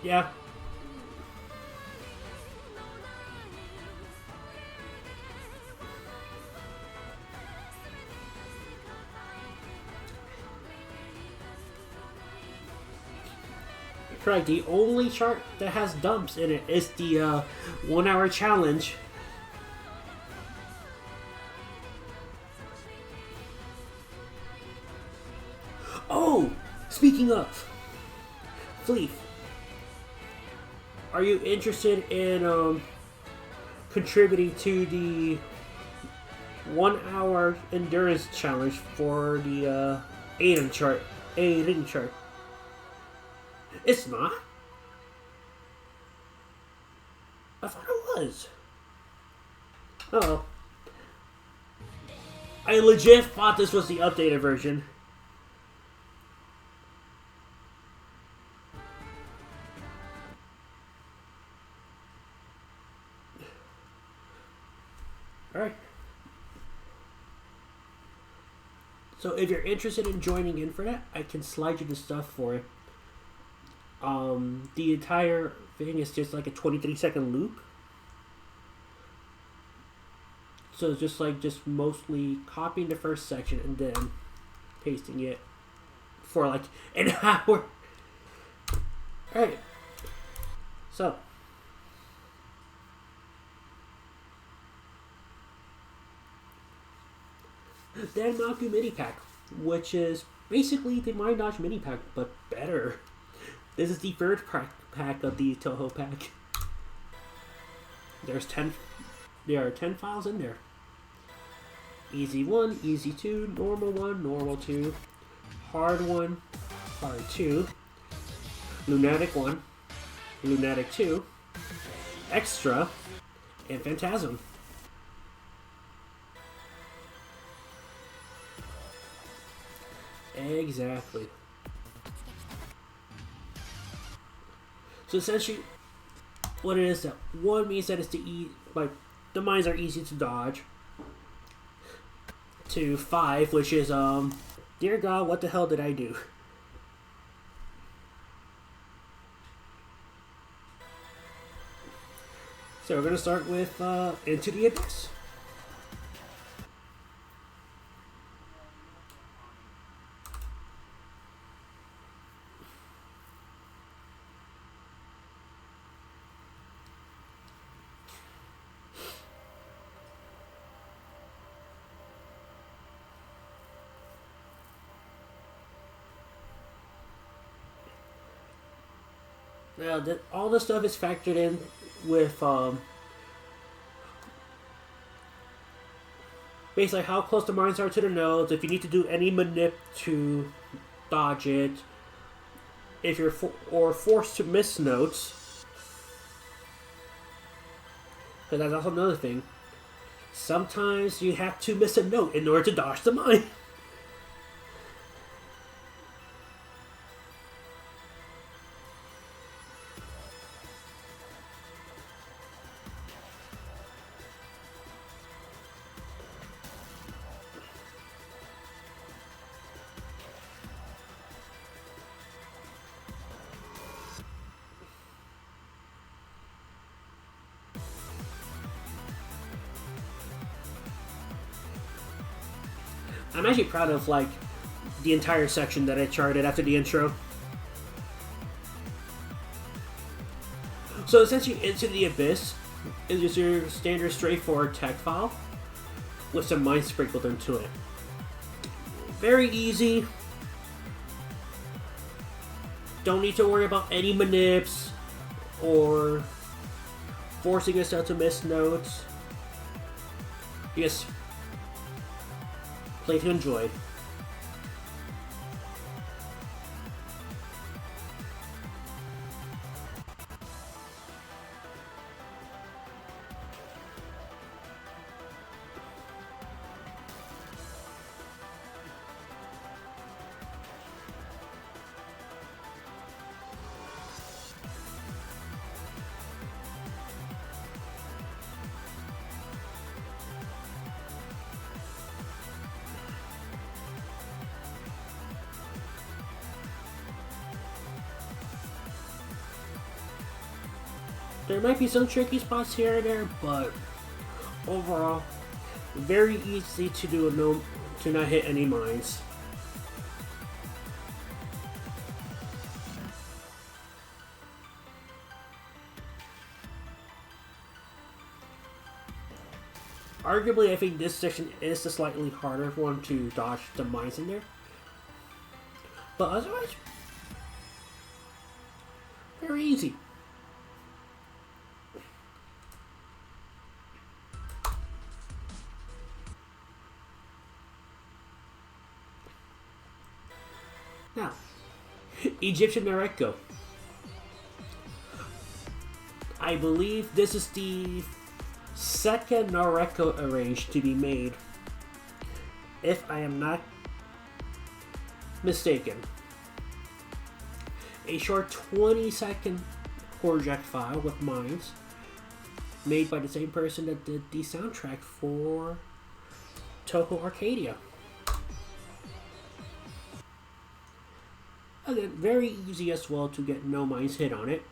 Yeah. Correct. The only chart that has dumps in it is the 1 hour challenge. Oh! Speaking of, Fleef, are you interested in contributing to the 1 hour endurance challenge for the Aiden chart? Aiden chart. It's not? I thought it was. Oh. I legit thought this was the updated version. Alright. So if you're interested in joining in for that, I can slide you the stuff for it. The entire thing is just like a 23-second loop. So it's just mostly copying the first section and then pasting it for like an hour. Alright. So Danmaku mini pack, which is basically the Mind Dodge mini pack, but better. This is the third pack of the Toho pack. There are 10 files in there. Easy 1, Easy 2, Normal 1, Normal 2, Hard 1, Hard 2, Lunatic 1, Lunatic 2, Extra, and Phantasm. Exactly. So essentially, what it is that 1 means that it's the mines are easy to dodge. To 5, which is dear God, what the hell did I do? So we're gonna start with Into the Abyss. all this stuff is factored in with basically how close the mines are to the nodes. If you need to do any manip to dodge it, if you're forced to miss nodes, because that's also another thing. Sometimes you have to miss a note in order to dodge the mine. I'm actually proud of like the entire section that I charted after the intro. So essentially, Into the Abyss is just your standard straightforward tech file with some mines sprinkled into it. Very easy. Don't need to worry about any manips or forcing yourself to miss notes. Just play to enjoy. There might be some tricky spots here and there, but overall, very easy to do to not hit any mines. Arguably, I think this section is the slightly harder one to dodge the mines in there. But otherwise, very easy. Now, Egyptian Noreko. I believe this is the second Noreko arranged to be made, if I am not mistaken. A short 20-second project file with mines, made by the same person that did the soundtrack for Toho Arcadia. Again, very easy as well to get no mines hit on it.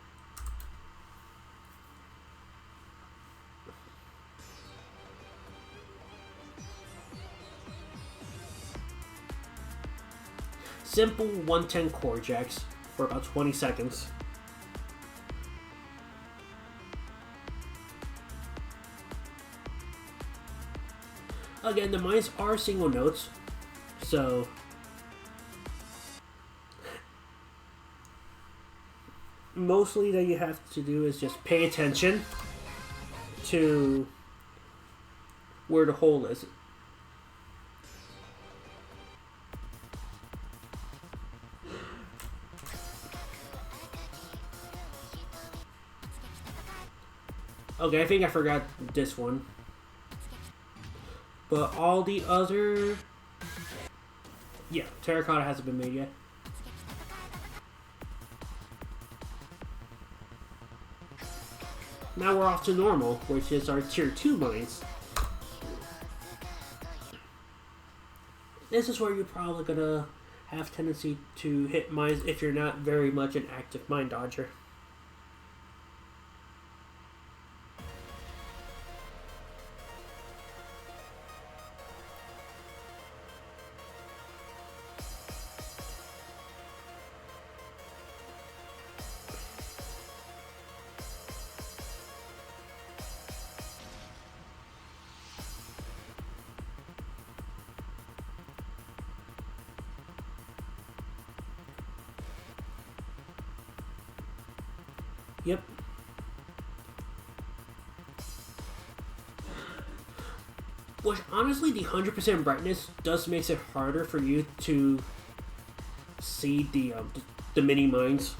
Simple 110 core jacks for about 20 seconds. Again, the mines are single notes, so mostly that you have to do is just pay attention to where the hole is. Okay, I think I forgot this one. But all the other... Yeah, terracotta hasn't been made yet. Now we're off to normal, which is our tier 2 mines. This is where you're probably gonna have tendency to hit mines if you're not very much an active mine dodger. Yep. Which honestly, the 100% brightness does makes it harder for you to see the mini mines.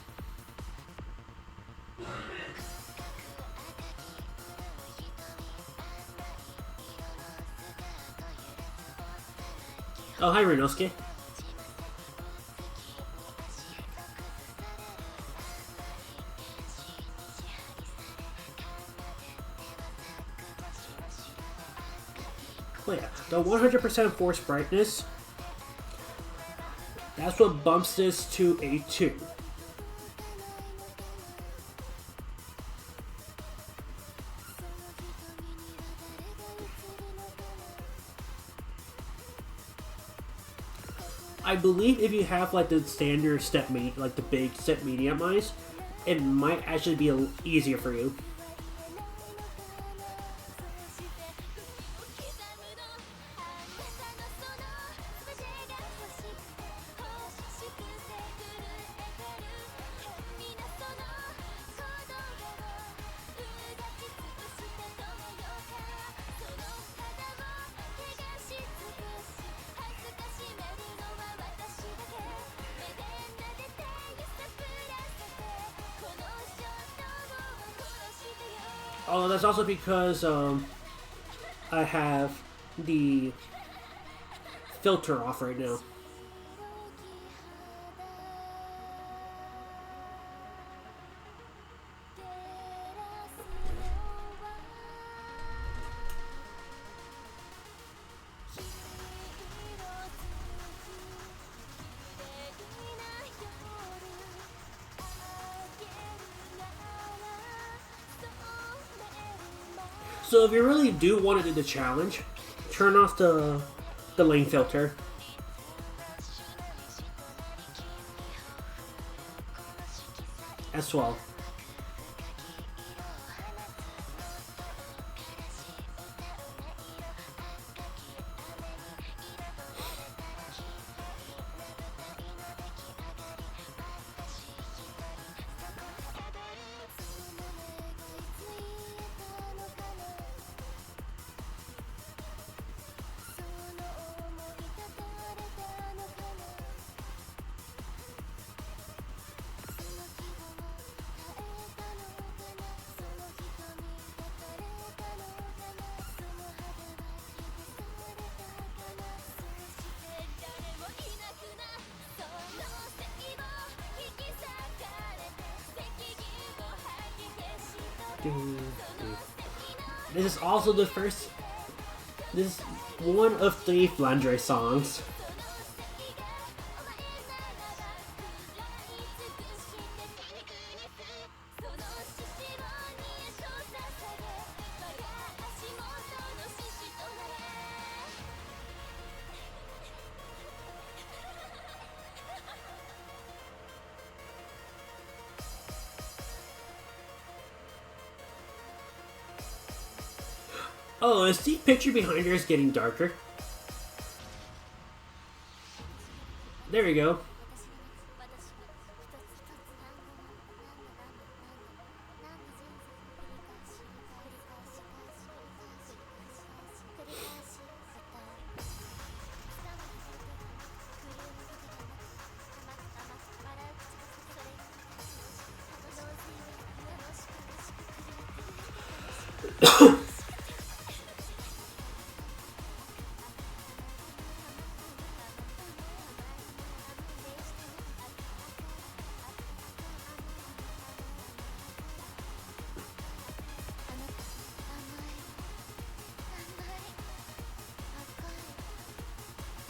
Oh, hi, Renosuke. Oh yeah, the 100% force brightness, that's what bumps this to a 2. I believe if you have like the standard like the big step medium eyes, it might actually be easier for you. Oh, that's also because I have the filter off right now. So if you really do want to do the challenge, turn off the lane filter. As well. This is also the first. This is one of 3 Flandre songs. Oh, is the picture behind her is getting darker? There we go.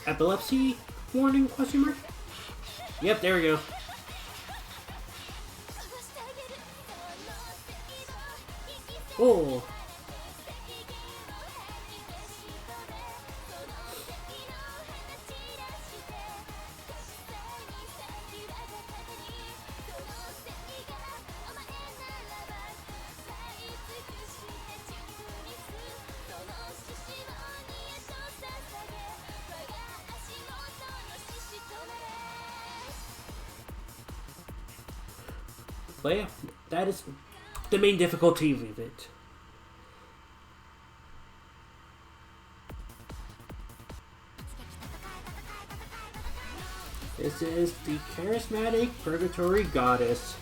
Epilepsy warning question mark? Yep, there we go. Oh. But yeah, That is the main difficulty of it. This is the charismatic purgatory goddess.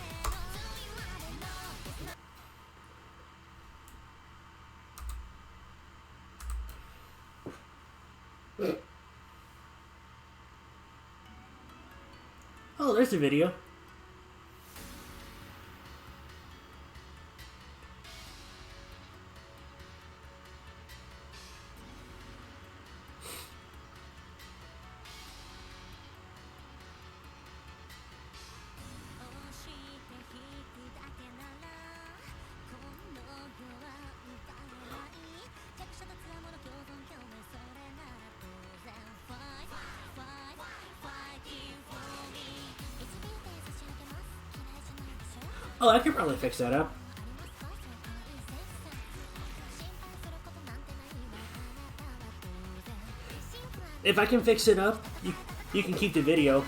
Oh, there's a video. Oh, I could probably fix that up. If I can fix it up, you can keep the video.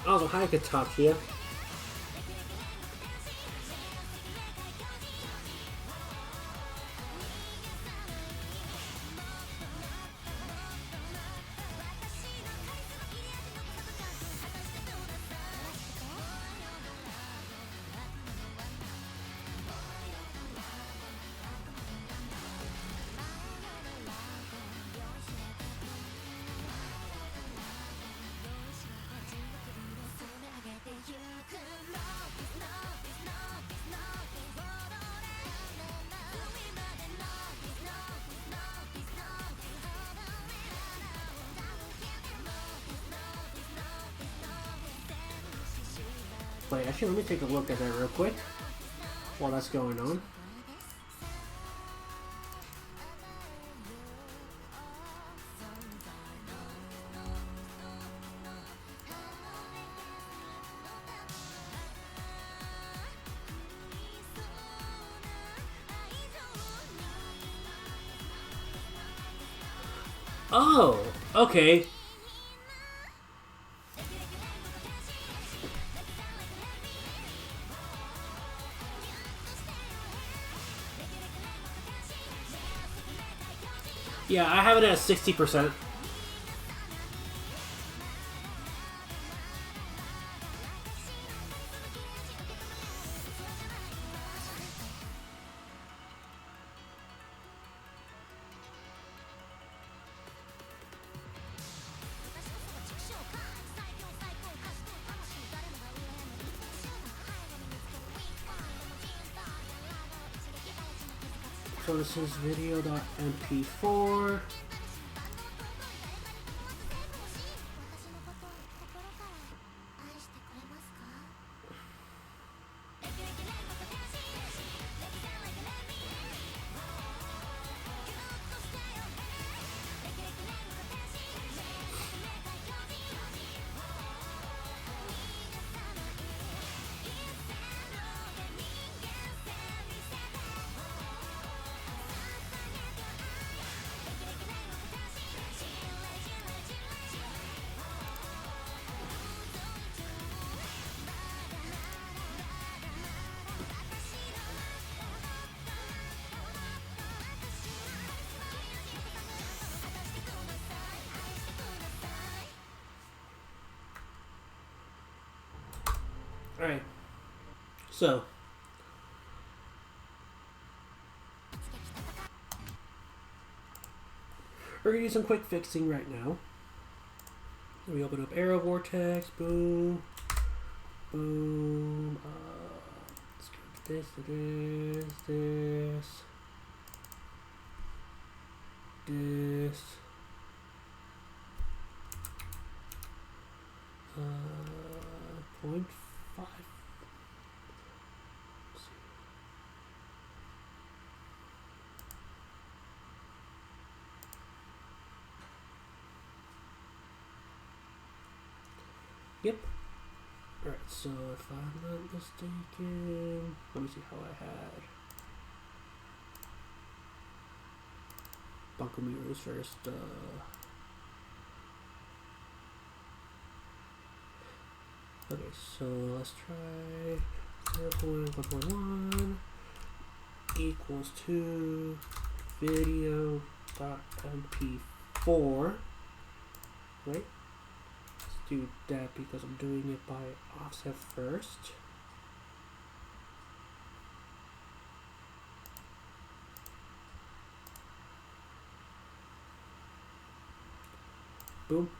Also, hi, Katachia. Wait, actually, let me take a look at that real quick while that's going on. Oh, okay. Yeah, I have it at 60%. So this is video.mp4. Alright, so we're gonna do some quick fixing right now. We open up Arrow Vortex, boom, boom, let's go to this. 0.5. Yep. Alright, so if I'm not mistaken, let me see how I had Bunko first. Okay, so let's try 0.111 equals to video.mp4. Right? Let's do that because I'm doing it by offset first. Boom.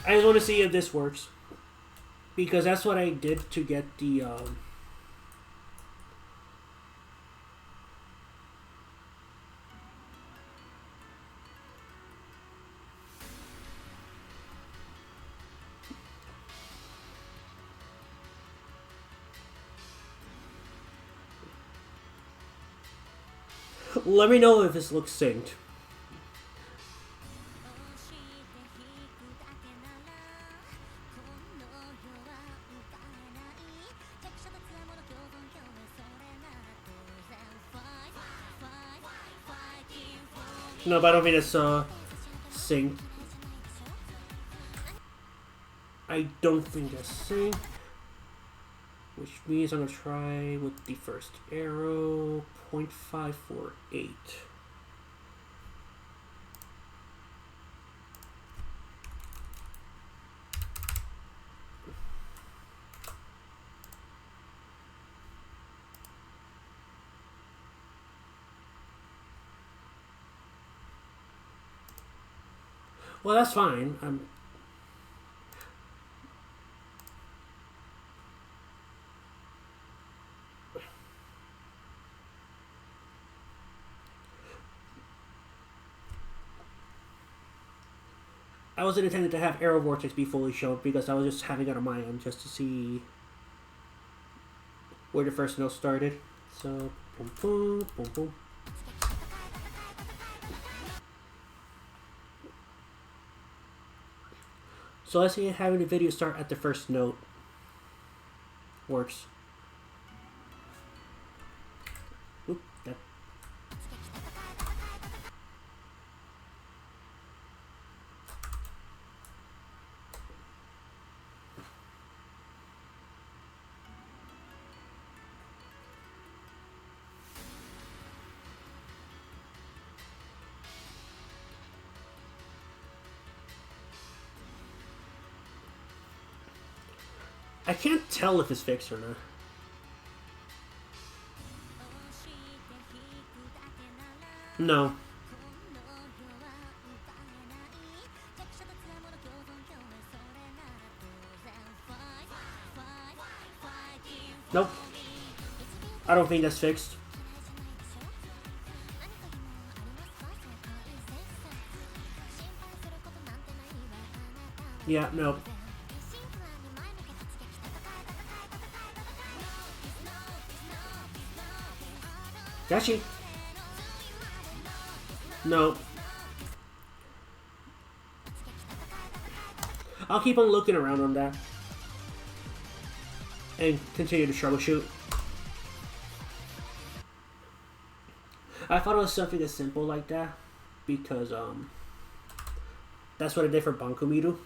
I just want to see if this works, because that's what I did to get the let me know if this looks synced. No, but I don't think it's synced. I don't think it's synced. Which means I'm going to try with the first arrow, 0.548. Well, that's fine. I wasn't intending to have Arrow Vortex be fully shown because I was just having it on my end just to see where the first note started. So, boom, boom, boom, boom. So let's see having the video start at the first note works. Oop, that. I can't tell if it's fixed or not. No. Nope. I don't think that's fixed. Yeah, nope. Gashi. No. I'll keep on looking around on that. And continue to troubleshoot. I thought it was something as simple like that. Because, that's what I did for Bankumiru.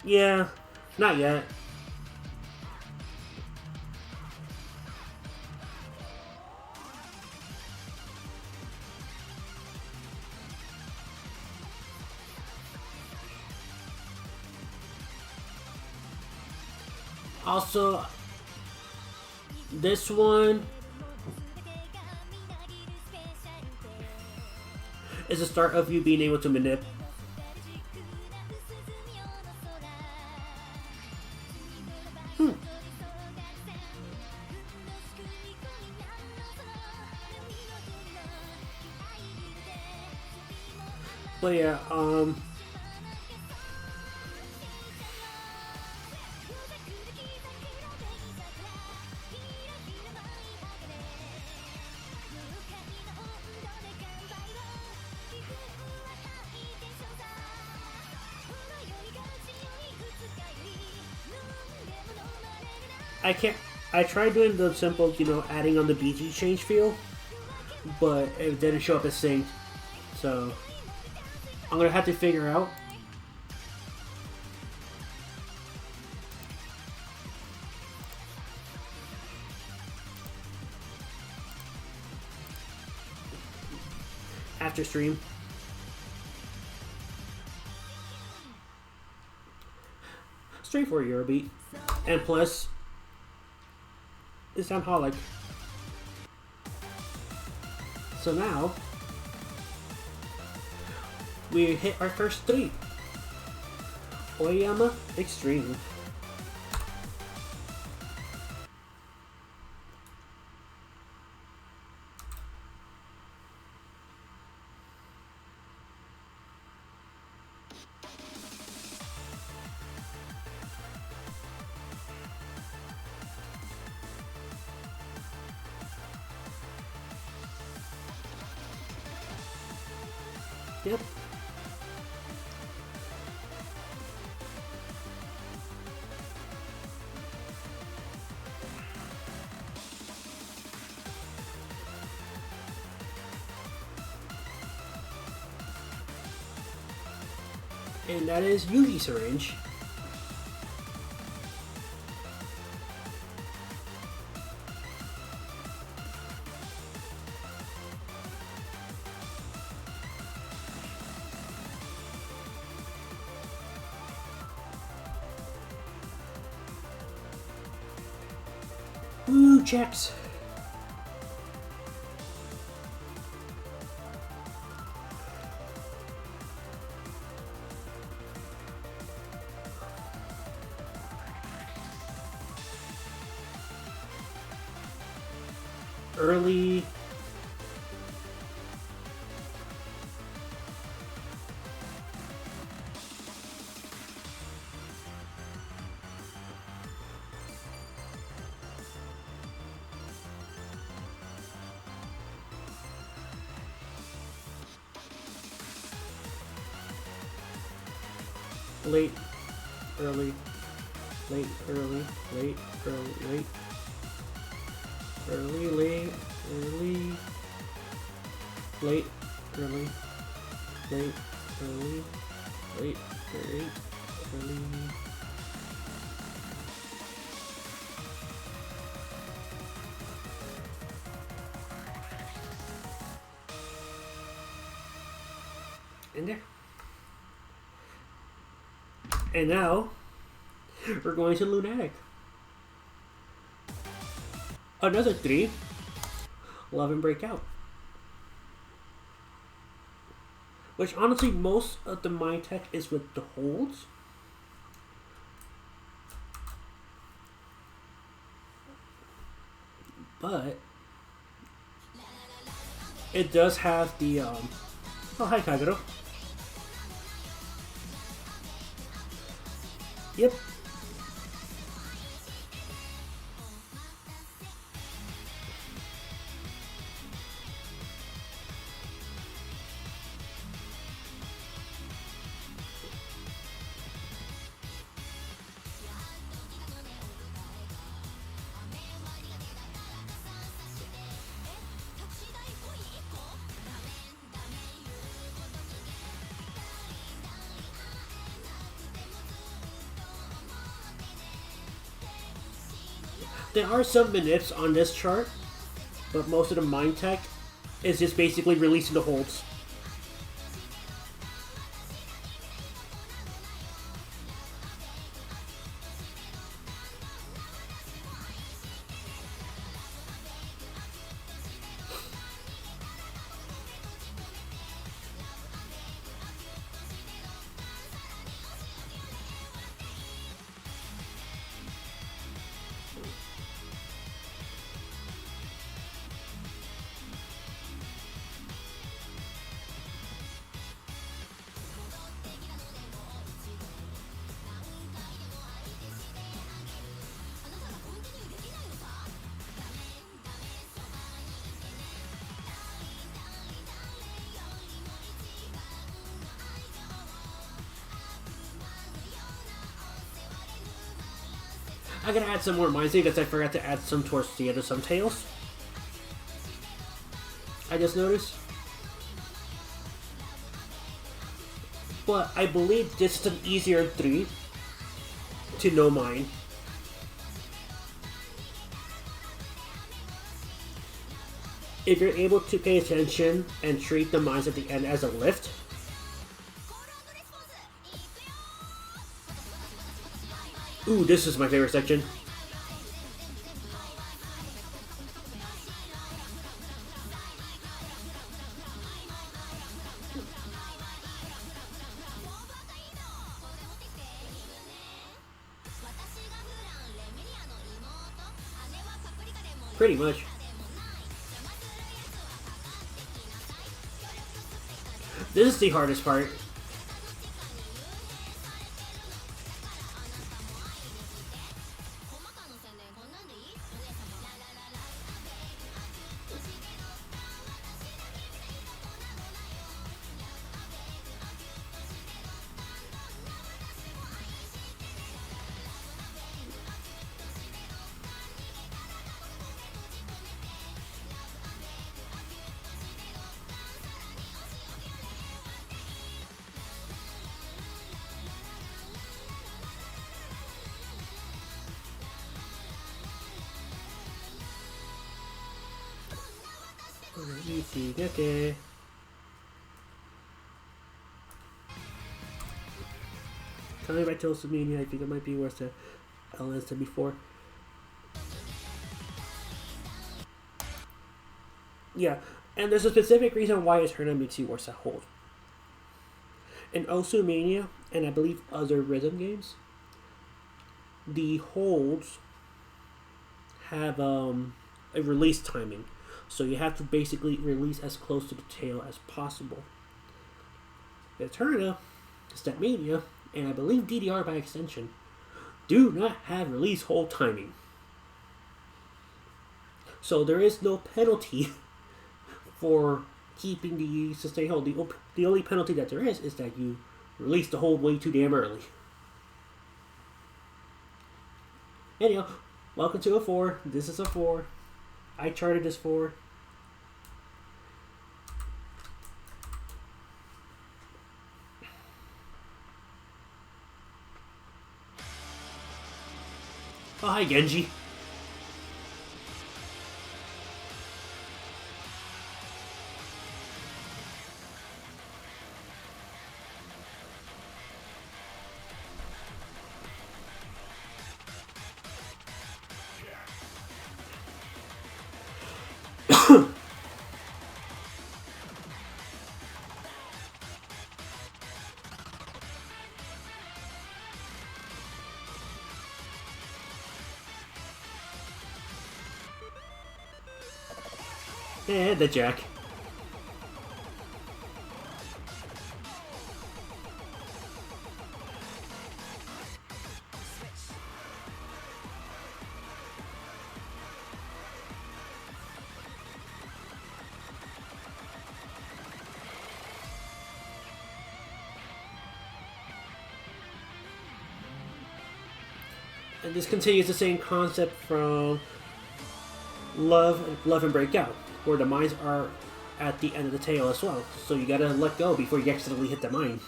Yeah, not yet. Also, this one is the start of you being able to manip. But yeah, I can't. I tried doing the simple, adding on the BG change feel, but it didn't show up as synced. So I'm gonna have to figure out. After stream. Straight for a Eurobeat. And plus, it's Soundholic. So now, we hit our first 3. Oyama Extreme. Yep. And that is Yugi Syringe. Ooh, checks. Early. Late, early, late, early, late, early, late, early, late, early, late, early, late, early, late, late, early. In there. And now, we're going to Lunatic. Another 3. Love and Breakout. Which honestly, most of the mind tech is with the holds. But it does have the oh, hi Kagero. Yep. There are some manips on this chart, but most of the mind tech is just basically releasing the holds. I gotta add some more mines because I forgot to add some towards the end of some tails. I just noticed. But I believe this is an easier 3 to no mine. If you're able to pay attention and treat the mines at the end as a lift. Ooh, this is my favorite section. Pretty much. This is the hardest part. Okay. Coming back to Osmania, I think it might be worse than LS than before. Yeah, and there's a specific reason why Eterna makes you worse at hold. In Osmania, and I believe other rhythm games, the holds have a release timing. So you have to basically release as close to the tail as possible. Eterna, Stepmania, and I believe DDR by extension, do not have release hold timing. So there is no penalty for keeping the sustain hold. The only penalty that there is that you release the hold way too damn early. Anyhow, welcome to a 4. This is a 4. I charted this 4. Oh, hi, Genji. And the jack. And this continues the same concept from Love and Breakout, where the mines are at the end of the tail as well. So you gotta let go before you accidentally hit the mine.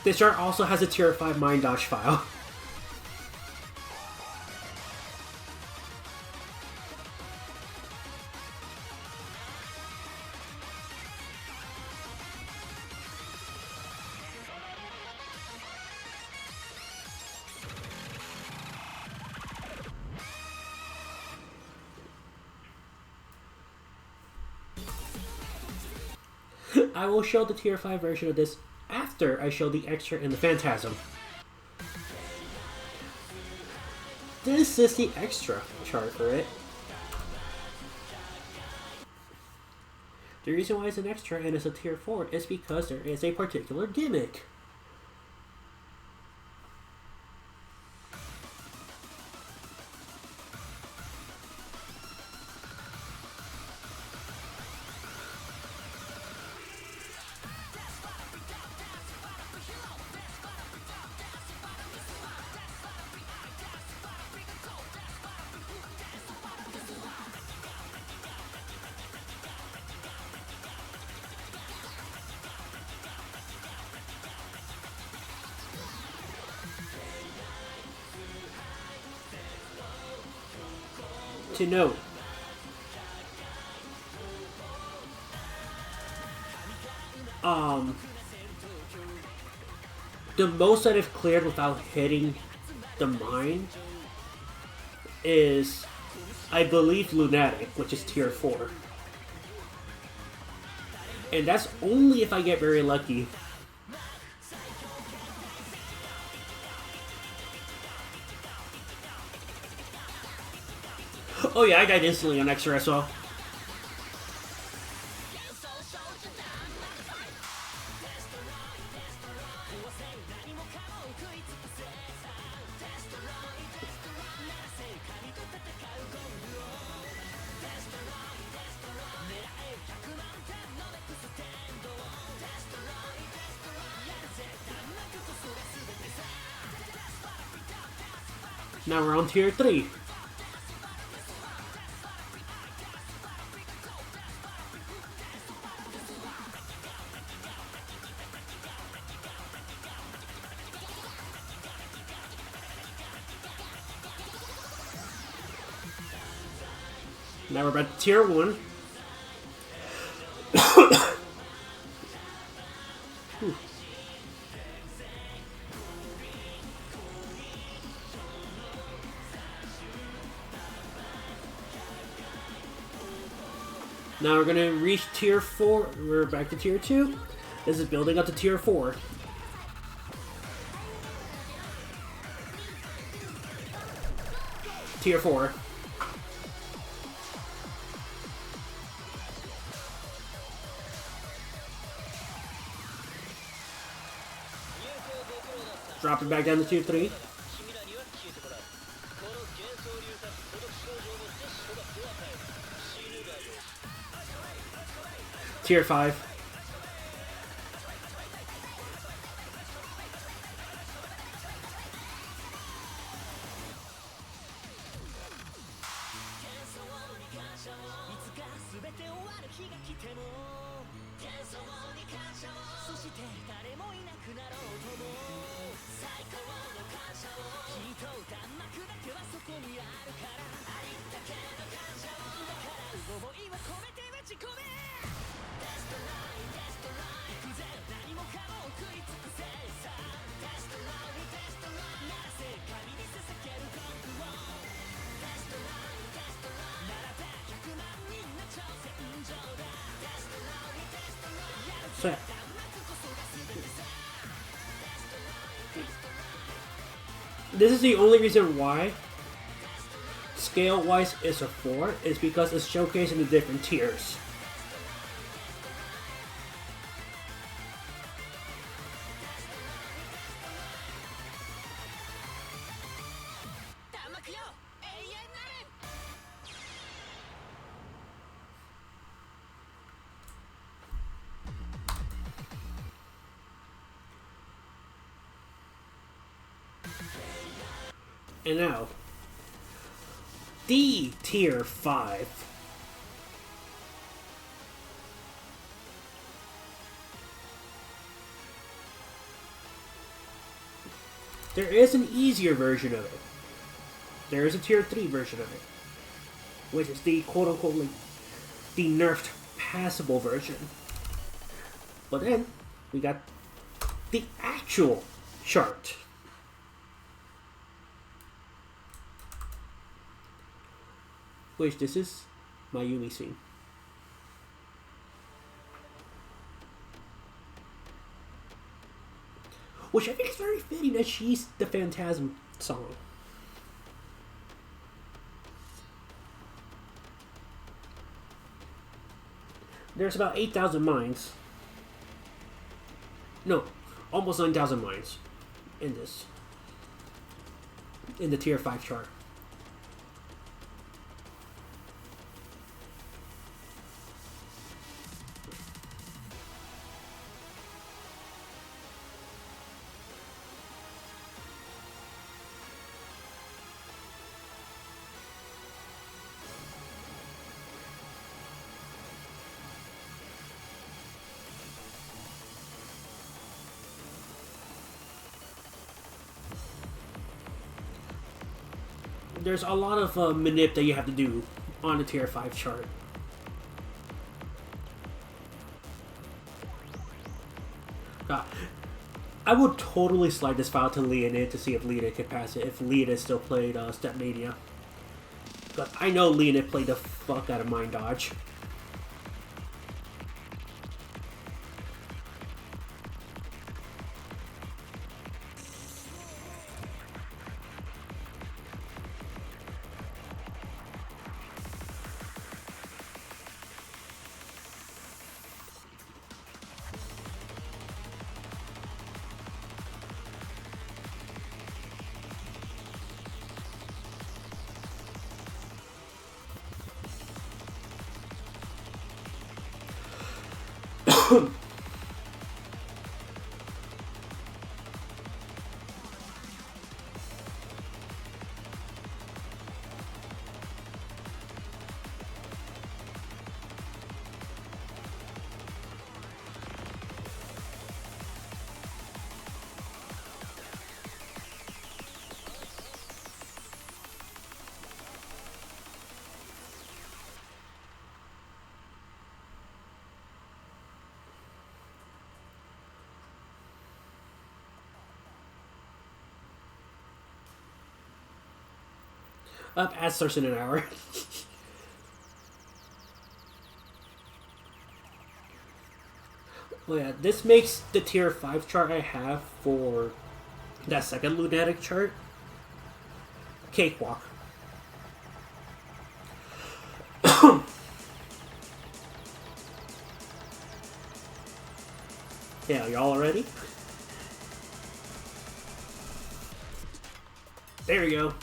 This chart also has a tier 5 mine dodge file. I will show the tier 5 version of this after I show the extra and the Phantasm. This is the extra chart for it. The reason why it's an extra and it's a tier 4 is because there is a particular gimmick. To note, the most that I've cleared without hitting the mine is, I believe, Lunatic, which is tier 4. And that's only if I get very lucky. Oh yeah, I died instantly on extra as well. Now we're on tier 3. Now we're back to tier 1. Now we're gonna reach tier 4. We're back to tier 2. This is building up to tier 4. Tier 4. Drop it back down to tier 3. Tier 5. So, this is the only reason why scale-wise it's a 4, is because it's showcasing the different tiers. And now, the tier 5. There is an easier version of it. There is a tier 3 version of it, which is the quote-unquote, like, the nerfed passable version. But then, we got the actual chart. Which this is Mayumi scene. Which I think is very fitting that she's the Phantasm song. There's about 8,000 mines. No, almost 9,000 mines in this. In the tier 5 chart. There's a lot of manip that you have to do on the tier 5 chart. God, I would totally slide this file to Leonid to see if Leonid could pass it, if Leonid still played Stepmania. But I know Leonid played the fuck out of Mind Dodge. Up as starts in an hour. Well, yeah, this makes the tier 5 chart I have for that second lunatic chart cakewalk. Yeah, y'all ready? There we go.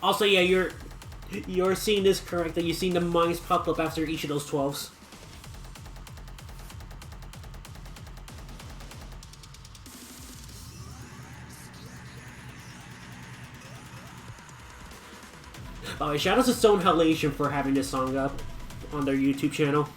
Also, yeah, you're seeing this correct, that you're seeing the mines pop up after each of those 12s. Shout out to Stone Halation for having this song up on their YouTube channel.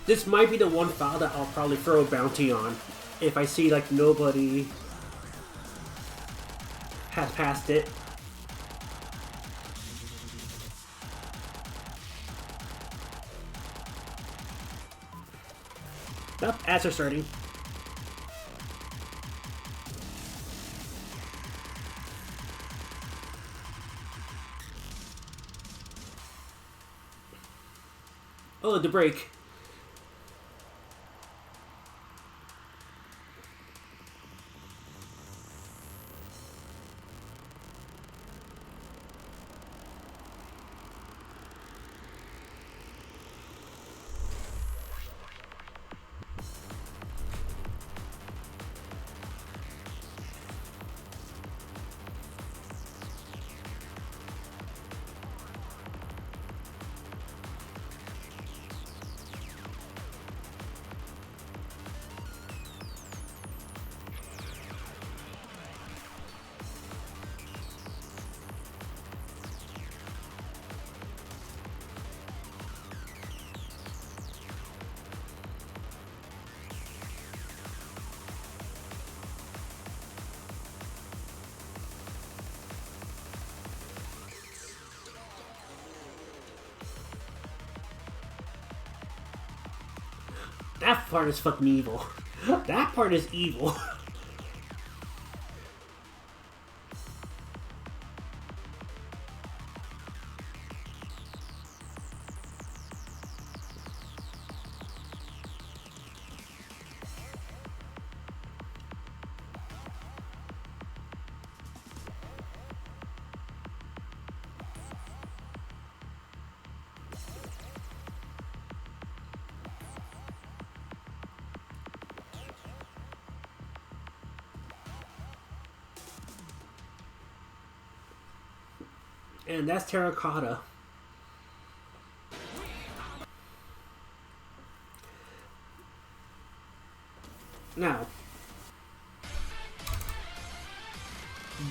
This might be the one file that I'll probably throw a bounty on if I see like nobody has passed it. Nope, ads are starting. Oh, the break. That part is fucking evil. That part is evil. And that's terracotta. Now,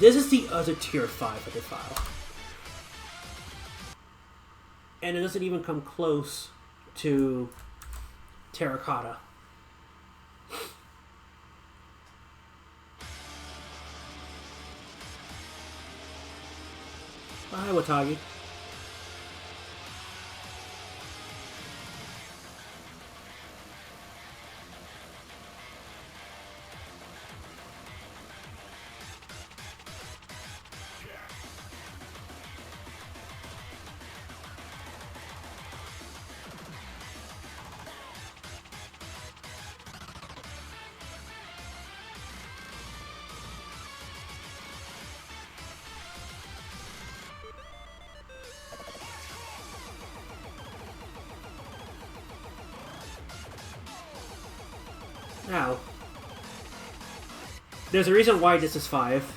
this is the other tier 5 of the file. And it doesn't even come close to terracotta. Hi, Watagi. Now, there's a reason why this is 5.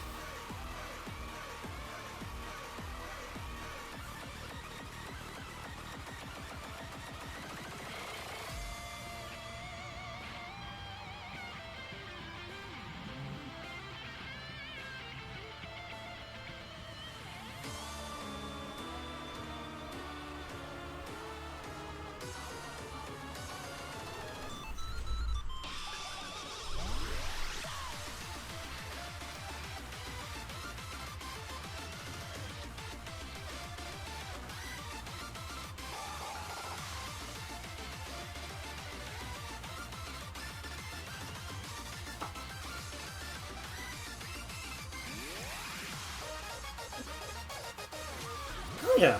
Oh yeah.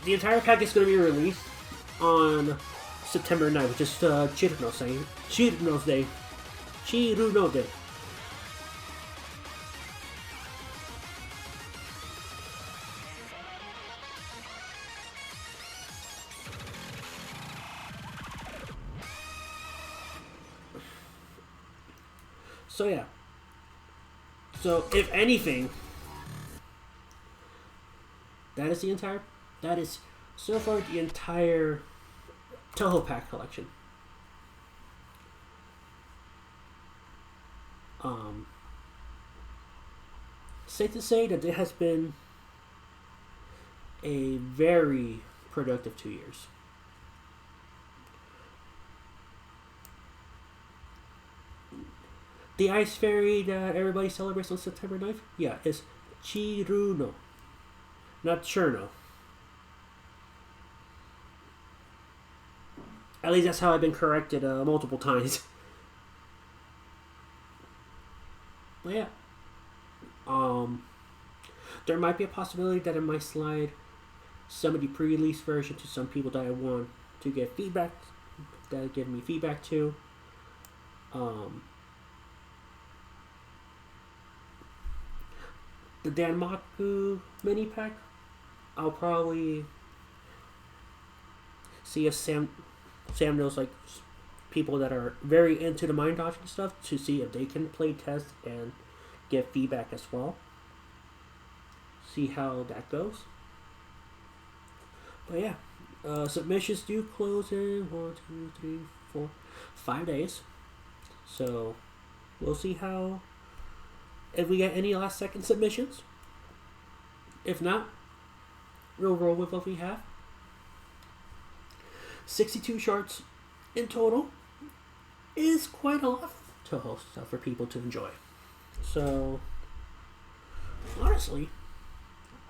The entire pack is going to be released on September 9th, which is Chiruno's Day. Chiruno's Day. Chiruno Day. So yeah. So if anything, that is so far the entire Toho pack collection. Safe to say that it has been a very productive 2 years. The ice fairy that everybody celebrates on September 9th, yeah, is Chiruno, not Cherno. At least that's how I've been corrected multiple times. But yeah. There might be a possibility that I might slide some of the pre-release version to some people that I want to get feedback, that give me feedback to. The Danmaku mini pack, I'll probably see if Sam knows like people that are very into the mind dodging stuff to see if they can play test and get feedback as well. See how that goes. But yeah, submissions do close in 1, 2, 3, 4, 5 days. So we'll see how, if we get any last second submissions. If not, we'll roll with what we have. 62 charts in total is quite a lot to host for people to enjoy. So honestly,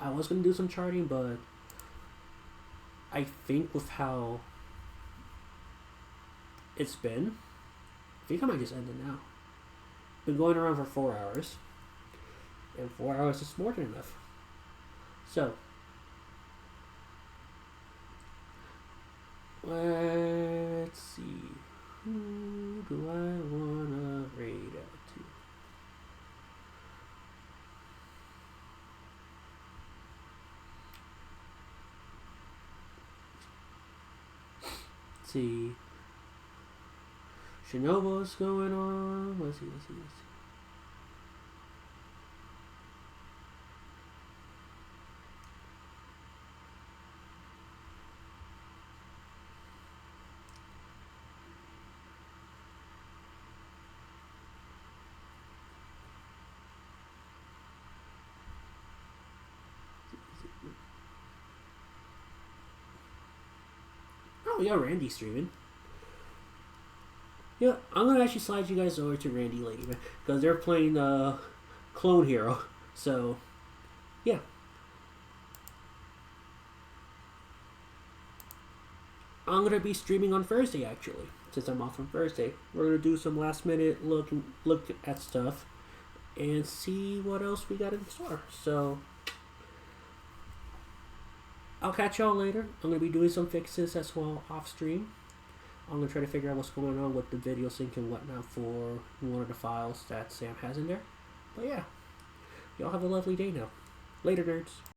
I was going to do some charting, but I think with how it's been. I think I might just end it now. Been going around for 4 hours, and 4 hours is more than enough. So, let's see. Who do I wanna raid out to? Let's see. Shinobu's going on. Let's see. Oh yeah, Randy's streaming. Yeah, I'm gonna actually slide you guys over to Randy later because they're playing Clone Hero. So, yeah. I'm gonna be streaming on Thursday actually, since I'm off on Thursday. We're gonna do some last minute look at stuff and see what else we got in store. So I'll catch y'all later. I'm gonna be doing some fixes as well off stream. I'm gonna try to figure out what's going on with the video sync and whatnot for one of the files that Sam has in there. But yeah, y'all have a lovely day now. Later, nerds.